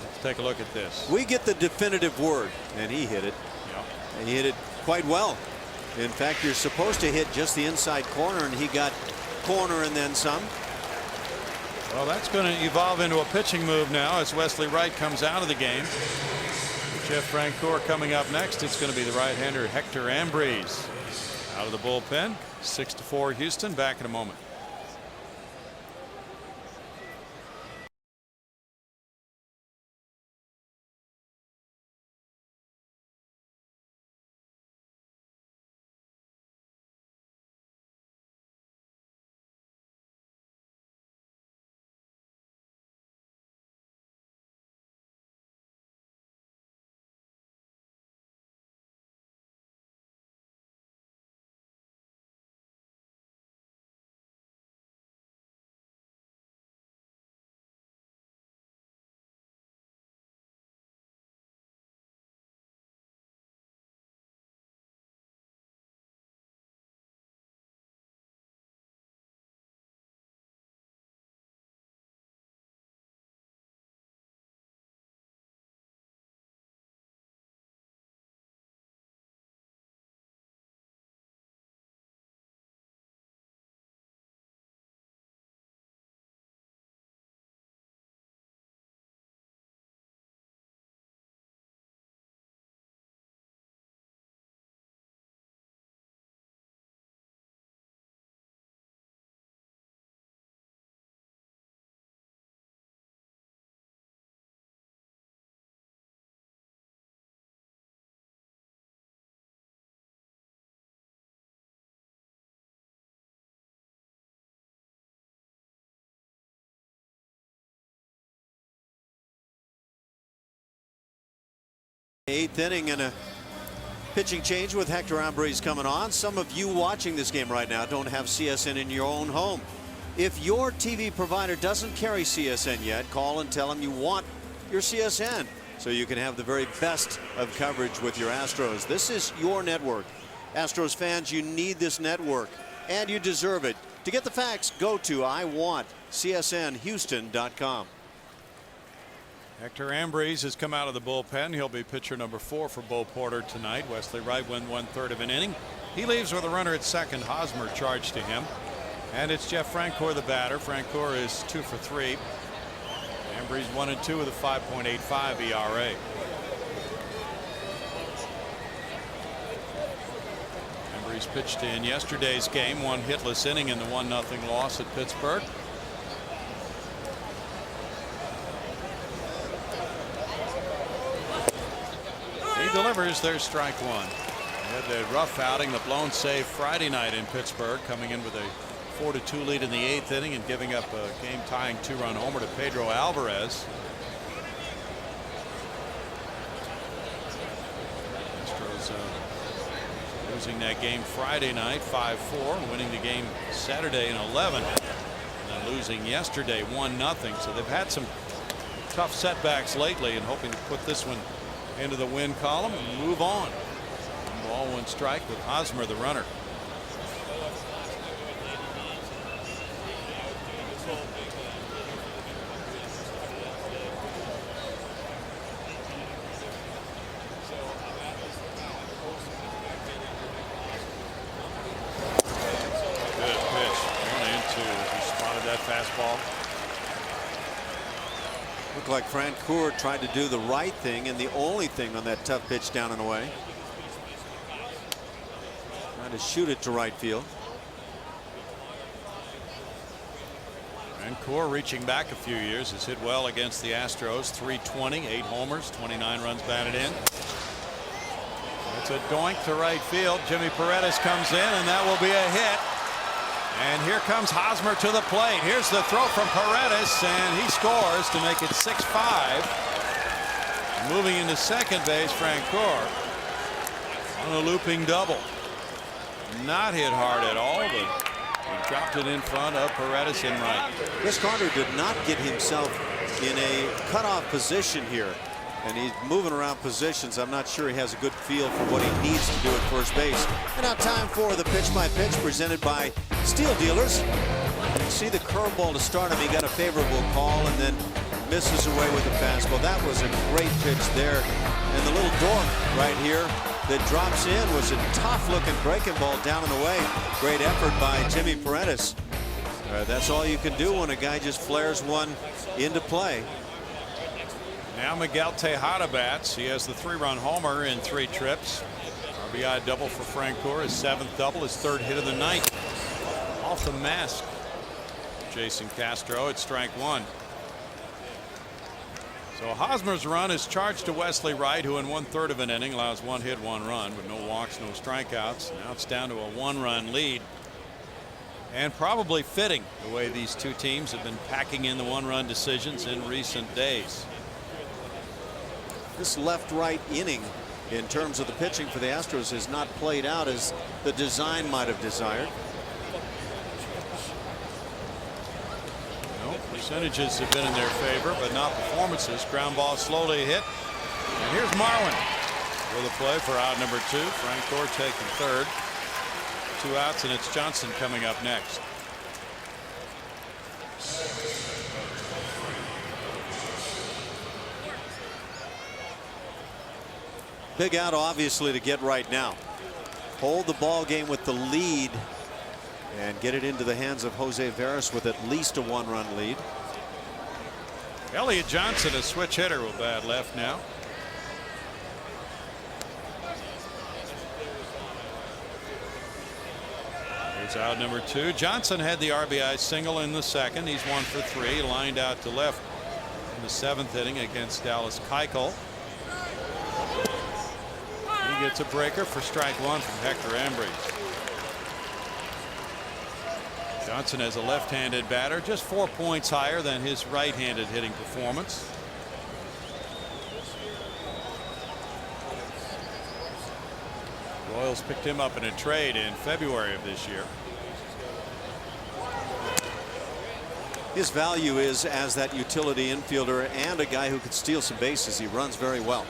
Let's take a look at this. We get the definitive word, and he hit it. Yeah. And he hit it quite well. In fact, you're supposed to hit just the inside corner, and he got corner and then some. Well, that's going to evolve into a pitching move now as Wesley Wright comes out of the game. Jeff Francoeur coming up next. It's going to be the right-hander Hector Ambriz out of the bullpen. 6-4 Houston. Back in a moment. Eighth inning and a pitching change with Hector Ambrose coming on. Some of you watching this game right now don't have CSN in your own home. If your TV provider doesn't carry CSN yet, call and tell them you want your CSN so you can have the very best of coverage with your Astros. This is your network. Astros fans, you need this network and you deserve it. To get the facts, go to iwantcsnhouston.com. Hector Ambrose has come out of the bullpen. He'll be pitcher number 4 for Bo Porter tonight. Wesley Wright went 1/3 of an inning. He leaves with a runner at second. Hosmer charged to him. And it's Jeff Francoeur, the batter. Francoeur is 2 for 3. Ambrose 1 and 2 with a 5.85 ERA. Ambrose pitched in yesterday's game, 1 hitless inning in the 1-0 loss at Pittsburgh. He delivers. There's strike 1. He had the rough outing, the blown save Friday night in Pittsburgh, coming in with a 4-2 lead in the 8th inning and giving up a game-tying 2-run homer to Pedro Alvarez. Astros losing that game Friday night 5-4, winning the game Saturday in 11, and then losing yesterday 1-0. So they've had some tough setbacks lately and hoping to put this one into the win column and move on. 1 ball, 1 strike with Hosmer the runner. Good pitch. 1-2. He spotted that fastball. Looked like Francoeur tried to do the right thing and the only thing on that tough pitch down and away. Trying to shoot it to right field. Francoeur, reaching back a few years, has hit well against the Astros. 320, 8 homers, 29 runs batted in. It's a doink to right field. Jimmy Paredes comes in, and that will be a hit. And here comes Hosmer to the plate. Here's the throw from Paredes, and he scores to make it 6-5. Moving into second base, Francoeur on a looping double. Not hit hard at all, but he dropped it in front of Paredes in right. Chris Carter did not get himself in a cutoff position here, and he's moving around positions. I'm not sure he has a good feel for what he needs to do at first base. And now time for the pitch by pitch presented by Steel Dealers. You see the curveball to start him. He got a favorable call and then misses away with the fastball. That was a great pitch there. And the little dork right here that drops in was a tough looking breaking ball down and away. Great effort by Jimmy Paredes. That's all you can do when a guy just flares one into play. Now Miguel Tejada bats. He has the 3-run homer in 3 trips. RBI double for Francoeur, his 7th double, his 3rd hit of the night. Off the mask. Jason Castro at strike 1. So Hosmer's run is charged to Wesley Wright, who in 1/3 of an inning allows 1 hit, 1 run with no walks, no strikeouts. Now it's down to a 1-run lead. And probably fitting the way these two teams have been packing in the 1-run decisions in recent days. This left-right inning in terms of the pitching for the Astros has not played out as the design might have desired. No, percentages have been in their favor, but not performances. Ground ball slowly hit. And here's Marwin with a play for out number 2. Francoeur taking 3rd. 2 outs, and it's Johnson coming up next. Big out obviously to get right now. Hold the ball game with the lead and get it into the hands of Jose Veras with at least a 1-run lead. Elliott Johnson, a switch hitter, will bat left now. Here's out number 2. Johnson had the RBI single in the 2nd. He's 1 for 3, lined out to left in the 7th inning against Dallas Keuchel. He gets a breaker for strike 1 from Hector Ambrose. Johnson has a left-handed batter, just 4 points higher than his right-handed hitting performance. Royals picked him up in a trade in February of this year. His value is as that utility infielder and a guy who could steal some bases. He runs very well.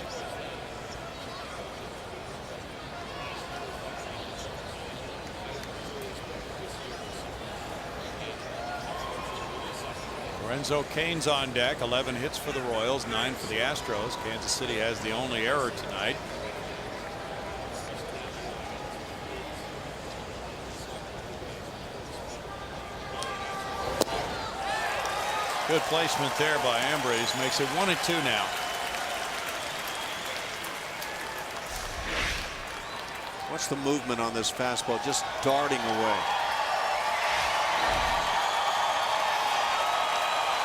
Lorenzo Cain's on deck. 11 hits for the Royals, 9 for the Astros. Kansas City has the only error tonight. Good placement there by Ambrose. Makes it 1-2 now. Watch the movement on this fastball, just darting away.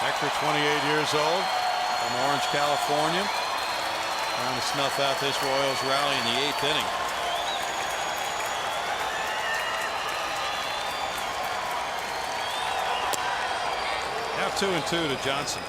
Hector, 28 years old, from Orange, California, trying to snuff out this Royals rally in the 8th inning. Now 2-2 to Johnson.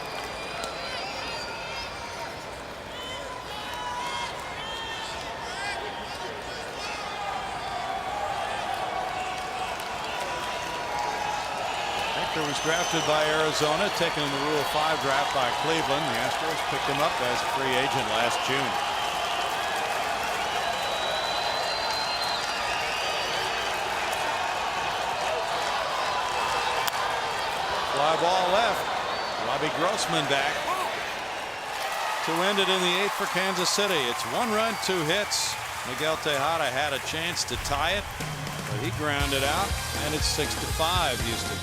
Hector was drafted by Arizona, taken in the Rule 5 draft by Cleveland. The Astros picked him up as a free agent last June. Fly ball left. Robbie Grossman back to end it in the 8th for Kansas City. It's 1 run, 2 hits. Miguel Tejada had a chance to tie it, but he grounded out, and it's 6-5 Houston.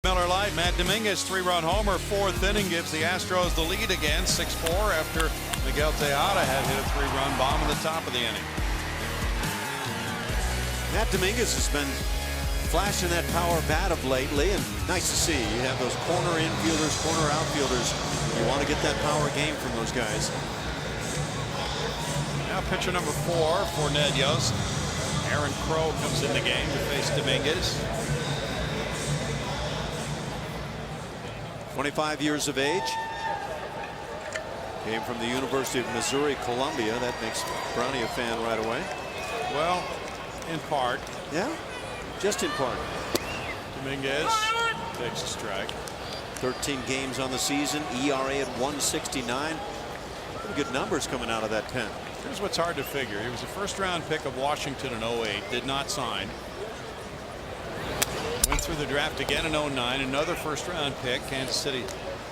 Miller Lite, Matt Dominguez 3-run homer, 4th inning, gives the Astros the lead again, 6-4 after Miguel Tejada had hit a 3-run bomb in the top of the inning. Matt Dominguez has been flashing that power bat of lately, and nice to see. You have those corner infielders, corner outfielders. You want to get that power game from those guys. Now pitcher number 4 for Ned Yost. Aaron Crow comes in the game to face Dominguez. 25 years of age. Came from the University of Missouri, Columbia. That makes Brownie a fan right away. Well, in part. Yeah, just in part. Dominguez takes a strike. 13 games on the season, ERA at 169. Pretty good numbers coming out of that pen. Here's what's hard to figure. He was a first-round pick of Washington in 08, did not sign. Went through the draft again in 09, another first-round pick. Kansas City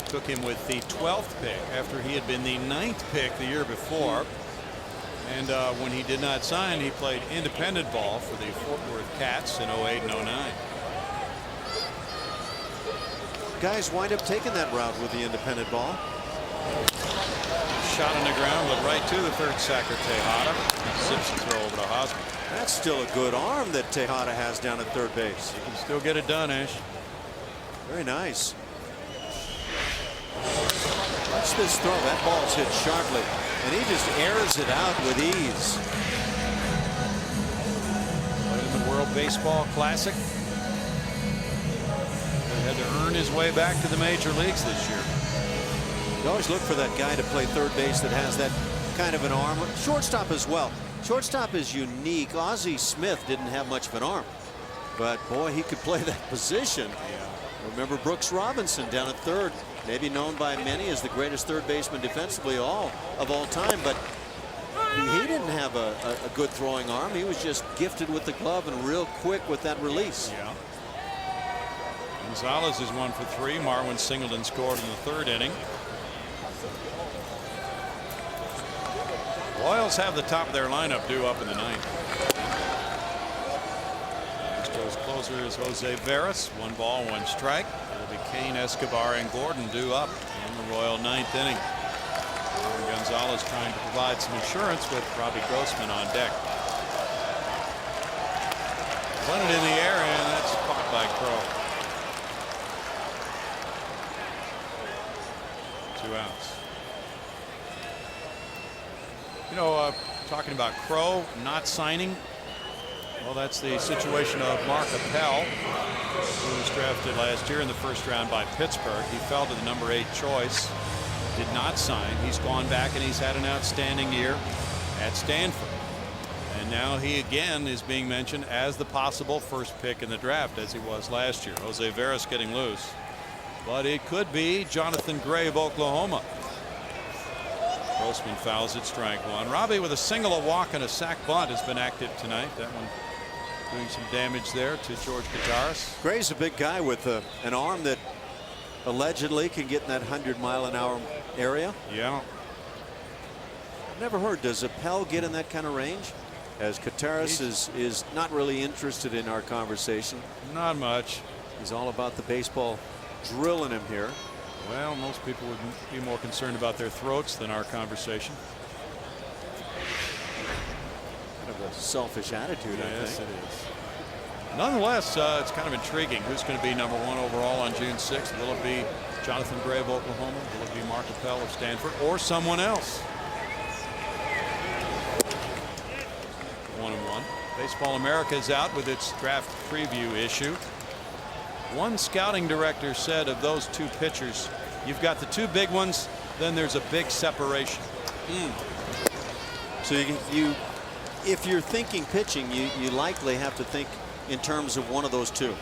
took him with the 12th pick after he had been the 9th pick the year before. And when he did not sign, he played independent ball for the Fort Worth Cats in 08 and 09. Guys wind up taking that route with the independent ball. shot on the ground, but right to the third sacker, Tejada. Zips the throw over to Hosmer. That's still a good arm that Tejada has down at third base. You can still get it done, Ash. Very nice. Watch this throw. That ball's hit sharply, and he just airs it out with ease. Played in the World Baseball Classic. He had to earn his way back to the major leagues this year. You always look for that guy to play third base that has that kind of an arm. Shortstop as well. Shortstop is unique. Ozzie Smith didn't have much of an arm, but boy, he could play that position. Remember Brooks Robinson down at third, maybe known by many as the greatest third baseman defensively of all time, but he didn't have a good throwing arm. He was just gifted with the glove and real quick with that release. Yeah. Gonzalez is 1 for 3. Marwin Singleton scored in the third inning. Royals have the top of their lineup due up in the ninth. Astros closer is Jose Veras. 1 ball, 1 strike. It'll be Kane, Escobar, and Gordon due up in the Royal ninth inning. And Gonzalez trying to provide some insurance with Robbie Grossman on deck. Bunted in the air, and that's caught by Crow. 2 outs. You know, talking about Crow not signing, well, that's the situation of Mark Appel, who was drafted last year in the first round by Pittsburgh. He fell to the number 8 choice, did not sign. He's gone back and he's had an outstanding year at Stanford. And now he again is being mentioned as the possible first pick in the draft, as he was last year. Jose Veras getting loose. But it could be Jonathan Gray of Oklahoma. Grossman fouls it, strike 1. Robbie with a single, a walk, and a sac bunt has been active tonight. That one doing some damage there to George Kataris. Gray's a big guy with an arm that allegedly can get in that 100-mile-an-hour area. Yeah. I've never heard, does Appel get in that kind of range? As Kataris is not really interested in our conversation. Not much. He's all about the baseball drilling him here. Well, most people would be more concerned about their throats than our conversation. Kind of a selfish attitude, I Yes, think. it is. Nonetheless, it's kind of intriguing. Who's going to be number 1 overall on June 6th? Will it be Jonathan Gray of Oklahoma? Will it be Mark Appel of Stanford? Or someone else? 1-1. Baseball America is out with its draft preview issue. One scouting director said of those 2 pitchers, you've got the 2 big ones, then there's a big separation. So if you're thinking pitching, you likely have to think in terms of one of those 2.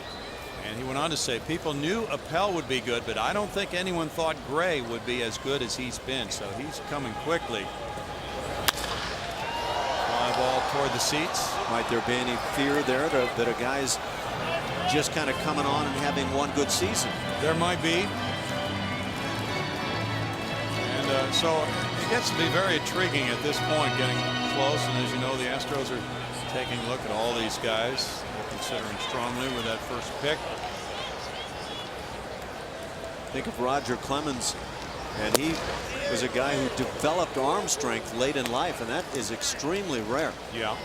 And he went on to say people knew Appel would be good, but I don't think anyone thought Gray would be as good as he's been. So he's coming quickly. Fly ball toward the seats. Might there be any fear there that a guy's just kind of coming on and having one good season? There might be. And so it gets to be very intriguing at this point, getting close. And as you know, the Astros are taking a look at all these guys. They're considering strongly with that first pick. Think of Roger Clemens, and he was a guy who developed arm strength late in life, and that is extremely rare. Yeah.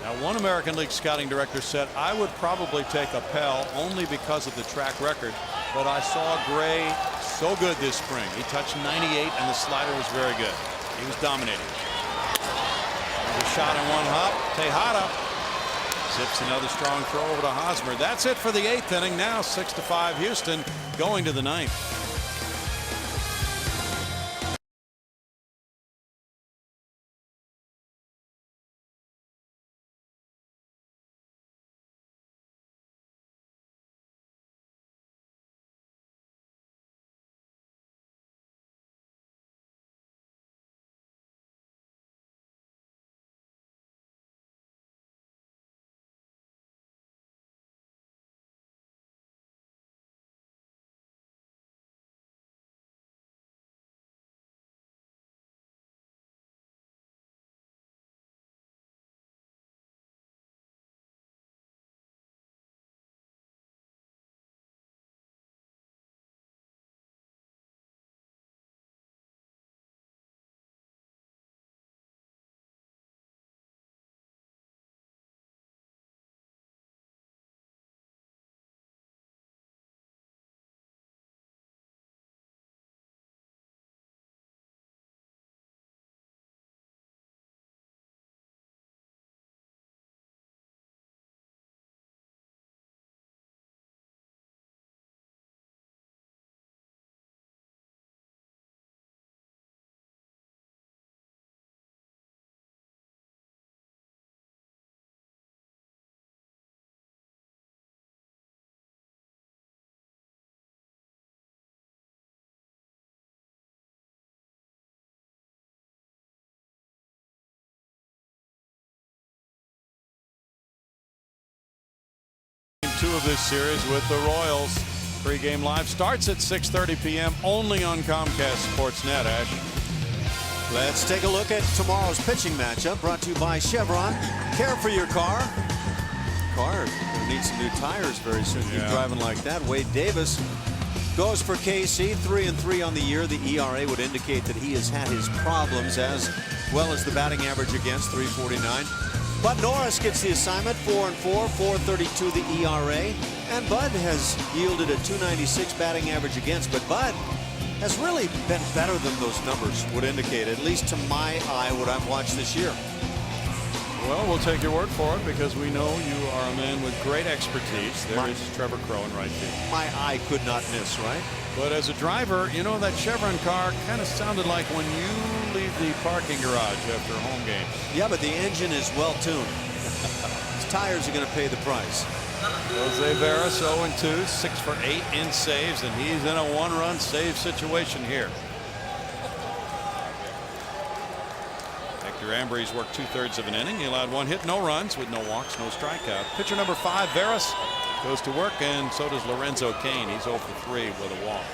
Now, one American League scouting director said, I would probably take Appel only because of the track record, but I saw Gray so good this spring. He touched 98 and the slider was very good. He was dominating. There's a shot in one hop. Tejada zips another strong throw over to Hosmer. That's it for the 8th inning. Now 6-5 Houston, going to the 9th. of this series with the Royals. Pre-game live starts at 6:30 p.m. only on Comcast Sportsnet. Ash. Let's take a look at tomorrow's pitching matchup, brought to you by Chevron. Care for your car. Car gonna need some new tires very soon. Keep driving like that. Wade Davis goes for KC, 3-3 on the year. The ERA would indicate that he has had his problems, as well as the batting average against, 3.49. Bud Norris gets the assignment, 4-4, 4.32 the ERA. And Bud has yielded a 2.96 batting average against, but Bud has really been better than those numbers would indicate, at least to my eye, what I've watched this year. Well, we'll take your word for it, because we know you are a man with great expertise. There is Trevor Crow in right field. My eye could not miss, right? But as a driver, you know, that Chevron car kind of sounded like when you leave the parking garage after a home game. Yeah, but the engine is well tuned. His tires are going to pay the price. Jose Veras 0-2, 6 for 8 in saves, and he's in a one-run save situation here. Hector Ambrose worked 2/3 of an inning. He allowed 1 hit, no runs, with no walks, no strikeout. Pitcher number 5, Veras, goes to work, and so does Lorenzo Cain. He's 0 for 3 with a walk.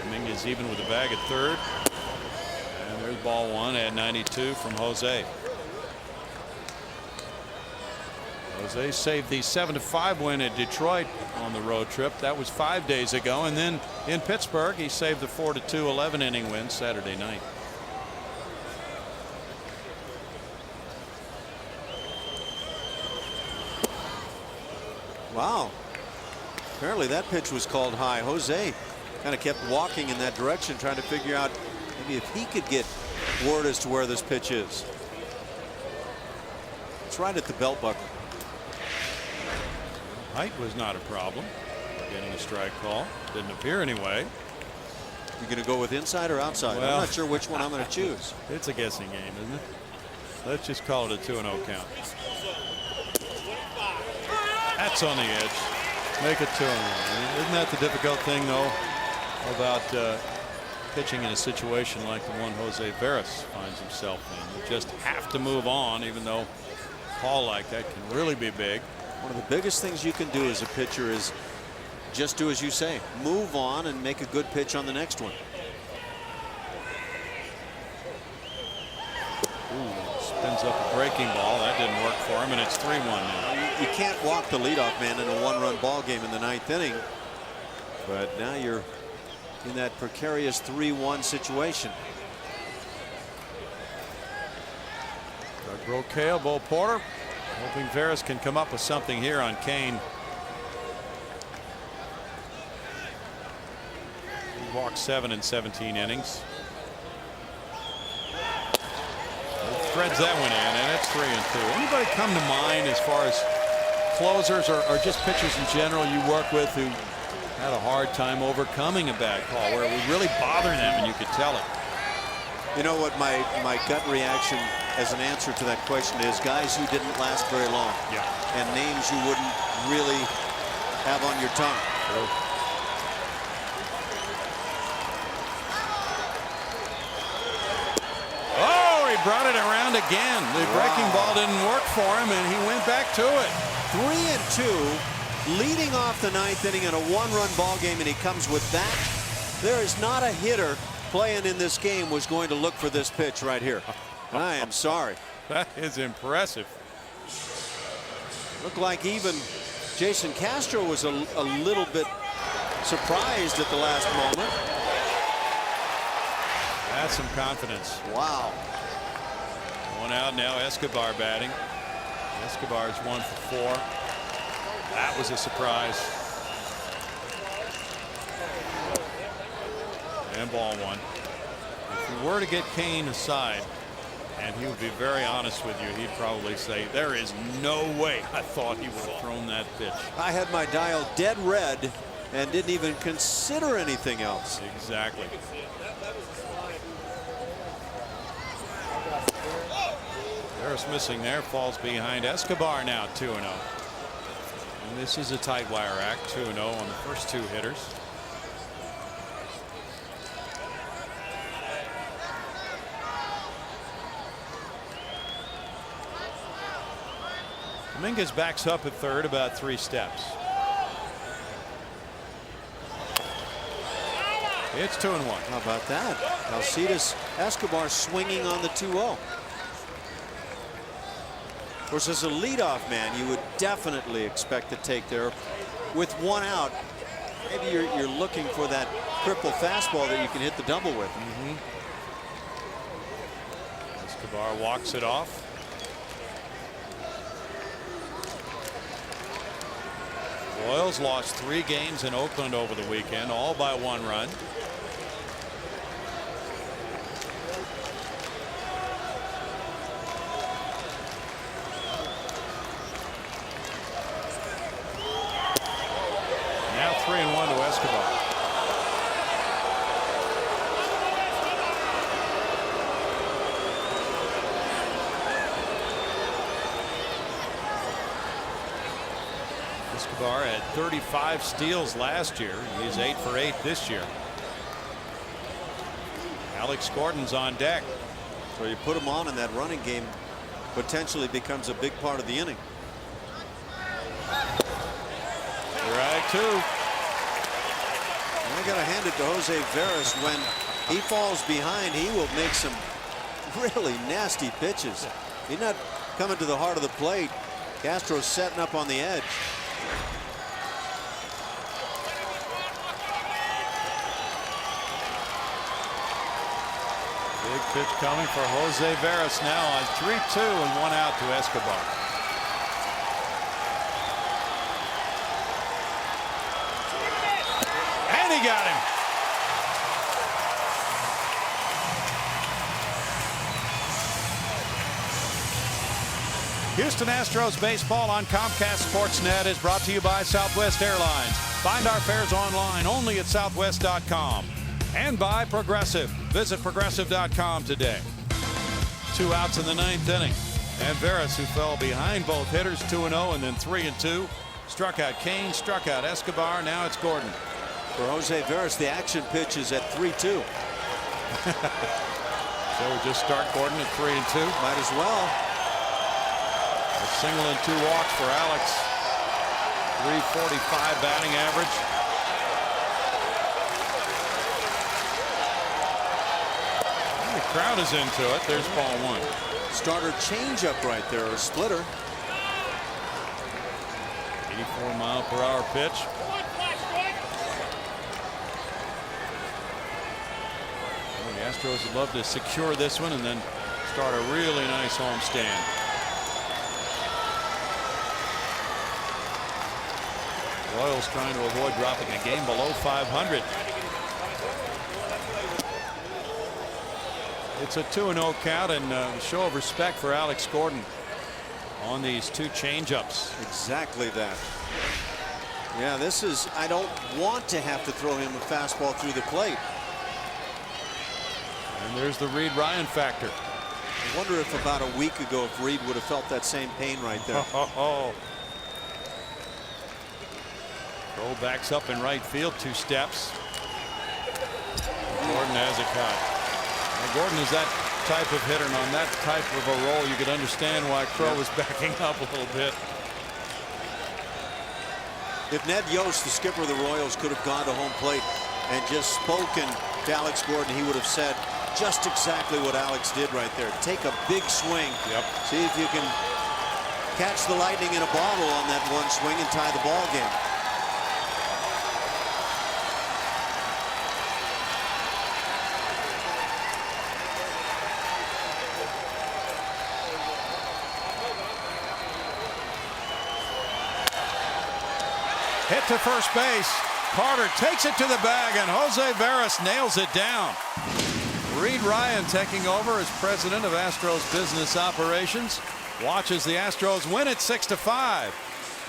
Dominguez even with the bag at third. And there's ball 1 at 92 from Jose. Jose saved the 7-5 win at Detroit on the road trip. That was 5 days ago. And then in Pittsburgh, he saved the 4-2 11-inning win Saturday night. Wow. Apparently that pitch was called high. Jose kind of kept walking in that direction, trying to figure out maybe if he could get word as to where this pitch is. It's right at the belt buckle. Height was not a problem. Getting a strike call. Didn't appear anyway. You're going to go with inside or outside? Well, I'm not sure which one I'm going to choose. It's a guessing game, isn't it? Let's just call it a 2-0 count. That's on the edge. Make it 2-1. Isn't that the difficult thing, though, about pitching in a situation like the one Jose Veras finds himself in? You just have to move on, even though a call like that can really be big. One of the biggest things you can do as a pitcher is just do as you say. Move on and make a good pitch on the next one. Ooh, spins up a breaking ball. That didn't work for him, and it's 3-1 now. You can't walk the leadoff man in a one-run ball game in the 9th inning. But now you're in that precarious 3-1 situation. Doug Brocail, Bo Porter, hoping Veras can come up with something here on Cain. He walked 7 in 17 innings. Threads that one in, and it's 3-2. Anybody come to mind as far as closers or just pitchers in general you work with who had a hard time overcoming a bad call, where it would really bother them and you could tell it? You know what my gut reaction as an answer to that question is? Guys who didn't last very long. Yeah. And names you wouldn't really have on your tongue. Sure. Oh, he brought it around again. The breaking ball didn't work for him, and he went back to it. 3-2, leading off the 9th inning in a one-run ball game, and he comes with that. There is not a hitter playing in this game was going to look for this pitch right here. I am sorry. That is impressive. Looked like even Jason Castro was a little bit surprised at the last moment. That's some confidence. Wow. One out now. Escobar batting. Escobar's 1 for 4. That was a surprise. And ball 1. If you were to get Cain aside, and he would be very honest with you, he'd probably say, there is no way I thought he would have thrown that pitch. I had my dial dead red and didn't even consider anything else. Exactly. Veras missing there, falls behind Escobar now 2-0. And this is a tight wire act, 2-0 on the first 2 hitters. Dominguez backs up at third about 3 steps. It's 2-1. How about that? Alcides Escobar swinging on the 2-0. Of course, as a leadoff man, you would definitely expect to take there. With 1 out, maybe you're looking for that cripple fastball that you can hit the double with. Escobar walks it off. Royals lost 3 games in Oakland over the weekend, all by 1 run. Now 3-1 to Escobar. Escobar had 35 steals last year. He's 8 for 8 this year. Alex Gordon's on deck. So you put him on, and that running game potentially becomes a big part of the inning. Right, 2. I got to hand it to Jose Veras. When he falls behind, he will make some really nasty pitches. He's not coming to the heart of the plate. Castro's setting up on the edge. Big pitch coming for Jose Veras now on 3-2 and 1 out to Escobar. And he got him. Houston Astros baseball on Comcast Sportsnet is brought to you by Southwest Airlines. Find our fares online only at southwest.com. And by Progressive. Visit progressive.com today. 2 outs in the 9th inning. And Veras, who fell behind both hitters, 2-0 and then 3-2. Struck out Kane, struck out Escobar. Now it's Gordon. For Jose Veras, the action pitch is at 3-2. So we just start Gordon at 3-2. Might as well. A single and 2 walks for Alex. 345 batting average. And the crowd is into it. There's ball 1. Starter changeup right there, or splitter. 84-mile-per-hour pitch. Well, the Astros would love to secure this one and then start a really nice homestand. Royals trying to avoid dropping a game below 500. It's a 2-0 count, and a show of respect for Alex Gordon on these 2 changeups. Exactly that. Yeah, this is, I don't want to have to throw him a fastball through the plate. And there's the Reed Ryan factor. I wonder if about a week ago if Reed would have felt that same pain right there. Throw backs up in right field 2 steps. Gordon has it caught. Now Gordon is that type of hitter, and on that type of a roll you could understand why Crow was backing up a little bit. If Ned Yost, the skipper of the Royals, could have gone to home plate and just spoken to Alex Gordon, he would have said just exactly what Alex did right there. Take a big swing. Yep. See if you can catch the lightning in a bottle on that one swing and tie the ball game. Hit to first base. Carter takes it to the bag, and Jose Veras nails it down. Reed Ryan taking over as president of Astros business operations. Watches the Astros win it 6-5.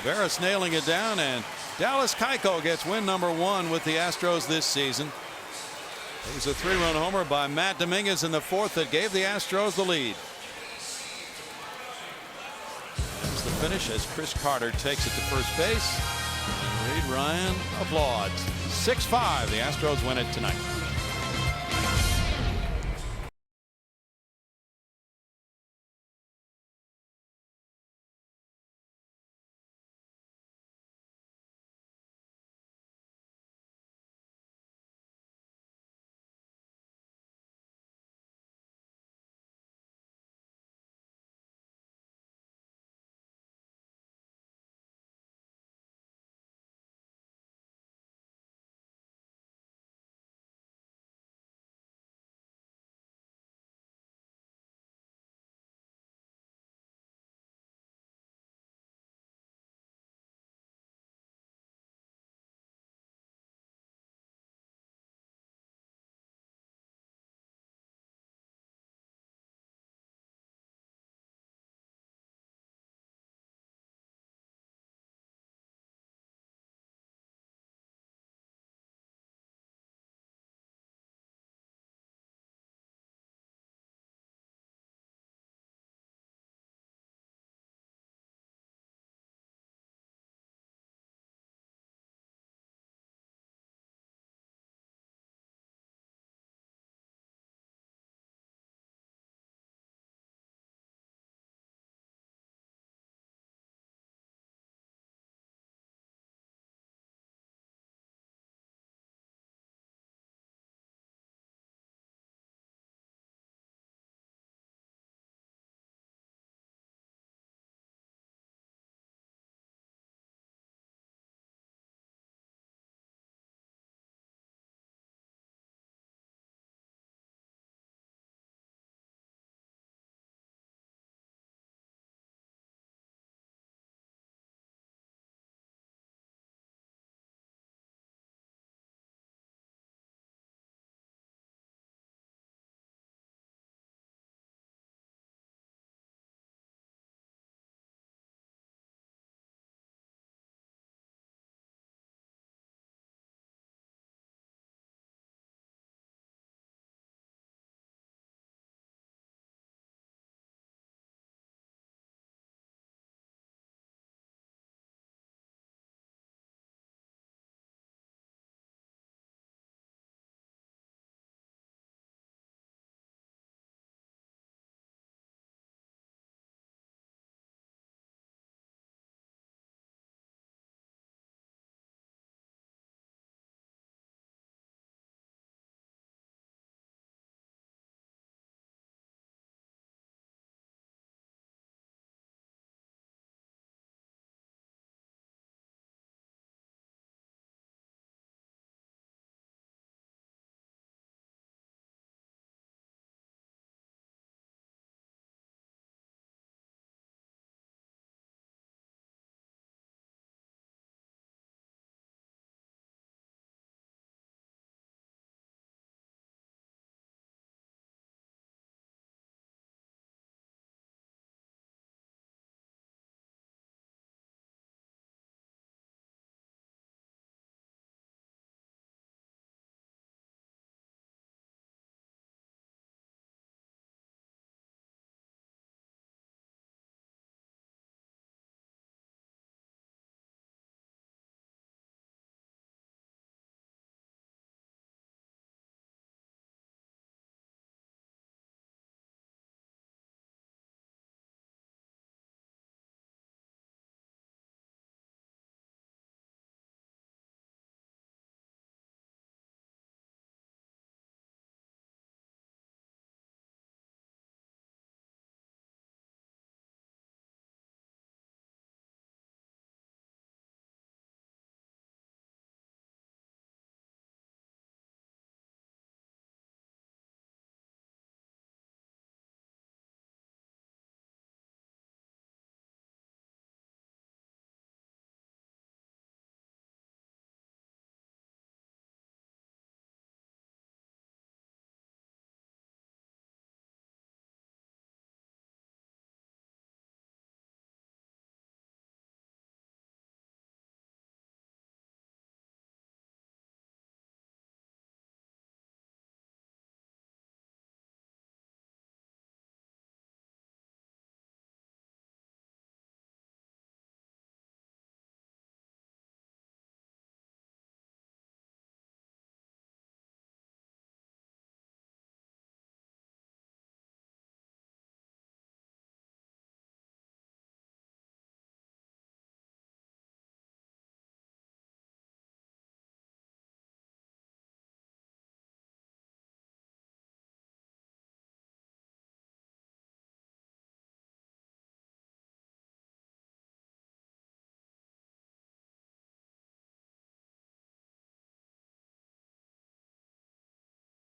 Veras nailing it down, and Dallas Keuchel gets win number 1 with the Astros this season. It was a 3-run homer by Matt Dominguez in the 4th that gave the Astros the lead. That's the finish as Chris Carter takes it to first base. Reed Ryan applauds. 6-5. The Astros win it tonight.